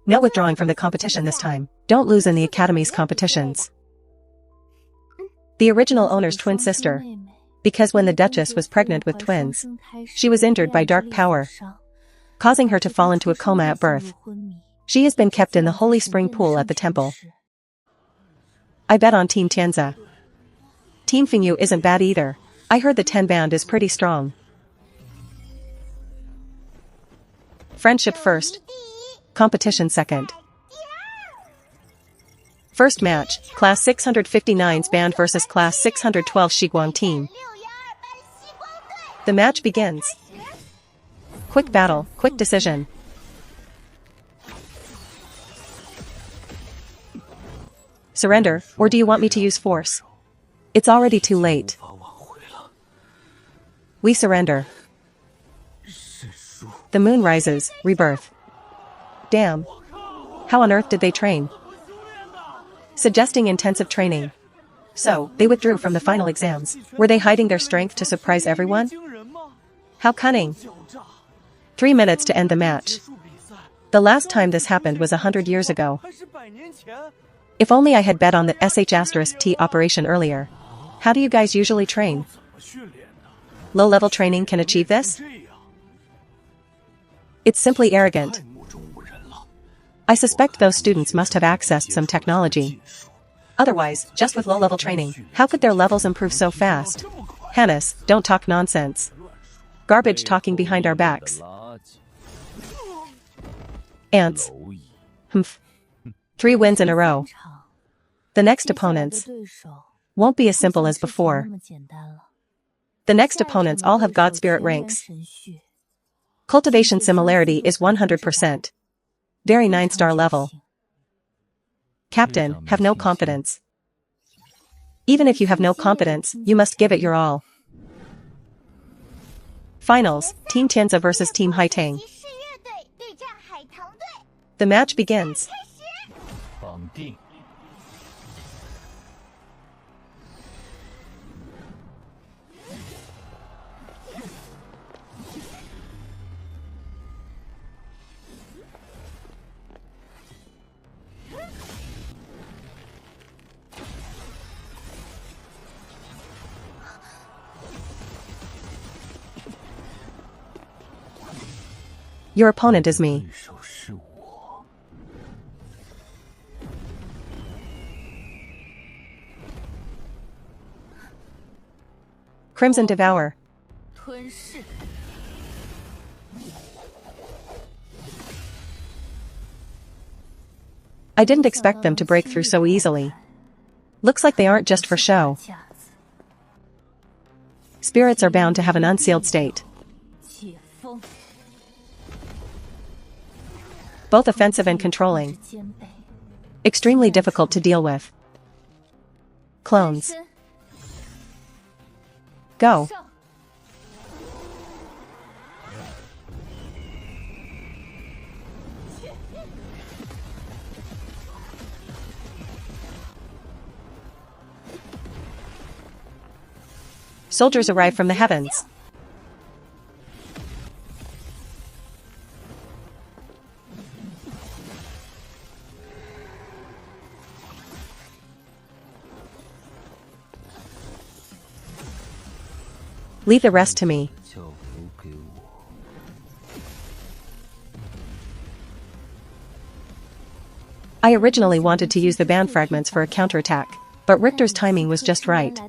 No withdrawing from the competition this time. Don't lose in the Academy's competitions. The original owner's twin sister. Because when the Duchess was pregnant with twins, she was injured by dark power, causing her to fall into a coma at birth. She has been kept in the holy spring pool at the temple. I bet on Team Tianzi. Team Fingyu isn't bad either. I heard the 10 band is pretty strong. Friendship first. Competition second. First match, Class 659's band versus Class 612 Shiguang team. The match begins. Quick battle, quick decision. Surrender, or do you want me to use force? It's already too late. We surrender. The moon rises, rebirth. Damn. How on earth did they train? Suggesting intensive training. So, they withdrew from the final exams. Were they hiding their strength to surprise everyone? How cunning. 3 minutes to end the match. The last time this happened was 100 years ago. If only I had bet on the *T operation earlier. How do you guys usually train? Low-level training can achieve this? It's simply arrogant. I suspect those students must have accessed some technology. Otherwise, just with low-level training, how could their levels improve so fast? Hannes, don't talk nonsense. Garbage talking behind our backs. Ants. Humph. 3 wins in a row. The next opponents won't be as simple as before. The next opponents all have God Spirit ranks. Cultivation similarity is 100%. Very 9-star level. Captain, have no confidence. Even if you have no confidence, you must give it your all. Finals, Team Tianzi versus Team Haitang. The match begins. Your opponent is me. Crimson Devour. I didn't expect them to break through so easily. Looks like they aren't just for show. Spirits are bound to have an unsealed state. Both offensive and controlling. Extremely difficult to deal with. Clones. Go. Soldiers arrive from the heavens. Leave the rest to me. I originally wanted to use the band fragments for a counterattack, but Richter's timing was just right.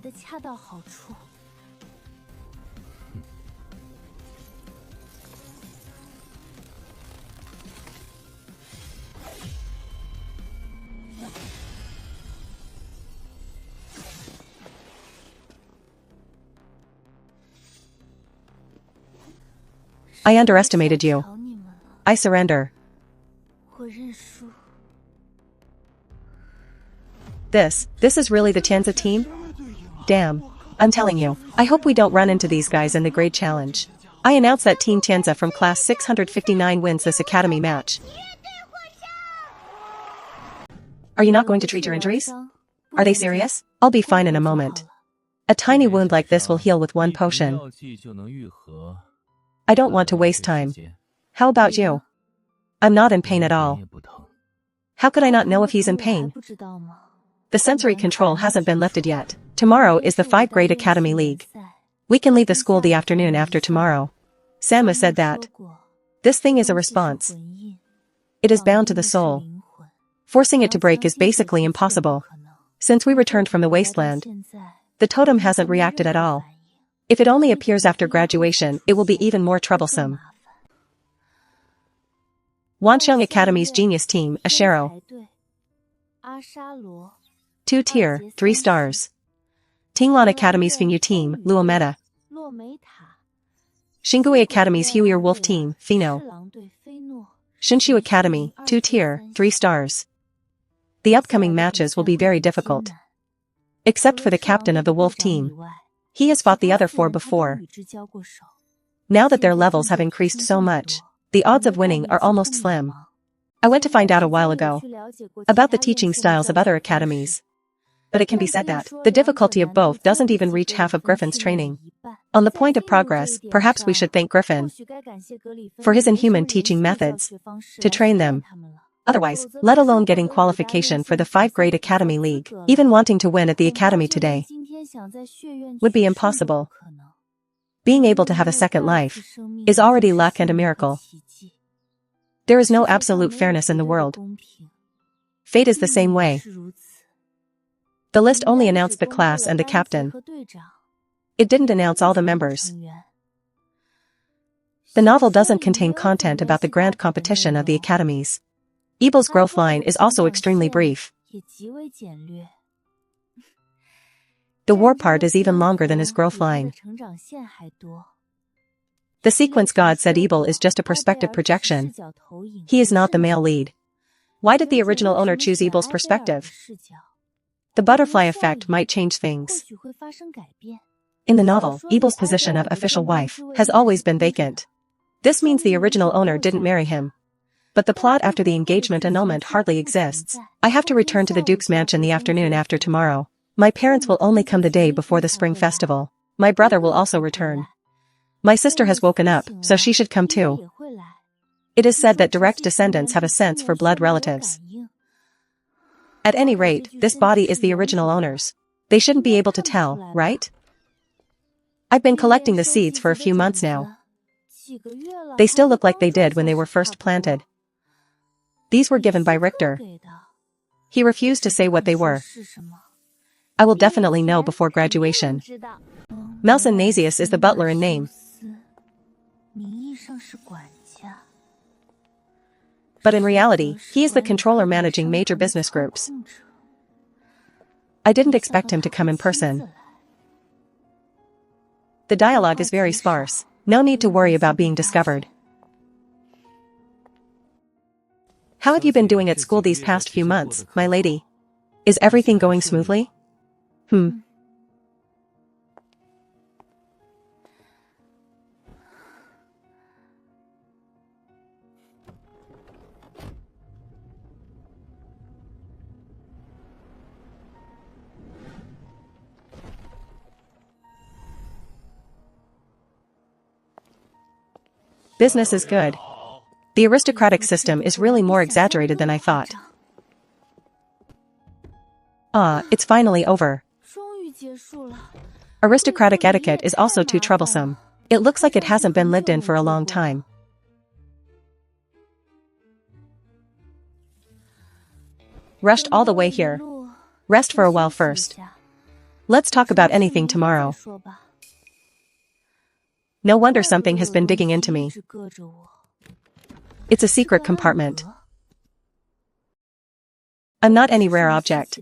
I underestimated you. 瞧你们了， I surrender. 我认输。 This is really the Tianzi team? Damn. I'm telling you, I hope we don't run into these guys in the grade challenge. I announce that Team Tianzi from class 659 wins this academy match. Are you not going to treat your injuries? Are they serious? I'll be fine in a moment. A tiny wound like this will heal with one potion. I don't want to waste time. How about you? I'm not in pain at all. How could I not know if he's in pain? 不知道吗？ The sensory control hasn't been lifted yet. Tomorrow is the 5-grade academy league. We can leave the school the afternoon after tomorrow. Samu said that. This thing is a response. It is bound to the soul. Forcing it to break is basically impossible. Since we returned from the wasteland, the totem hasn't reacted at all. If it only appears after graduation, it will be even more troublesome. Wansheng Academy's genius team, Ashero. 阿沙罗， 2 tier, 3 stars. Tinglan Academy's Fingyu team, Luometa. 洛梅塔， Shingui Academy's Huier Wolf team, 侍 Fino. 郎队菲诺， Shinshu Academy, 2 tier, 3 stars. The upcoming matches will be very difficult. Except for the captain of the Wolf team. He has fought the other 4 before. 与之交过手。 Now that their levels have increased so much, the odds of winning are almost slim. I went to find out a while ago about the teaching styles of other academies. But it can be said that the difficulty of both doesn't even reach half of Griffin's training. On the point of progress, perhaps we should thank Griffin for his inhuman teaching methods to train them. Otherwise, let alone getting qualification for the 5-grade academy league, even wanting to win at the academy today, would be impossible. Being able to have a second life is already luck and a miracle. There is no absolute fairness in the world. Fate is the same way. The list only announced the class and the captain. It didn't announce all the members. The novel doesn't contain content about the grand competition of the academies. Ebel's growth line is also extremely brief. The war part is even longer than his growth line. The sequence god said Ebel is just a perspective projection. He is not the male lead. Why did the original owner choose Ebel's perspective? The butterfly effect might change things. In the novel, Ebel's position of official wife has always been vacant. This means the original owner didn't marry him. But the plot after the engagement annulment hardly exists. I have to return to the Duke's mansion the afternoon after tomorrow. My parents will only come the day before the spring festival. My brother will also return. My sister has woken up, so she should come too. It is said that direct descendants have a sense for blood relatives. At any rate, this body is the original owner's. They shouldn't be able to tell, right? I've been collecting the seeds for a few months now. They still look like they did when they were first planted. These were given by Richter. He refused to say what they were. I will definitely know before graduation. Melson Nasius is the butler in name. But in reality, he is the controller managing major business groups. I didn't expect him to come in person. The dialogue is very sparse. No need to worry about being discovered. How have you been doing at school these past few months, my lady? Is everything going smoothly? Business is good. The aristocratic system is really more exaggerated than I thought. It's finally over. Aristocratic etiquette is also too troublesome. It looks like it hasn't been lived in for a long time. Rushed all the way here. Rest for a while first. Let's talk about anything tomorrow. No wonder something has been digging into me. It's a secret compartment. I'm not any rare object.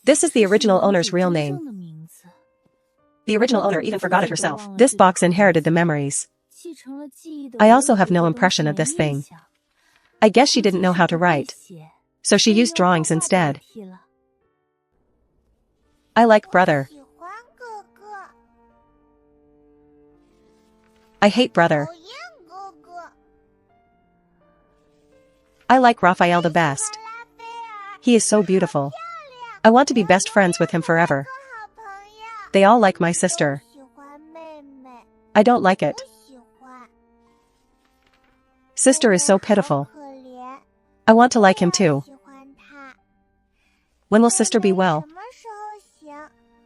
This is the original owner's real name. The original owner even forgot it herself. This box inherited the memories. I also have no impression of this thing. I guess she didn't know how to write, so she used drawings instead. I like brother. I hate brother. I like Raphael the best. He is so beautiful. I want to be best friends with him forever. They all like my sister. I don't like it. Sister is so pitiful. I want to like him too. When will sister be well?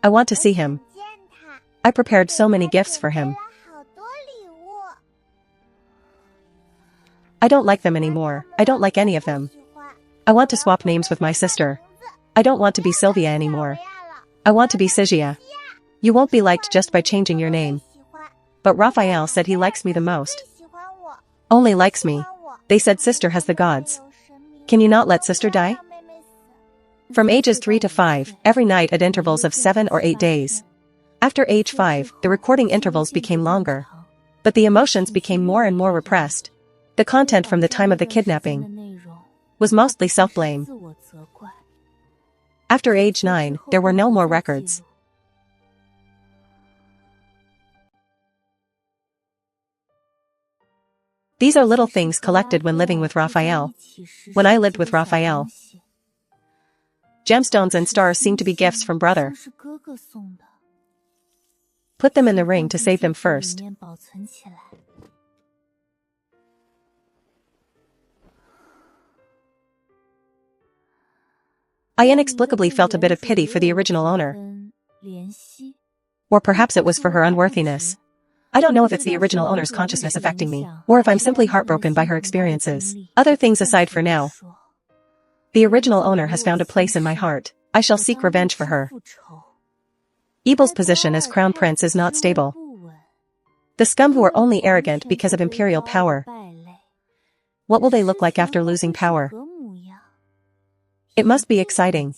I want to see him. I prepared so many gifts for him. I don't like them anymore. I don't like any of them. I want to swap names with my sister. I don't want to be Sylvia anymore. I want to be Sigia. You won't be liked just by changing your name. But Raphael said he likes me the most. Only likes me. They said sister has the gods. Can you not let sister die? From ages 3 to 5, every night at intervals of 7 or 8 days. After age 5, the recording intervals became longer. But the emotions became more and more repressed. The content from the time of the kidnapping was mostly self-blame. After age 9, there were no more records. These are little things collected when living with Raphael. When I lived with Raphael. Gemstones and stars seem to be gifts from brother. Put them in the ring to save them first. I inexplicably felt a bit of pity for the original owner. Or perhaps it was for her unworthiness. I don't know if it's the original owner's consciousness affecting me, or if I'm simply heartbroken by her experiences. Other things aside for now. The original owner has found a place in my heart. I shall seek revenge for her. Evil's position as crown prince is not stable. The scum who are only arrogant because of imperial power. What will they look like after losing power? It must be exciting.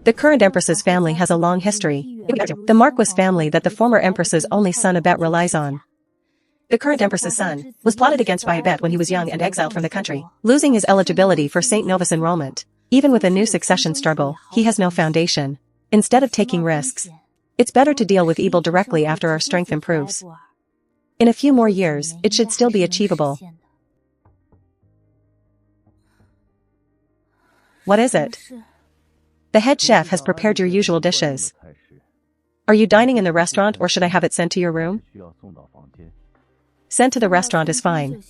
The current empress's family has a long history. The Marquis family that the former empress's only son Abet relies on. The current empress's son was plotted against by Abet when he was young and exiled from the country, losing his eligibility for St. Novus enrollment. Even with a new succession struggle, he has no foundation. Instead of taking risks, it's better to deal with evil directly after our strength improves. In a few more years, it should still be achievable. What is it? The head chef has prepared your usual dishes. Are you dining in the restaurant or should I have it sent to your room? Sent to the restaurant is fine.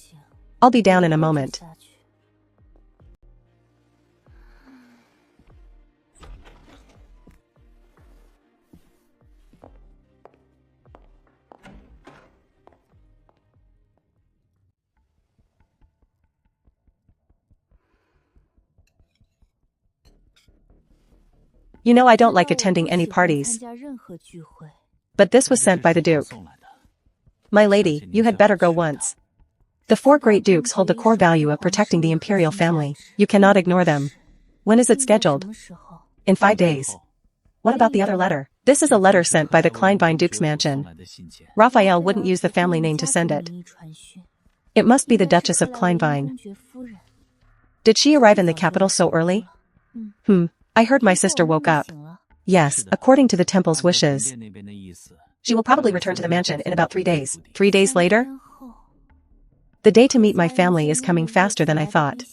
I'll be down in a moment. You know I don't like attending any parties. But this was sent by the Duke. My lady, you had better go once. The 4 great dukes hold the core value of protecting the imperial family. You cannot ignore them. When is it scheduled? In 5 days. What about the other letter? This is a letter sent by the Kleinbein Duke's mansion. Raphael wouldn't use the family name to send it. It must be the Duchess of Kleinbein. Did she arrive in the capital so early? I heard my sister woke up. Yes, according to the temple's wishes. She will probably return to the mansion in about 3 days. 3 days later? The day to meet my family is coming faster than I thought.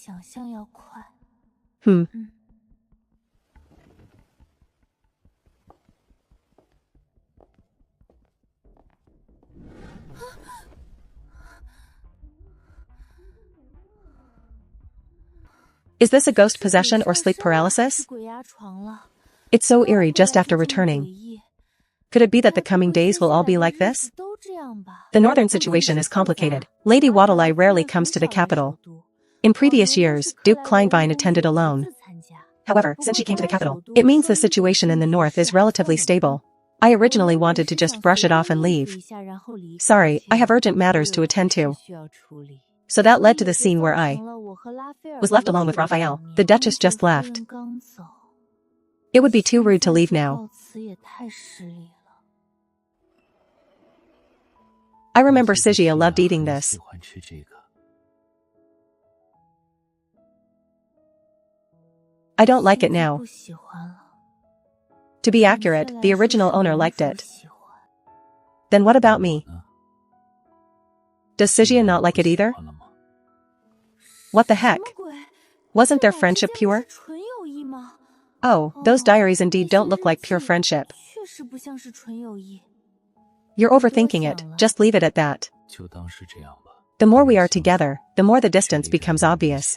Is this a ghost possession or sleep paralysis? It's so eerie just after returning. Could it be that the coming days will all be like this? The northern situation is complicated. Lady Waddle-Eye rarely comes to the capital. In previous years, Duke Kleinbein attended alone. However, since she came to the capital, it means the situation in the north is relatively stable. I originally wanted to just brush it off and leave. Sorry, I have urgent matters to attend to. So that led to the scene where I was left alone with Raphael. The Duchess just left. It would be too rude to leave now. I remember Sijia loved eating this. I don't like it now. 不喜欢了。 To be accurate, the original owner liked it. Then what about me? Does Sijia not like it either? What the heck? 什么鬼？ Wasn't their friendship 这俩 pure? 之间是纯友谊吗？ Oh, those diaries indeed don't look like pure friendship. 确实不像是纯友谊。 You're overthinking it, just leave it at that. 就当是这样吧。 The more we are together, the more the distance becomes obvious.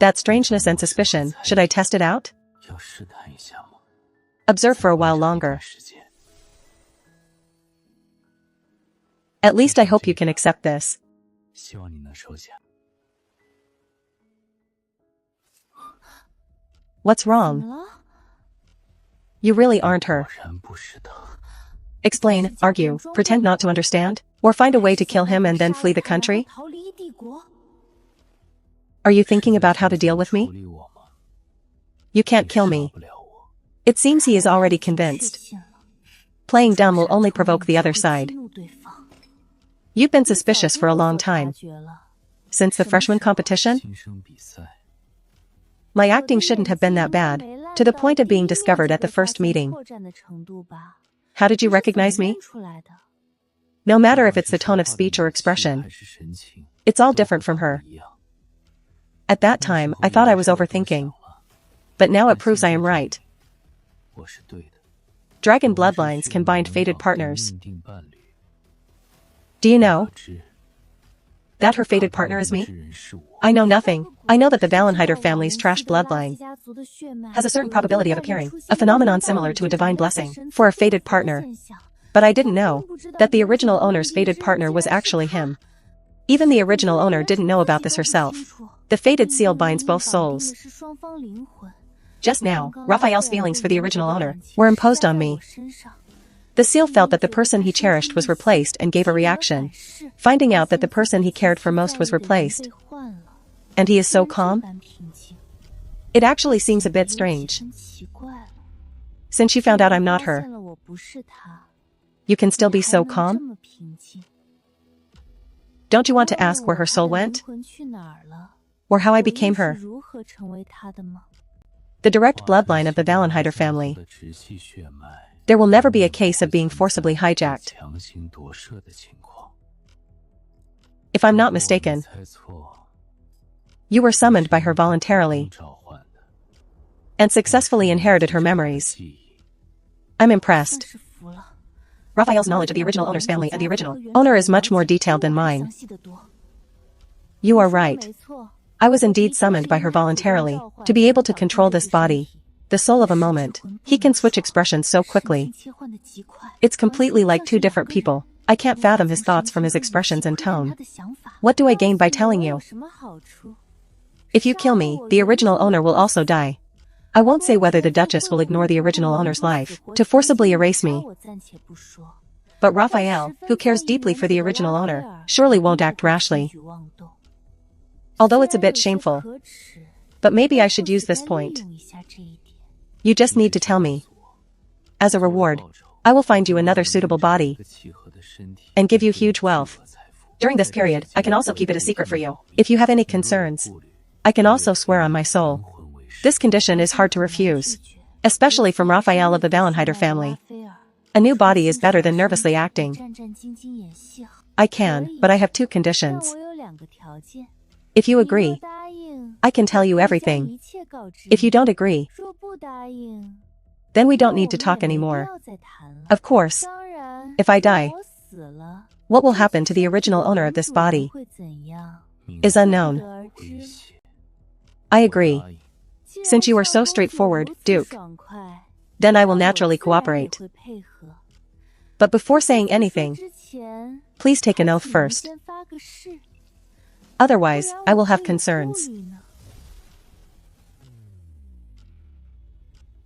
That strangeness and suspicion, should I test it out? 要试探一下吗？ Observe for a while longer. 时间 At least I hope you can accept this. 希望你能收下。 What's 怎么 wrong? 了？ You really aren't her. 果然不是他。 Explain, argue, pretend not to understand, or find a way to kill him and then flee the country? 逃离帝国。 Are you thinking about how to deal with 处 me? 理我吗？ You can't kill 杀 me. 不了我。 It seems he is already 确 convinced. 信了。 Playing dumb will only provoke the other side. 激怒对方。 You've been suspicious for a long time. 察觉了。 Since the freshman competition? 新生比赛， My acting shouldn't have been that bad, to the point of being discovered at the first meeting. 破绽的程度吧。 How did you recognize me? 是怎么认出来的？ No matter if it's the tone of speech or expression, 还是神情， it's all different from her. 一样。 At that time, I thought I was overthinking. But now it proves I am right. 我是对的。 Dragon bloodlines can bind fated partners. 命定伴侣。 Do you know 可知 that her fated partner is 之 me? 人是我。 I know nothing. I know that the Vallenhyder family's trash bloodline 家族的血脉 has a certain probability of appearing, a phenomenon similar to a divine blessing, for a fated partner. But I didn't know that the original owner's fated partner was actually him. Even the original owner didn't know about this herself. The fated seal binds both souls. 是双方灵魂。 Just now, Raphael's feelings for the original owner were imposed on me. The seal felt that the person he cherished was replaced and gave a reaction, finding out that the person he cared for most was replaced. And he is so calm? It actually seems a bit strange. Since you found out I'm not her, you can still be so calm? Don't you want to ask where her soul went? Or how I became her? The direct bloodline of the Vallenhyder family. 的直系血脉， There will never be a case of being forcibly hijacked. 强行夺舍的情况。 If I'm not mistaken, 猜错， you were summoned by her voluntarily 召唤的 and successfully inherited her memories. 记忆。 I'm impressed. 是服了。 Raphael's knowledge of the original owner's family and the original owner is much more detailed than mine. 详细得多。 You are 说得 right. 没错。 I was indeed summoned by her voluntarily, to be able to control this body, the soul of a moment. He can switch expressions so quickly. 切换得极快。 It's completely like two different people. I can't fathom his thoughts from his expressions and tone. What do I gain by telling you? 有什么好处？ If you kill me, the original owner will also die. I won't say whether the Duchess will ignore the original owner's life, to forcibly erase me. 我暂且不说。 But Raphael, who cares deeply for the original owner, surely won't act rashly. 举妄动。 Although it's a bit shameful, 可耻， but maybe I should use this point. 利用一下这一点。 You just need to tell me. As a reward, I will find you another suitable body 个契合的身体 and give you huge wealth. 和财富。 During this period, I can also keep it a secret for you. If you have any concerns, I can also swear on my soul. 魂为实， This condition is hard to refuse, especially from Raphael of the Vallenhyder family. 菲尔， A new body is better than nervously acting. 战战兢兢演戏好。 I can, but I have two 但 conditions. 我有两个条件。 If you 你若 agree, 答应， I can tell you 将 everything. 一切告知 If you 你 don't agree, 若不答应， then we 那 don't need to 我们 talk 也没必 anymore. 要再谈了。 Of course, 当然， if I die, 我死了， what will happen to the original owner of this 主人 body 会怎样？ is 不 unknown. 得而知。 I agree. 答应 既然 Since you are 效 so 果 straightforward, 如此 Duke, 爽快， then I will 那我 naturally 自然也 cooperate. 会配合。 But before saying 在 anything, 之前， please take an oath 请您 first. 先发个誓， Otherwise, 不然 I will 我 have 会有 concerns. 顾虑呢。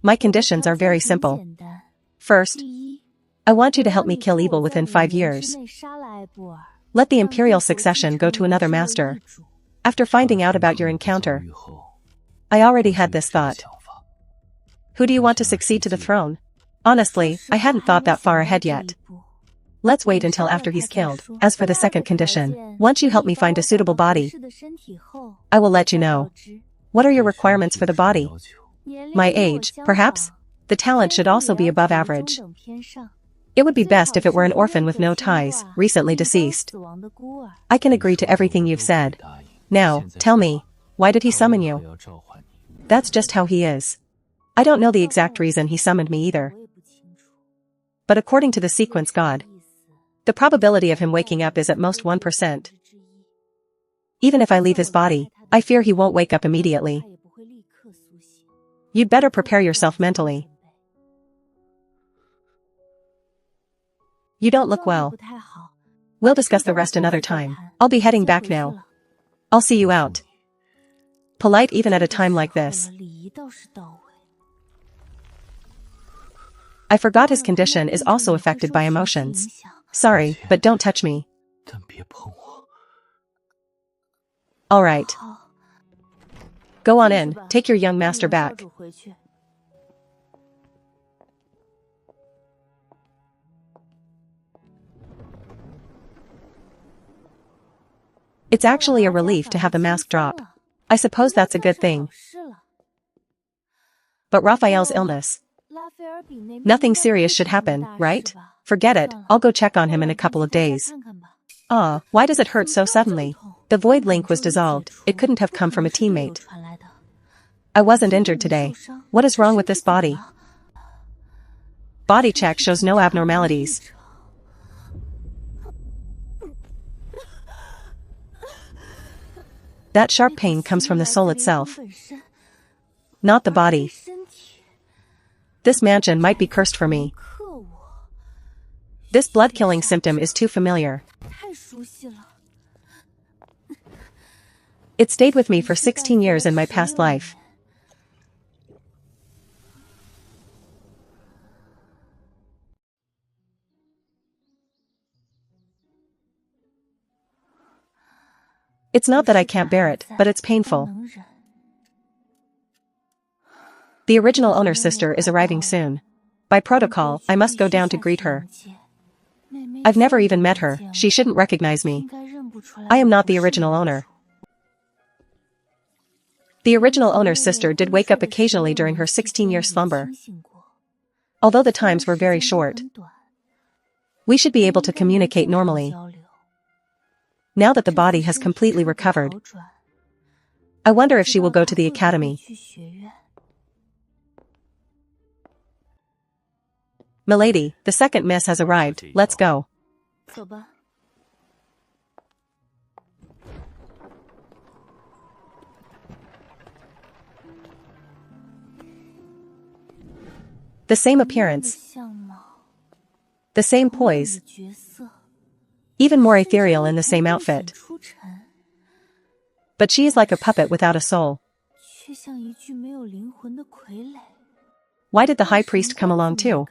My conditions are very 很 simple. 简单 First, 第一， I want you to help 我 me 让你 kill 给 evil 我在 within 5 5 年之 years. 内杀了埃布尔， Let the 让 imperial 帝国继 succession go 承 to 我 another 之为 master. 易主。 After finding out about your encounter, 以后 I already had this 这个 thought. 想法 Who do you want to succeed to the throne? Honestly, I hadn't thought that far ahead yet. Let's wait until after he's killed. As for the second condition, once you help me find a suitable body, I will let you know. What are your requirements for the body? My age, perhaps? The talent should also be above average. It would be best if it were an orphan with no ties, recently deceased. I can agree to everything you've said. Now, tell me, why did he summon you? That's just how he is. I don't know the exact reason he summoned me either. But according to the sequence God, the probability of him waking up is at most 1%. Even if I leave his body, I fear he won't wake up immediately. You'd better prepare yourself mentally. You don't look well. We'll discuss the rest another time. I'll be heading back now. I'll see you out. Polite even at a time like this. I forgot his condition is also affected by emotions. Sorry, but don't touch me. All right. Go on in, take your young master back. It's actually a relief to have the mask drop. I suppose that's a good thing. But Raphael's illness. Nothing serious should happen, right? Forget it, I'll go check on him in a couple of days. Why does it hurt so suddenly? The void link was dissolved, it couldn't have come from a teammate. I wasn't injured today. What is wrong with this body? Body check shows no abnormalities. That sharp pain comes from the soul itself, not the body. This mansion might be cursed for me. This blood-killing symptom is too familiar. It stayed with me for 16 years in my past life. It's not that I can't bear it, but it's painful. The original owner's sister is arriving soon. By protocol, I must go down to greet her. I've never even met her, she shouldn't recognize me. I am not the original owner. The original owner's sister did wake up occasionally during her 16-year slumber. Although the times were very short, we should be able to communicate normally. Now that the body has completely recovered, I wonder if she will go to the academy. Milady, the second miss has arrived, let's go. The same appearance, the same poise, even more ethereal in the same outfit. But she is like a puppet without a soul. Why did the high priest come along too?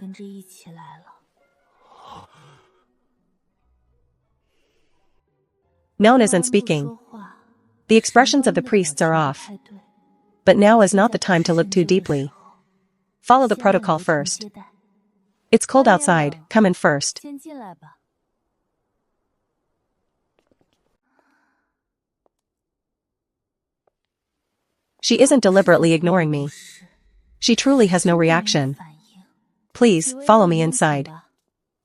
Noan isn't speaking. The expressions of the priests are off. But now is not the time to look too deeply. Follow the protocol first. It's cold outside, come in first. She isn't deliberately ignoring me. She truly has no reaction. Please, follow me inside.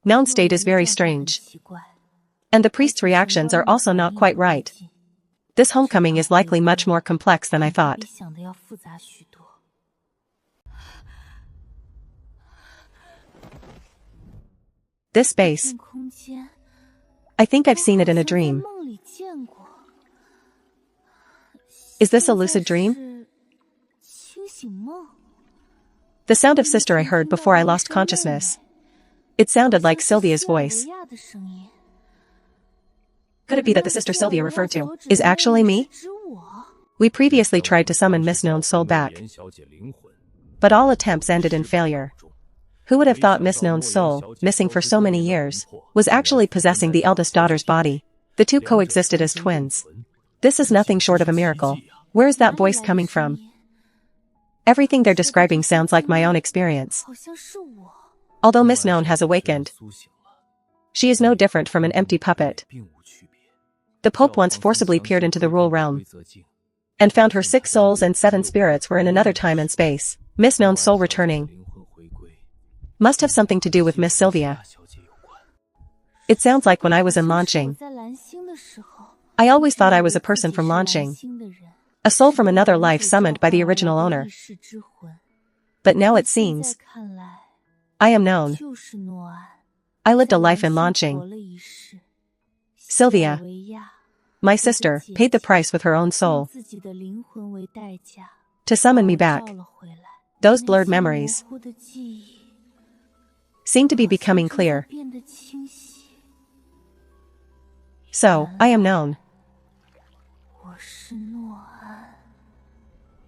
Noan's state is very strange. And the priest's reactions are also not quite right. This homecoming is likely much more complex than I thought. This space. I think I've seen it in a dream. Is this a lucid dream? The sound of sister I heard before I lost consciousness. It sounded like Sylvia's voice. Could it be that the sister Sylvia referred to is actually me? We previously tried to summon Miss Noan's soul back, but all attempts ended in failure. Who would have thought Miss Noan's soul, missing for so many years, was actually possessing the eldest daughter's body? The two coexisted as twins. This is nothing short of a miracle. Where is that voice coming from? Everything they're describing sounds like my own experience. Although Miss Noan has awakened, She is no different from an empty puppet. The Pope once forcibly peered into the rule realm and found her 6 souls and 7 spirits were in another time and space. Miss Known's soul returning must have something to do with Miss Sylvia. It sounds like when I was in launching, I always thought I was a person from launching, a soul from another life summoned by the original owner. But now it seems I am known. I lived a life in launching. Sylvia, my sister, paid the price with her own soul to summon me back. Those blurred memories seem to be becoming clear. So, I am known.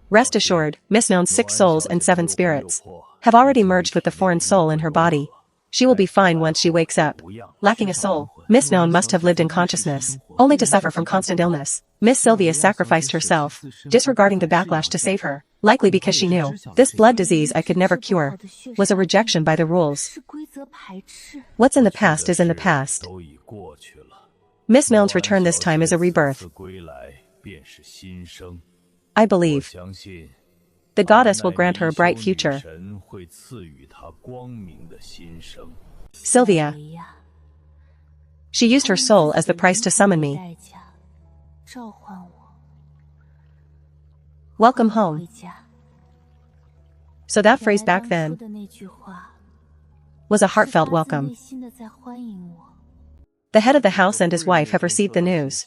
Rest assured, Miss Known's 6 souls and 7 spirits have already merged with the foreign soul in her body. She will be fine once she wakes up. Lacking a soul, Miss Known must have lived in consciousness, only to suffer from constant illness. Miss Sylvia sacrificed herself, disregarding the backlash to save her, likely because she knew this blood disease I could never cure was a rejection by the rules. What's in the past is in the past. Miss Known's return this time is a rebirth. I believe the goddess will grant her a bright future. Sylvia. She used her soul as the price to summon me. Welcome home. So that phrase back then was a heartfelt welcome. The head of the house and his wife have received the news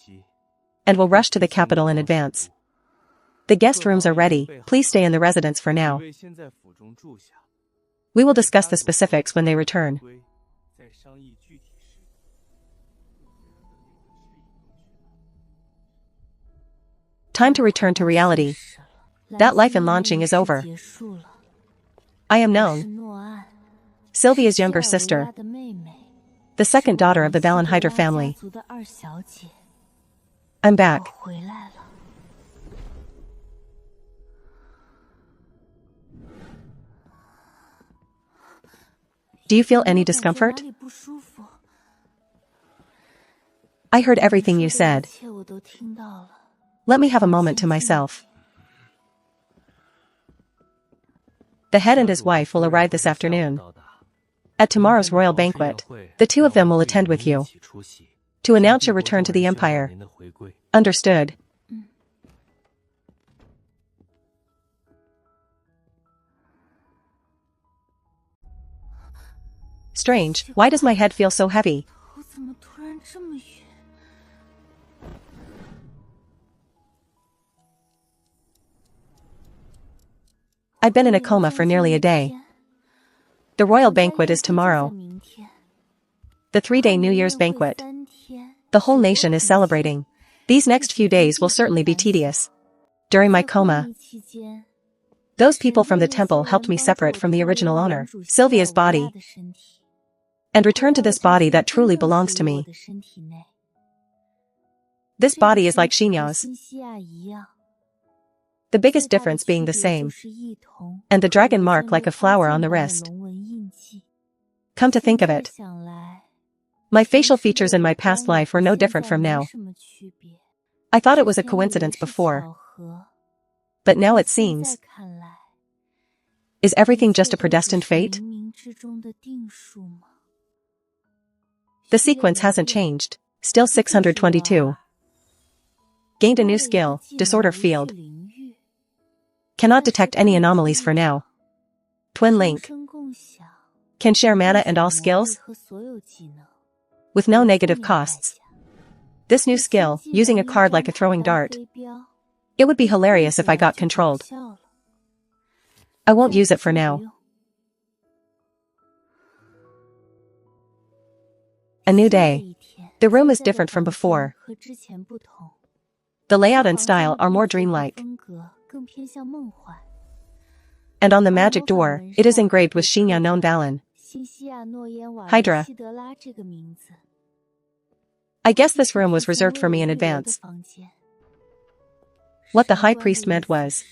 and will rush to the capital in advance. The guest rooms are ready. Please stay in the residence for now. We will discuss the specifics when they return. Time to return to reality. That life in launching is over. I am known. Sylvia's younger sister, the second daughter of the Villainess family. I'm back. Do you feel any discomfort? I heard everything you said. Let me have a moment to myself. The head and his wife will arrive this afternoon. At tomorrow's royal banquet, the 2 of them will attend with you to announce your return to the Empire. Understood. Strange, why does my head feel so heavy? I've been in a coma for nearly a day. The royal banquet is tomorrow. The 3-day New Year's banquet. The whole nation is celebrating. These next few days will certainly be tedious. During my coma, those people from the temple helped me separate from the original owner, Sylvia's body, and return to this body that truly belongs to me. This body is like Xinya's, the biggest difference being the same, and the dragon mark like a flower on the wrist. Come to think of it, my facial features in my past life were no different from now. I thought it was a coincidence before, but now it seems. Is everything just a predestined fate? The sequence hasn't changed, still 622. Gained a new skill, disorder field. Cannot detect any anomalies for now. Twin link. Can share mana and all skills with no negative costs. This new skill, using a card like a throwing dart. It would be hilarious if I got controlled. I won't use it for now. A new day. The room is different from before. The layout and style are more dreamlike. And on the magic door, it is engraved with Xingya known Valen. Hydra. I guess this room was reserved for me in advance. What the high priest meant was,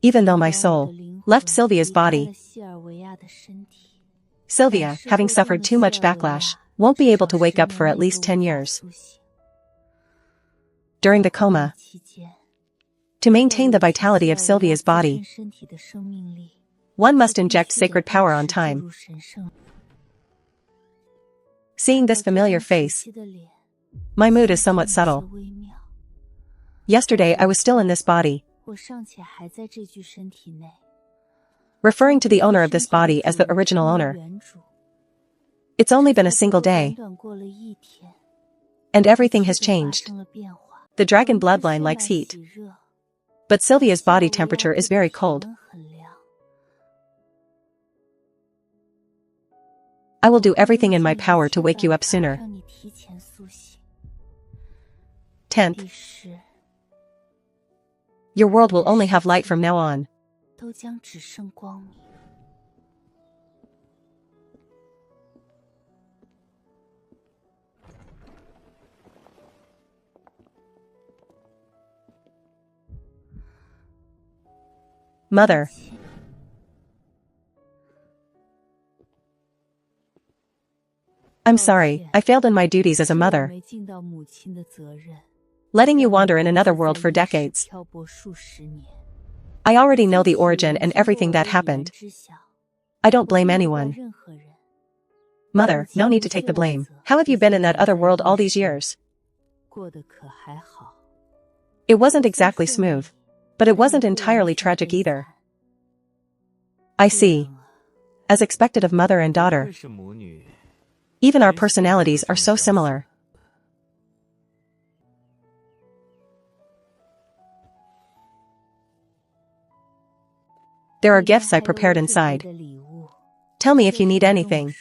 even though my soul left Sylvia's body, Sylvia, having suffered too much backlash, won't be able to wake up for at least 10 years. During the coma, to maintain the vitality of Sylvia's body, one must inject sacred power on time. Seeing this familiar face, my mood is somewhat subtle. Yesterday I was still in this body, referring to the owner of this body as the original owner. It's only been a single day, and everything has changed. The dragon bloodline likes heat, but Sylvia's body temperature is very cold. I will do everything in my power to wake you up sooner. 10th. Your world will only have light from now on. Mother. I'm sorry, I failed in my duties as a mother, letting you wander in another world for decades. I already know the origin and everything that happened. I don't blame anyone. Mother, no need to take the blame. How have you been in that other world all these years? It wasn't exactly smooth, but it wasn't entirely tragic either. I see. As expected of mother and daughter. Even our personalities are so similar. There are gifts I prepared inside. Tell me if you need anything.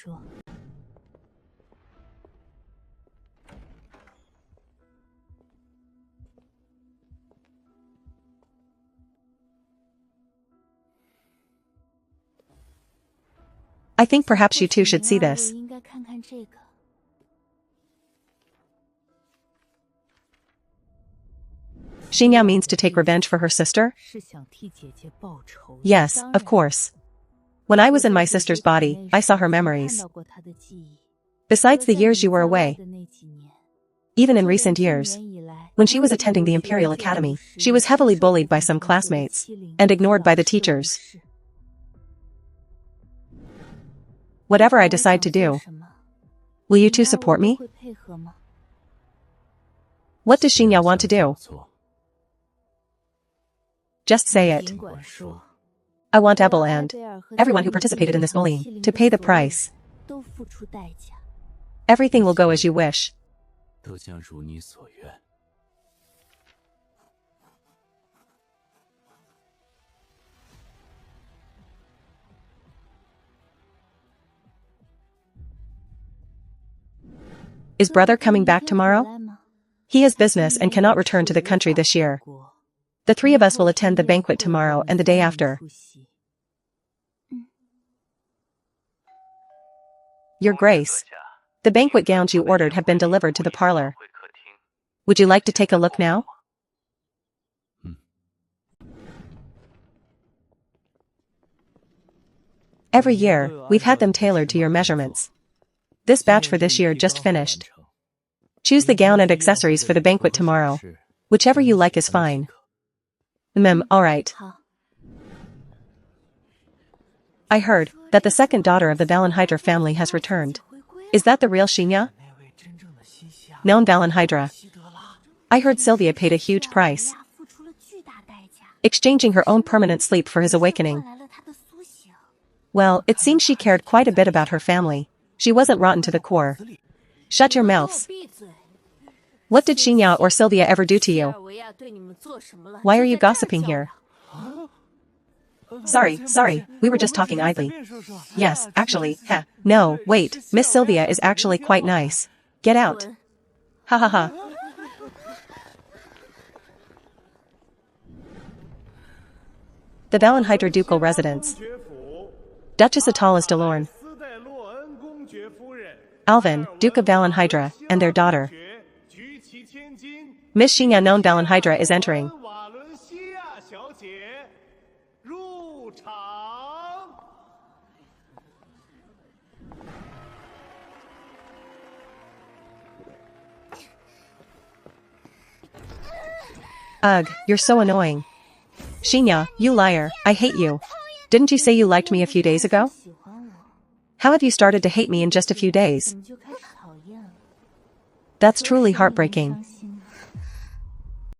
I think perhaps you two should see this. Xinyao means to take revenge for her sister? Yes, of course. When I was in my sister's body, I saw her memories. Besides the years you were away, even in recent years, when she was attending the Imperial Academy, she was heavily bullied by some classmates and ignored by the teachers. Whatever I decide to do, will you two support me? What does Xinyao want to do? Just say it. I want Ebel and everyone who participated in this bullying to pay the price. Everything will go as you wish. Is brother coming back tomorrow? He has business and cannot return to the country this year. The three of us will attend the banquet tomorrow and the day after. Your Grace, the banquet gowns you ordered have been delivered to the parlor. Would you like to take a look now? Every year, we've had them tailored to your measurements. This batch for this year just finished. Choose the gown and accessories for the banquet tomorrow. Whichever you like is fine. Alright. I heard that the second daughter of the Valenhydra family has returned. Is that the real Xinya? Known Valenhydra. I heard Sylvia paid a huge price, exchanging her own permanent sleep for his awakening. Well, it seems she cared quite a bit about her family. She wasn't rotten to the core. Shut your mouths. What did Xinya or Sylvia ever do to you? Why are you gossiping here? Sorry, we were just talking idly. Yes, actually, no, wait, Miss Sylvia is actually quite nice. Get out. Ha ha ha. The Valenhydra ducal residence. Duchess Atalis de Lorne. Alvin, Duke of Valenhydra, and their daughter. Miss Xinya known Valenhydra is entering. Ugh, you're so annoying. Shinya, you liar, I hate you. Didn't you say you liked me a few days ago? 喜欢我， How have you started to hate me in just a few days? 怎么就开始讨厌了？ That's truly heartbreaking. 伤心